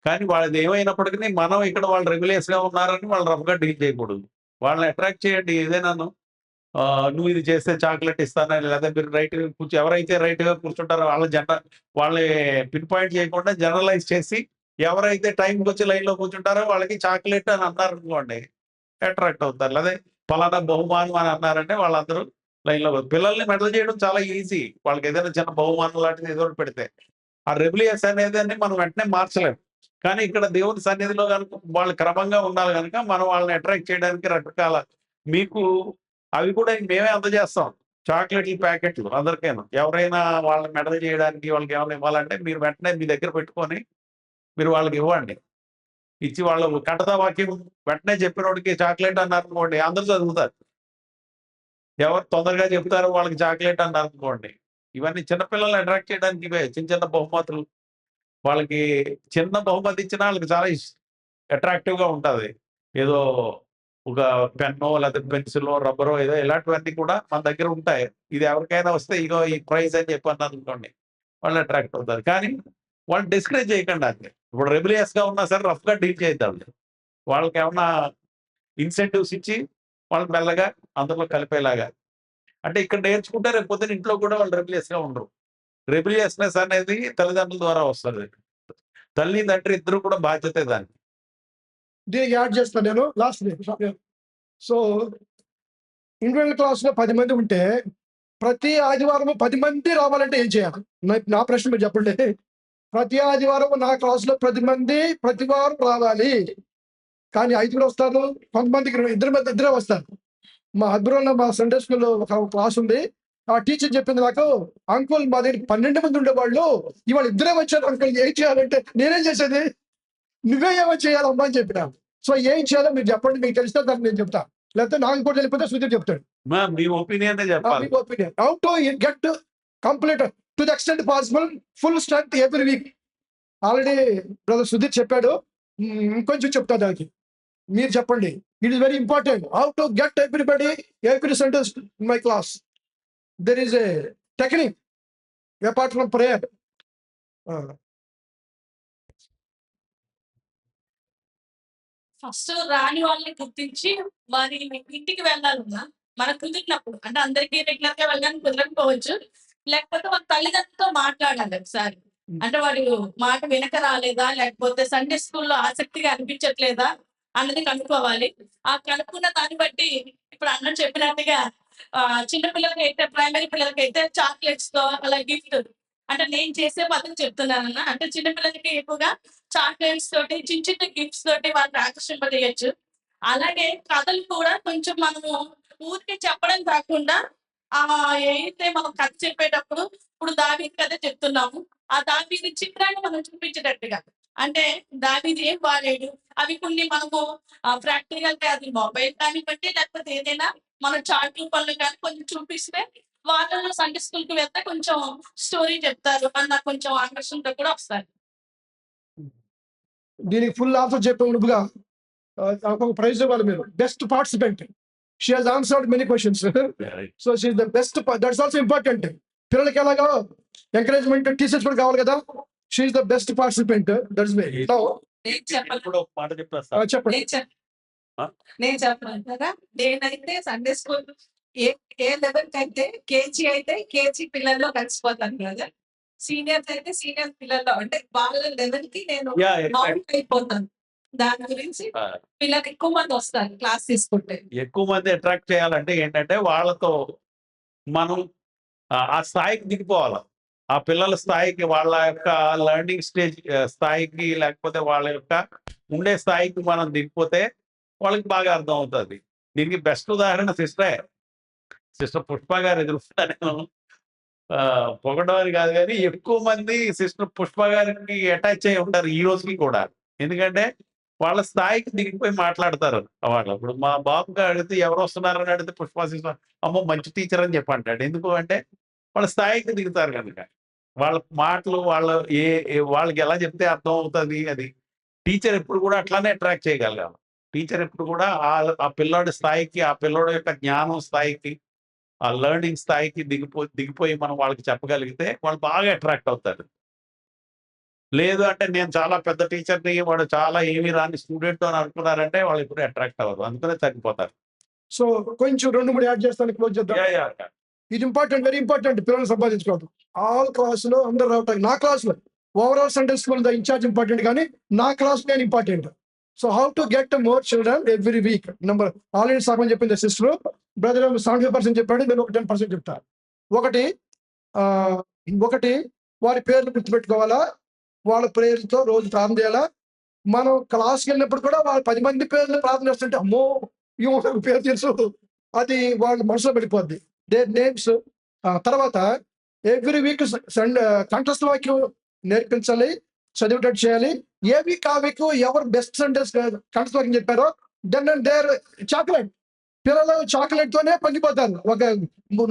కానీ వాళ్ళది ఏమైనప్పటికీ మనం ఇక్కడ వాళ్ళు రెగ్యులేస్ గా ఉన్నారని వాళ్ళు రఫ్ గా డీల్ చేయకూడదు. వాళ్ళని అట్రాక్ట్ చేయండి ఏదైనాను. నువ్వు ఇది చేస్తే చాక్లెట్ ఇస్తానని, లేదా మీరు రైట్ ఎవరైతే రైట్ గా కూర్చుంటారో వాళ్ళని పిన్ పాయింట్ చేయకుండా జనరలైజ్ చేసి ఎవరైతే టైంకి వచ్చి లైన్ లో కూర్చుంటారో వాళ్ళకి చాక్లెట్ అని అన్నారు అనుకోండి, అట్రాక్ట్ అవుతారు. లేదా ఫలానా బహుమానం అని అన్నారంటే వాళ్ళందరూ లైన్లో పిల్లల్ని మెడల్ చేయడం చాలా ఈజీ. వాళ్ళకి ఏదైనా చిన్న బహుమానం లాంటిది ఏదో ఒకటి పెడితే ఆ రెబిలియస్ అనేది మనం వెంటనే మార్చలేము. కానీ ఇక్కడ దేవుని సన్నిధిలో కనుక వాళ్ళు క్రమంగా ఉండాలి కనుక మనం వాళ్ళని అట్రాక్ట్ చేయడానికి రకరకాల మీకు అవి కూడా మేమే అందజేస్తాం. చాక్లెట్ల ప్యాకెట్లు అందరికైనా ఎవరైనా వాళ్ళని మెడల్ చేయడానికి వాళ్ళకి ఏమైనా ఇవ్వాలంటే మీరు వెంటనే మీ దగ్గర పెట్టుకొని మీరు వాళ్ళకి ఇవ్వండి. ఇచ్చి వాళ్ళు కథా వాక్యం వెంటనే చెప్పినోడికి చాక్లెట్ అన్నారు అనుకోండి, అందరూ చదువుతారు. ఎవరు తొందరగా చెప్తారో వాళ్ళకి చాక్లెట్ అన్నారు అనుకోండి. ఇవన్నీ చిన్నపిల్లల్ని అట్రాక్ట్ చేయడానికి ఇవే చిన్న చిన్న బహుమతులు. వాళ్ళకి చిన్న బహుమతి ఇచ్చినా వాళ్ళకి చాలా అట్రాక్టివ్ గా ఉంటుంది. ఏదో ఒక పెన్నో లేదా పెన్సిల్ రబ్బరో ఏదో ఇలాంటివన్నీ కూడా మన దగ్గర ఉంటాయి. ఇది ఎవరికైనా వస్తే ఇగో ఈ ప్రైజ్ అని చెప్పి అన్నారు అనుకోండి, వాళ్ళు అట్రాక్ట్ అవుతారు. కానీ వాళ్ళు డిస్కరేజ్ చేయకండి. అంతే ఇప్పుడు రెబిలియస్ గా ఉన్నా సరే రఫ్ గా డీల్ చేద్దాం. వాళ్ళకి ఏమన్నా ఇన్సెంటివ్స్ ఇచ్చి వాళ్ళు మెల్లగా అందరిలో కలిపేలాగా. అంటే ఇక్కడ నేర్చుకుంటే రేపు పొద్దున ఇంట్లో కూడా వాళ్ళు రెబిలియస్ గా ఉండరు. రెబిలియస్నెస్ అనేది తల్లిదండ్రుల ద్వారా వస్తుంది. తల్లి తండ్రి ఇద్దరు కూడా బాధ్యతే దానికి. దీనికి యాడ్ చేస్తాను నేను లాస్ట్. సో ఇండివిజువల్ క్లాస్లో 10 మంది ఉంటే ప్రతి ఆదివారం 10 మంది రావాలంటే ఏం చేయాలి? నా ప్రశ్న మీరు చెప్పండి. ప్రతి ఆదివారం నా క్లాసులో 10 మంది ప్రతి వారం రావాలి. కానీ 5 వస్తారు, కొంతమందికి ఇద్దరే వస్తారు. మా హస్బెండ్ మా సండే స్కూల్లో ఒక క్లాస్ ఉంది. ఆ టీచర్ చెప్పింది నాకు, అంకుల్ మా దగ్గర 12 మంది ఉండేవాళ్ళు, ఇవాళ ఇద్దరే వచ్చారు అంకుల్, ఏం చేయాలంటే నేనేం చేసేది, నువ్వే ఏమో చేయాలమ్మా అని చెప్పిన. సో ఏం చేయాలో మీరు చెప్పండి, మీకు తెలిస్తే దాన్ని నేను చెప్తా. లేకపోతే నాకు కూడా వెళ్ళిపోతే సుధీర్ చెప్తాడు. మీ ఒపీనియన్ చెప్పాలి. Opinion how to get complete to the extent possible full strength every week. Already brother Sudheer చెప్పాడు, ఇంకొంచెం చెప్తా దానికి. మీరు చెప్పండి. It is very important how to get everybody every Sunday in my class. There is a technique apart from prayer. First రాని వాళ్ళని గుర్తించి వారి ఇంటికి వెళ్ళాలన్నా మనకు కుదిరినప్పుడు, అంటే అందరికీ రెగ్యులర్ గా వెళ్ళడానికి కుదరకపోవచ్చు, లేకపోతే వాళ్ళ తల్లిదండ్రులతో మాట్లాడాలి ఒకసారి. అంటే వాడు మాట వినక రాలేదా, లేకపోతే సండే స్కూల్లో ఆసక్తిగా అనిపించట్లేదా అన్నది కనుక్కోవాలి. ఆ కనుక్కున్న దాన్ని బట్టి ఇప్పుడు అన్న చెప్పినట్టుగా చిన్న పిల్లలకి అయితే, ప్రైమరీ పిల్లలకి అయితే చాక్లెట్స్ తో అలా గిఫ్ట్, అంటే నేను చేసే పద్ధతి చెప్తున్నానన్న. అంటే చిన్న పిల్లలకి ఎక్కువగా చాక్లెట్స్ తోటి చిన్న చిన్న గిఫ్ట్స్ తోటి వాళ్ళని ఆకర్షింపజేయచ్చు. అలాగే కథలు కూడా కొంచెం మనము ఊరికి చెప్పడం కాకుండా ఏదైతే మనం కథ చెప్పేటప్పుడు ఇప్పుడు దావీదు కథ చెప్తున్నాము, ఆ దావీదు చిత్రాన్ని మనం చూపించేటట్టుగా, అంటే దావీదు ఏం వాడాడు అవి కొన్ని మనము ప్రాక్టికల్ గా, అది మొబైల్ కానివ్వండి లేకపోతే ఏదైనా మనం చార్ట్ రూపంలో కానీ కొంచెం చూపిస్తే వాళ్ళు సండే స్కూల్ కి వెళ్తే కొంచెం స్టోరీ చెప్తారు అన్న కొంచెం ఆకర్షణతో కూడా వస్తారు. దీనికి ఫుల్ ఆన్సర్ చెప్పే ముందుగా ఒక ప్రైజ్ ఇవ్వాలి మీరు. Best participant. She has answered many questions. So she is the best. That's also important. పిల్లలకి ఎలాగో ఎంకరేజ్మెంట్ టీచర్స్ కూడా కావాలి కదా. She is the best participant. That's way. ఇప్పుడు ఒక మాట చెప్తాను. చెప్పండి. నేను చెప్పమంటారా, నేనైతే సండే స్కూల్ ఏ లెవెల్ అయితే కేజీ అయితే కేజీ పిల్లల్లో కలిసిపోతాను కదా, సీనియర్స్ అయితే సీనియర్ పిల్లల్లో, అంటే వాళ్ళ లెవెల్ కి నేను అవుట్ అయిపోతాను. దాని గురించి పిల్లలు ఎక్కువ మంది వస్తారు క్లాస్ తీసుకుంటే. ఎక్కువ మంది అట్రాక్ట్ చేయాలంటే ఏంటంటే వాళ్ళతో మనం ఆ స్థాయికి దిగిపోవాలి. ఆ పిల్లల స్థాయికి, వాళ్ళ యొక్క లెర్నింగ్ స్టేజ్ స్థాయికి, లేకపోతే వాళ్ళ యొక్క ఉండే స్థాయికి మనం దిగిపోతే వాళ్ళకి బాగా అర్థం అవుతుంది. దీనికి బెస్ట్ ఉదాహరణ సిస్టరే. సిస్టర్ పుష్ప గారు ఎదురుస్తానేమో పొగడం అని కాదు కానీ ఎక్కువ మంది సిస్టర్ పుష్ప గారికి అటాచ్ అయి ఉంటారు ఈ రోజుకి కూడా. ఎందుకంటే వాళ్ళ స్థాయికి దిగిపోయి మాట్లాడతారు వాళ్ళు. ఇప్పుడు మా బాబుగా అడిగితే ఎవరు వస్తున్నారని అడిగితే పుష్ప సిస్టర్ అమ్మో మంచి టీచర్ అని చెప్పి అంటాడు. ఎందుకు అంటే వాళ్ళ స్థాయికి దిగుతారు కనుక. వాళ్ళ మాటలు వాళ్ళకి ఎలా చెప్తే అర్థం అవుతుంది. అది టీచర్ ఎప్పుడు కూడా అట్లానే అట్రాక్ట్ చేయగలగాలి. టీచర్ ఎప్పుడు కూడా ఆ పిల్లోడి స్థాయికి, ఆ పిల్లోడి యొక్క జ్ఞానం స్థాయికి, ఆ లెర్నింగ్ స్థాయికి దిగిపోయి మనం వాళ్ళకి చెప్పగలిగితే వాళ్ళు బాగా అట్రాక్ట్ అవుతారు. లేదు అంటే నేను చాలా పెద్ద టీచర్ని, వాడు చాలా ఏమీ రాని స్టూడెంట్ అని అనుకున్నారంటే వాళ్ళు ఎప్పుడు అట్రాక్ట్ అవ్వరు. అందుకనే తగ్గిపోతారు. సో కొంచెం 2-3 యాడ్ చేస్తాను, క్లోజ్ చేద్దాం. ఇది ఇంపార్టెంట్, వెరీ ఇంపార్టెంట్. పిల్లలు సంపాదించుకోవడం ఆల్ క్లాసులో అందరూ రావటానికి. నా క్లాసులో overall Sunday school the incharge important, కానీ నా క్లాస్ నేను important. So how to get more children every week. Number already సగం చెప్పింది సిస్టర్, బ్రదర్ 75% చెప్పాడు, నేను ఒక 10% చెప్తాను. ఒకటి వారి పేర్లు గుర్తుపెట్టుకోవాలా, వాళ్ళ ప్రేయర్తో రోజు ప్రార్థన చేయాలా. మనం క్లాస్కి వెళ్ళినప్పుడు కూడా వాళ్ళ 10 మంది పేర్లు ప్రార్థన చేస్తుంటే అమ్మో ఈ పేరు తెలుసు, అది వాళ్ళ మనసులో వెళ్ళిపోద్ది. Their names. తర్వాత ఎవ్రీ వీక్ కంఠస్థ వాక్యం నేర్పించాలి, చదివేటట్టు చేయాలి. ఏ వీక్ ఆ వీక్ ఎవరు బెస్ట్ సండేస్ కంఠస్థ వాక్యం చెప్పారో దెన్ అండ్ దేర్ చాక్లెట్. పిల్లలు చాక్లెట్ తోనే పండిపోతారు, ఒక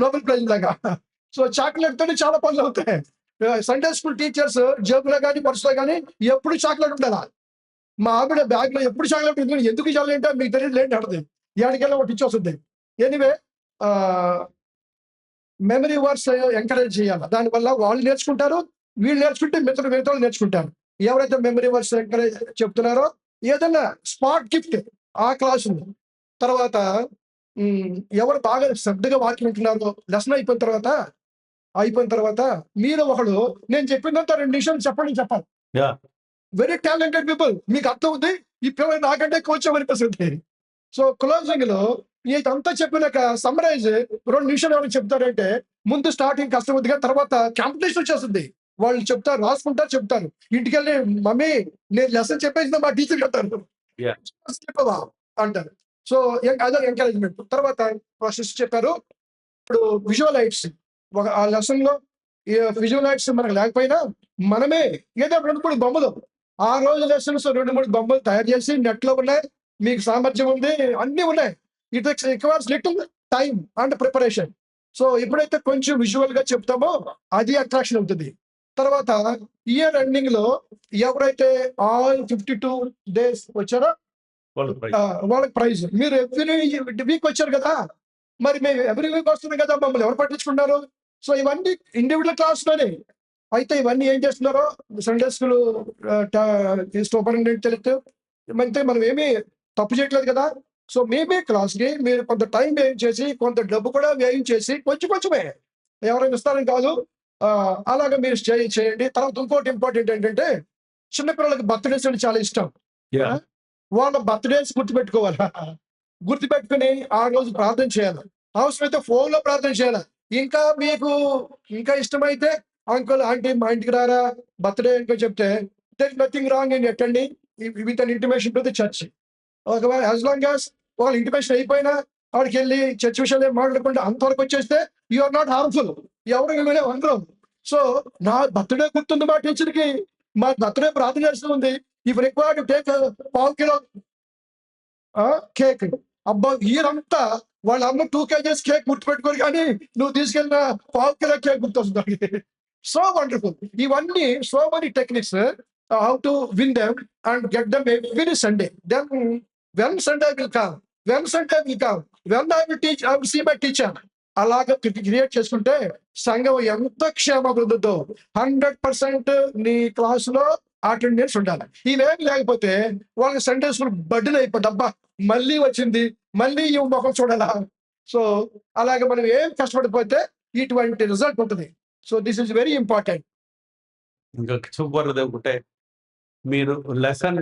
నోబెల్ ప్రైజ్ లాగా. సో చాక్లెట్ తోనే చాలా పనులు అవుతాయి. సండే స్కూల్ టీచర్స్ జేబులో కానీ పర్సులో కానీ ఎప్పుడు చాక్లెట్ ఉండాలా. మా ఆవిడ బ్యాగ్ లో ఎప్పుడు చాక్లెట్ ఉంటుంది, ఎందుకు చాలంటే మీకు తెలియదు లేండి అడుగుతుంది. ఏడికెళ్ళి ఒకటి ఇచ్చి వస్తుంది. ఎనీవే మెమరీ వర్డ్స్ ఎంకరేజ్ చేయాలి. దానివల్ల వాళ్ళు నేర్చుకుంటారు, వీళ్ళు నేర్చుకుంటే మిగతా నేర్చుకుంటారు. ఎవరైతే మెమరీ వర్డ్స్ ఎంకరేజ్ చెప్తున్నారో ఏదైనా స్పాట్ గిఫ్ట్ ఆ క్లాసు. తర్వాత ఎవరు బాగా శ్రద్ధగా వాక్యం వింటున్నారో లెసన్ అయిపోయిన తర్వాత మీరు ఒకడు నేను చెప్పినంత 2 నిమిషాలు చెప్పాలి. వెరీ టాలెంటెడ్ పీపుల్, మీకు అర్థం ఉంది, ఈ పిల్లలు నాకంటే కొంచెం అనిపిస్తుంది. సో క్లోజింగ్ లో ఇదంతా చెప్పినాక సమ్మరైజ్ 2 నిమిషాలు ఎవరు చెప్తారంటే ముందు స్టార్టింగ్ కష్టం ఉంది, కానీ తర్వాత కాంపిటీషన్ వచ్చేస్తుంది. వాళ్ళు చెప్తారు, రాసుకుంటారు, చెప్తారు. ఇంటికి వెళ్ళి మమ్మీ నేను లెసన్ చెప్పేసిన మా టీచర్ చెప్తారు, చెప్పవా అంటారు. సో అదే ఎంకరేజ్మెంట్. తర్వాత ప్రాసెస్ చెప్పారు. ఇప్పుడు విజువలైట్స్, ఆ లెసన్ లో విజువలైట్స్ మనకు లేకపోయినా మనమే ఏదో 2-3 బొమ్మలు, ఆ రోజు లెసన్స్ 2-3 బొమ్మలు తయారు చేసి నెట్ లో ఉన్నాయి. మీకు సామర్థ్యం ఉంది, అన్ని ఉన్నాయి. It requires little time and preparation. So ఎప్పుడైతే కొంచెం విజువల్ గా చెప్తామో అది అట్రాక్షన్ అవుతుంది. తర్వాత ఇయర్ ఎండింగ్ లో ఎవరైతే ఆల్ 52 days వచ్చారో వాళ్ళకి ప్రైజ్. మీరు ఎవ్రీ వీక్ వచ్చారు కదా, మరి మేము ఎవ్రీ వీక్ వస్తున్నాం కదా, మమ్మల్ని ఎవరు పట్టించుకున్నారు? సో ఇవన్నీ ఇండివిజువల్ క్లాస్ లోనే. అయితే ఇవన్నీ ఏం చేస్తున్నారో సండే స్కూల్ సూపరింటెండెంట్ తెలిస్తే అంటే మనం ఏమీ తప్పు చేయట్లేదు కదా. సో మేమే క్లాస్కి మీరు కొంత టైం వ్యయం చేసి, కొంత డబ్బు కూడా వ్యయం చేసి, కొంచెమే ఎవరైనా ఇస్తారని కాదు, అలాగా మీరు చేయండి. తర్వాత ఇంకోటి ఇంపార్టెంట్ ఏంటంటే చిన్నపిల్లలకి బర్త్డేస్ అంటే చాలా ఇష్టం. వాళ్ళ బర్త్డేస్ గుర్తుపెట్టుకుని ఆ రోజు ప్రార్థన చేయాలి. అవసరమైతే ఫోన్ లో ప్రార్థన చేయాలి. ఇంకా మీకు ఇంకా ఇష్టమైతే అంకుల్ ఆంటీ మా ఇంటికి రారా బర్త్డే ఇంకో చెప్తే there is nothing wrong in attending with an intimation to the church. ఒకవేళ యాజ్ లాంగ్ యాజ్ వాళ్ళ ఇంటిమేషన్ అయిపోయినా వాడికి వెళ్ళి చర్చ్ విషయాలు మాట్లాడకుండా అంతవరకు వచ్చేస్తే యు ఆర్ నాట్ హార్మ్ఫుల్. ఎవరు మిమ్మల్ని అందరం. సో నా బర్త్డే గుర్తుంది, మా టీచర్కి మా బర్త్డే ప్రార్థన చేస్తుంది. If required to take 1/4 kilo cake. అబ్బా ఈరంతా వాళ్ళ అమ్మ 2 kgs కేక్ గుర్తుపెట్టుకోరు, కానీ నువ్వు తీసుకెళ్ళిన 1/4 kilo కేక్ గుర్తొస్తుంది. So wonderful. ఇవన్నీ so many techniques how to win them and get them every Sunday. Then when Sunday will come, when I will teach, I will see my teacher. అలాగా create చేసుకుంటే సంఘం ఎంత క్షేమభివృద్ధితో 100% నీ క్లాసులో attendance ఉండాలి. ఇవేమి లేకపోతే వాళ్ళకి సండే స్కూల్ బడ్డీలు అయిపోతుంది. అబ్బా మళ్ళీ వచ్చింది, మళ్ళీ ఈ ముఖం చూడాలా. సో అలాగే మనం ఏం కష్టపడిపోతే ఇటువంటి రిజల్ట్ ఉంటుంది. So this is very important. ఇంకా సూపర్ ఒకటే, మీరు లెసన్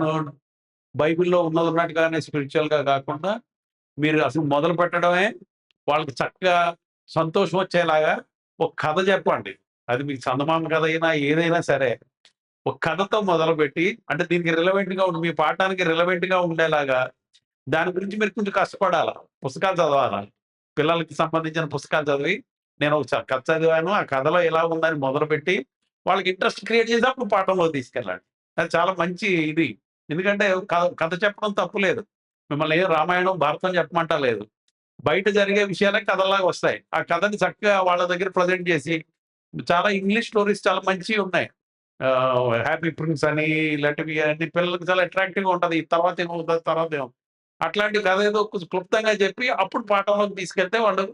బైబిల్లో ఉన్నట్టుగానే స్పిరిచువల్ గా కాకుండా మీరు అసలు మొదలు పెట్టడమే వాళ్ళకి చక్కగా సంతోషం వచ్చేలాగా ఒక కథ చెప్పండి. అది మీకు చందమామ కథ అయినా ఏదైనా సరే ఒక కథతో మొదలుపెట్టి, అంటే దీనికి రిలవెంట్ గా మీ పాఠానికి రిలవెంట్ గా ఉండేలాగా దాని గురించి మీరు కొంచెం కష్టపడాలా, పుస్తకాలు చదవాలా. పిల్లలకి సంబంధించిన పుస్తకాలు చదివి నేను ఒక కథ చదివాను. ఆ కథలో ఎలా ఉందని మొదలుపెట్టి వాళ్ళకి ఇంట్రెస్ట్ క్రియేట్ చేసి అప్పుడు పాఠంలోకి తీసుకెళ్ళాలి. అది చాలా మంచి ఇది. ఎందుకంటే కథ చెప్పడం తప్పు లేదు. మిమ్మల్ని ఏం రామాయణం, భారతం చెప్పమంటా లేదు. బయట జరిగే విషయాలే కథల్లాగా వస్తాయి. ఆ కథని చక్కగా వాళ్ళ దగ్గర ప్రజెంట్ చేసి చాలా ఇంగ్లీష్ స్టోరీస్ చాలా మంచివి ఉన్నాయి. 'హ్యాపీ ప్రిన్స్' అని ఇలాంటివి అన్ని పిల్లలకి చాలా అట్రాక్టివ్‌గా ఉంటది. తర్వాత ఏమవుతది, తర్వాత అట్లాంటి కథ ఏదో క్లుప్తంగా చెప్పి అప్పుడు పాఠంలోకి తీసుకెళ్తే వాళ్ళు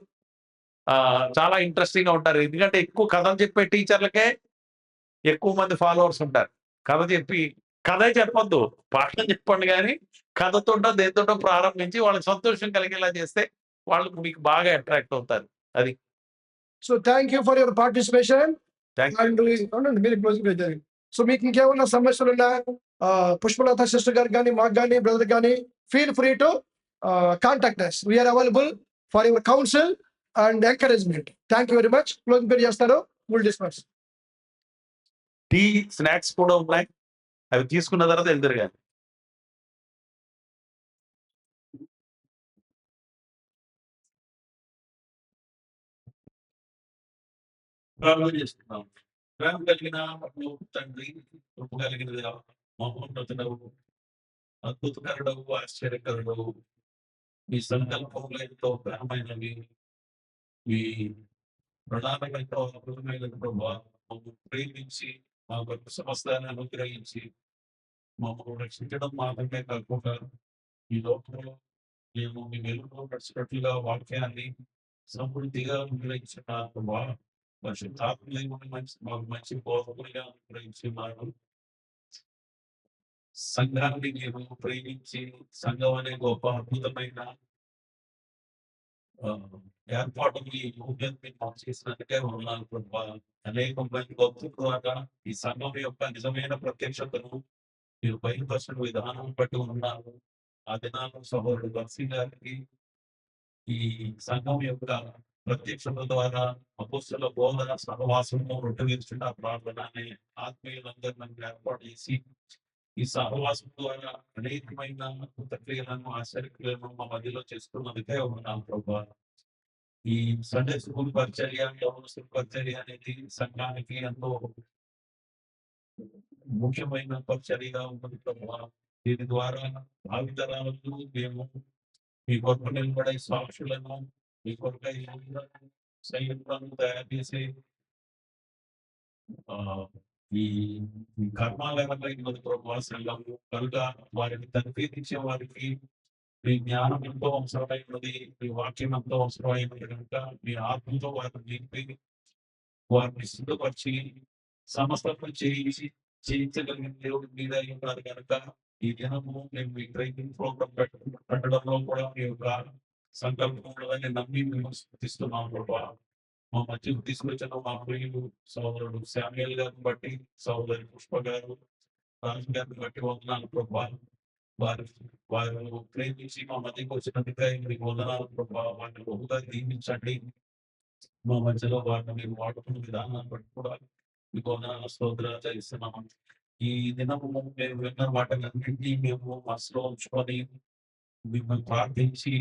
చాలా ఇంట్రెస్టింగ్‌గా ఉంటారు. ఎందుకంటే ఎక్కువ కథలు చెప్పే టీచర్లకే ఎక్కువ మంది ఫాలోవర్స్ ఉంటారు. కథ చెప్పి కథే చెప్పొద్దు. పాఠం చెప్పండి గానీ, కథతోటో దేనితోటో ప్రారంభించి వాళ్ళకి సంతోషం కలిగేలా చేస్తే వాళ్ళు మీకు బాగా అట్రాక్ట్ అవుతారు. అది. So thank you for your participation. Thank you. And అవునండి, మీరు క్లోజింగ్ చేయండి. సో మీకు ఇంకేమన్నా సమస్యలున్నా పుష్పలత సిస్టర్ గారికి కానీ, మాకు కానీ, బ్రదర్ కానీ feel free to contact us. We're available for your counsel and encouragement. Thank you very much. Closing పేరు చేస్తారు. Will disperse. టీ, స్నాక్స్ కూడా ఉన్నాయి. అవి తీసుకున్న తర్వాత ఎళ్దురు గాని. ప్రార్థన చేస్తున్నాం. ప్రేమ కలిగిన పరలోక తండ్రి, కృప కలిగిన మహోన్నతుడవు, అద్భుతకరుడవు, ఆశ్చర్యకరుడవు, మీ సంకల్పములు ఎంతో ఘనమైనవి, మీ ప్రణాళిక ఎంతో అద్భుతమైనది ప్రభువా. మమ్మల్ని ప్రేమించి మా కొరకు సమస్తాన్ని అనుగ్రహించి మమ్మల్ని రక్షించడం మాత్రమే కాకుండా ఈ లోకంలో మేము మీ వెలుగులో నడిచినట్లుగా వాక్యాన్ని సమృద్ధిగా అనుగ్రహించిన ప్రభువా. పరిశుద్ధాత్మదేవుని మాకు మంచి బోధకునిగా అనుగ్రహించి మాకు సంఘాన్ని మీరు ప్రేమించి సంఘం అనే గొప్ప అద్భుతమైన ఏర్పాటుని ఈ భూమి మీద మీరు మాకు చేసినందుకే వందనాలు ప్రభువా. అనేక మంది భక్తుల ద్వారా ఈ సంఘం యొక్క నిజమైన ప్రత్యక్షతను మీరు బయలుపరిచిన విధానం బట్టి ఉన్నారు. ఆ దినాల్లో సహోదరుడు బక్సీ గారికి ఈ సంఘం యొక్క ప్రత్యక్షత ద్వారా అపోస్తలుల బోధన, సహవాసము, రొట్టె విరుచుట, ప్రార్థన అనే ఆత్మీయులందరినీ ఏర్పాటు చేసి ఈ సహవాసం ద్వారా అనేకమైన అద్భుత క్రియలను, ఆశ్చర్యక్రియలను మా మధ్యలో చేస్తున్నందుకే ఉన్నాం ప్రభా. ఈ సండే స్కూల్ పరిచర్య, యవనస్తుల పరిచర్య అనేది సంఘానికి ఎంతో ముఖ్యమైన పరిచర్యగా ఉన్నది ప్రభా. దీని ద్వారా భావితరాలకు మేము మీ కొరకు నిలబడే సాక్షులను, మీ కొరకై సైనికులను తయారు చేసే ఈ కర్మాలయమైనది ప్రభా సంఘము కనుక వారిని తనిఖీలించే వారికి మీ జ్ఞానం ఎంతో అవసరమైనది, మీ వాక్యం ఎంతో అవసరమైనది కనుక మీ ఆత్మతో వారిని నింపి వారిని సిద్ధపరిచి సమస్తము చేయించగలిగిన దేవుడి మీద ఉన్నారు కనుక ఈ దినము మేము ఈ ట్రైనింగ్ ప్రోగ్రామ్ పెట్టడంలో కూడా మీ యొక్క సంకల్పంలో నమ్మి మేము స్థుతిస్తున్నాం ప్రభా. మా మధ్యకు తీసుకొచ్చిన మా ప్రియులు సోదరుడు శామ్యుయల్ గారిని బట్టి, సోదరి పుష్ప గారు, రాజు గారిని బట్టి వందనాలు ప్రభా. వారు ప్రేమించి మా మధ్యకు వచ్చినందుకే మీకు వందనాలు ప్రభా. వారిని బహుగా దీవించండి. మా మధ్యలో వారిని మీరు వాడుకున్న విధానాన్ని బట్టి కూడా మీకు వందనాలు, స్తోత్రాలు చెల్లిస్తున్నాము. ఈ దినము మేము విన్న వాటినన్నింటినీ మేము మనసులో ఉంచుకొని మిమ్మల్ని ప్రార్థించి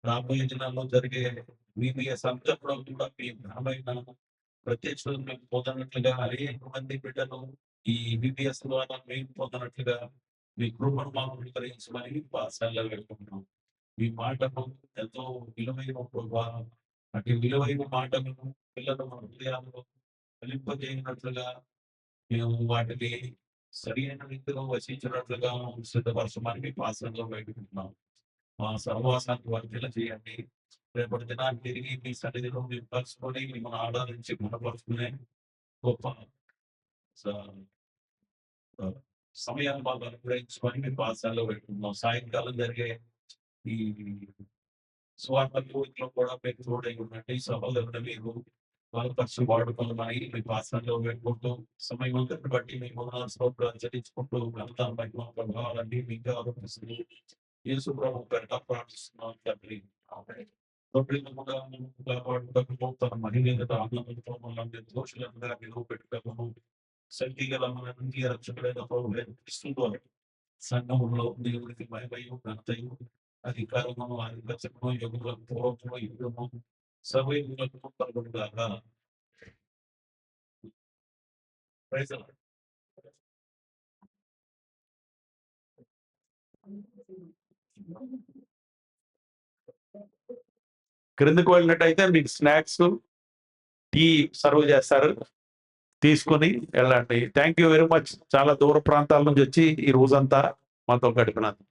రాబోయే దినాల్లో జరిగే VBS అంతప్పుడు కూడా మీ ఘనమైన ప్రత్యక్షతను మేము పొందనట్లుగా అనేక మంది బిడ్డలు ఈ VBS ద్వారా మేము పొందనట్లుగా మీ కృపను మాకు అనుగ్రహించమని పాఠశాలలో పెట్టుకుంటున్నాం. మీ మాటను ఎంతో విలువైన ప్రభావం, అటు విలువైన మాటలను పిల్లలు మన హృదయాల్లో ఫలింపజేయనట్లుగా మేము వాటిని సరైన రీతిలో వసించినట్లుగా సిద్ధపరచమని మీ పాఠశాలలో పెట్టుకుంటున్నాం. మా సహవాసాన్ని వర్తిల చేయండి. రేపటి దినాన్ని తిరిగి మీ సన్నిధిలో మేము కలుసుకొని మిమ్మల్ని ఆరాధించి గుణపరుచుకునే గొప్ప సమయాన్ని మాకు అనుగ్రహించుకొని మీ పాఠశాలలో పెట్టుకుంటున్నాం. సాయంకాలం జరిగే ఈ స్వార్థ కోరికలో కూడా మీరు తోడై ఉండండి. సభలను మీరు బలపరిచి వాడుకోమని మీ పాఠశాలలో పెట్టుకుంటూ సమయం అంతటి బట్టి మీ స్తోత్రాలు చెల్లించుకుంటూ వెళ్తాం. మహిమ ప్రభావాలన్నీ మీకు ఆరోపిస్తూ యేసు ప్రభు పేరిట ప్రార్థిస్తున్నాం తండ్రి. తన మహిళ ఆనందంతో మనల్ని దోషులంగా నిలువ పెట్టుకోము శక్తి గల మన రక్షకుడైన ప్రభు సంఘంలో దేవుడికి మహిమయు ఘనతయు అధికారము ఆధిపత్యము యుగ పూర్వము యుగము సభ కలుగుగాక. Praise the Lord. క్రిందకు వెళ్ళినట్టయితే మీకు స్నాక్స్ టీ సర్వ్ చేస్తారు, తీసుకొని వెళ్ళండి. Thank you very much. చాలా దూర ప్రాంతాల నుంచి వచ్చి ఈ రోజంతా మాతో గడిపినందుకు.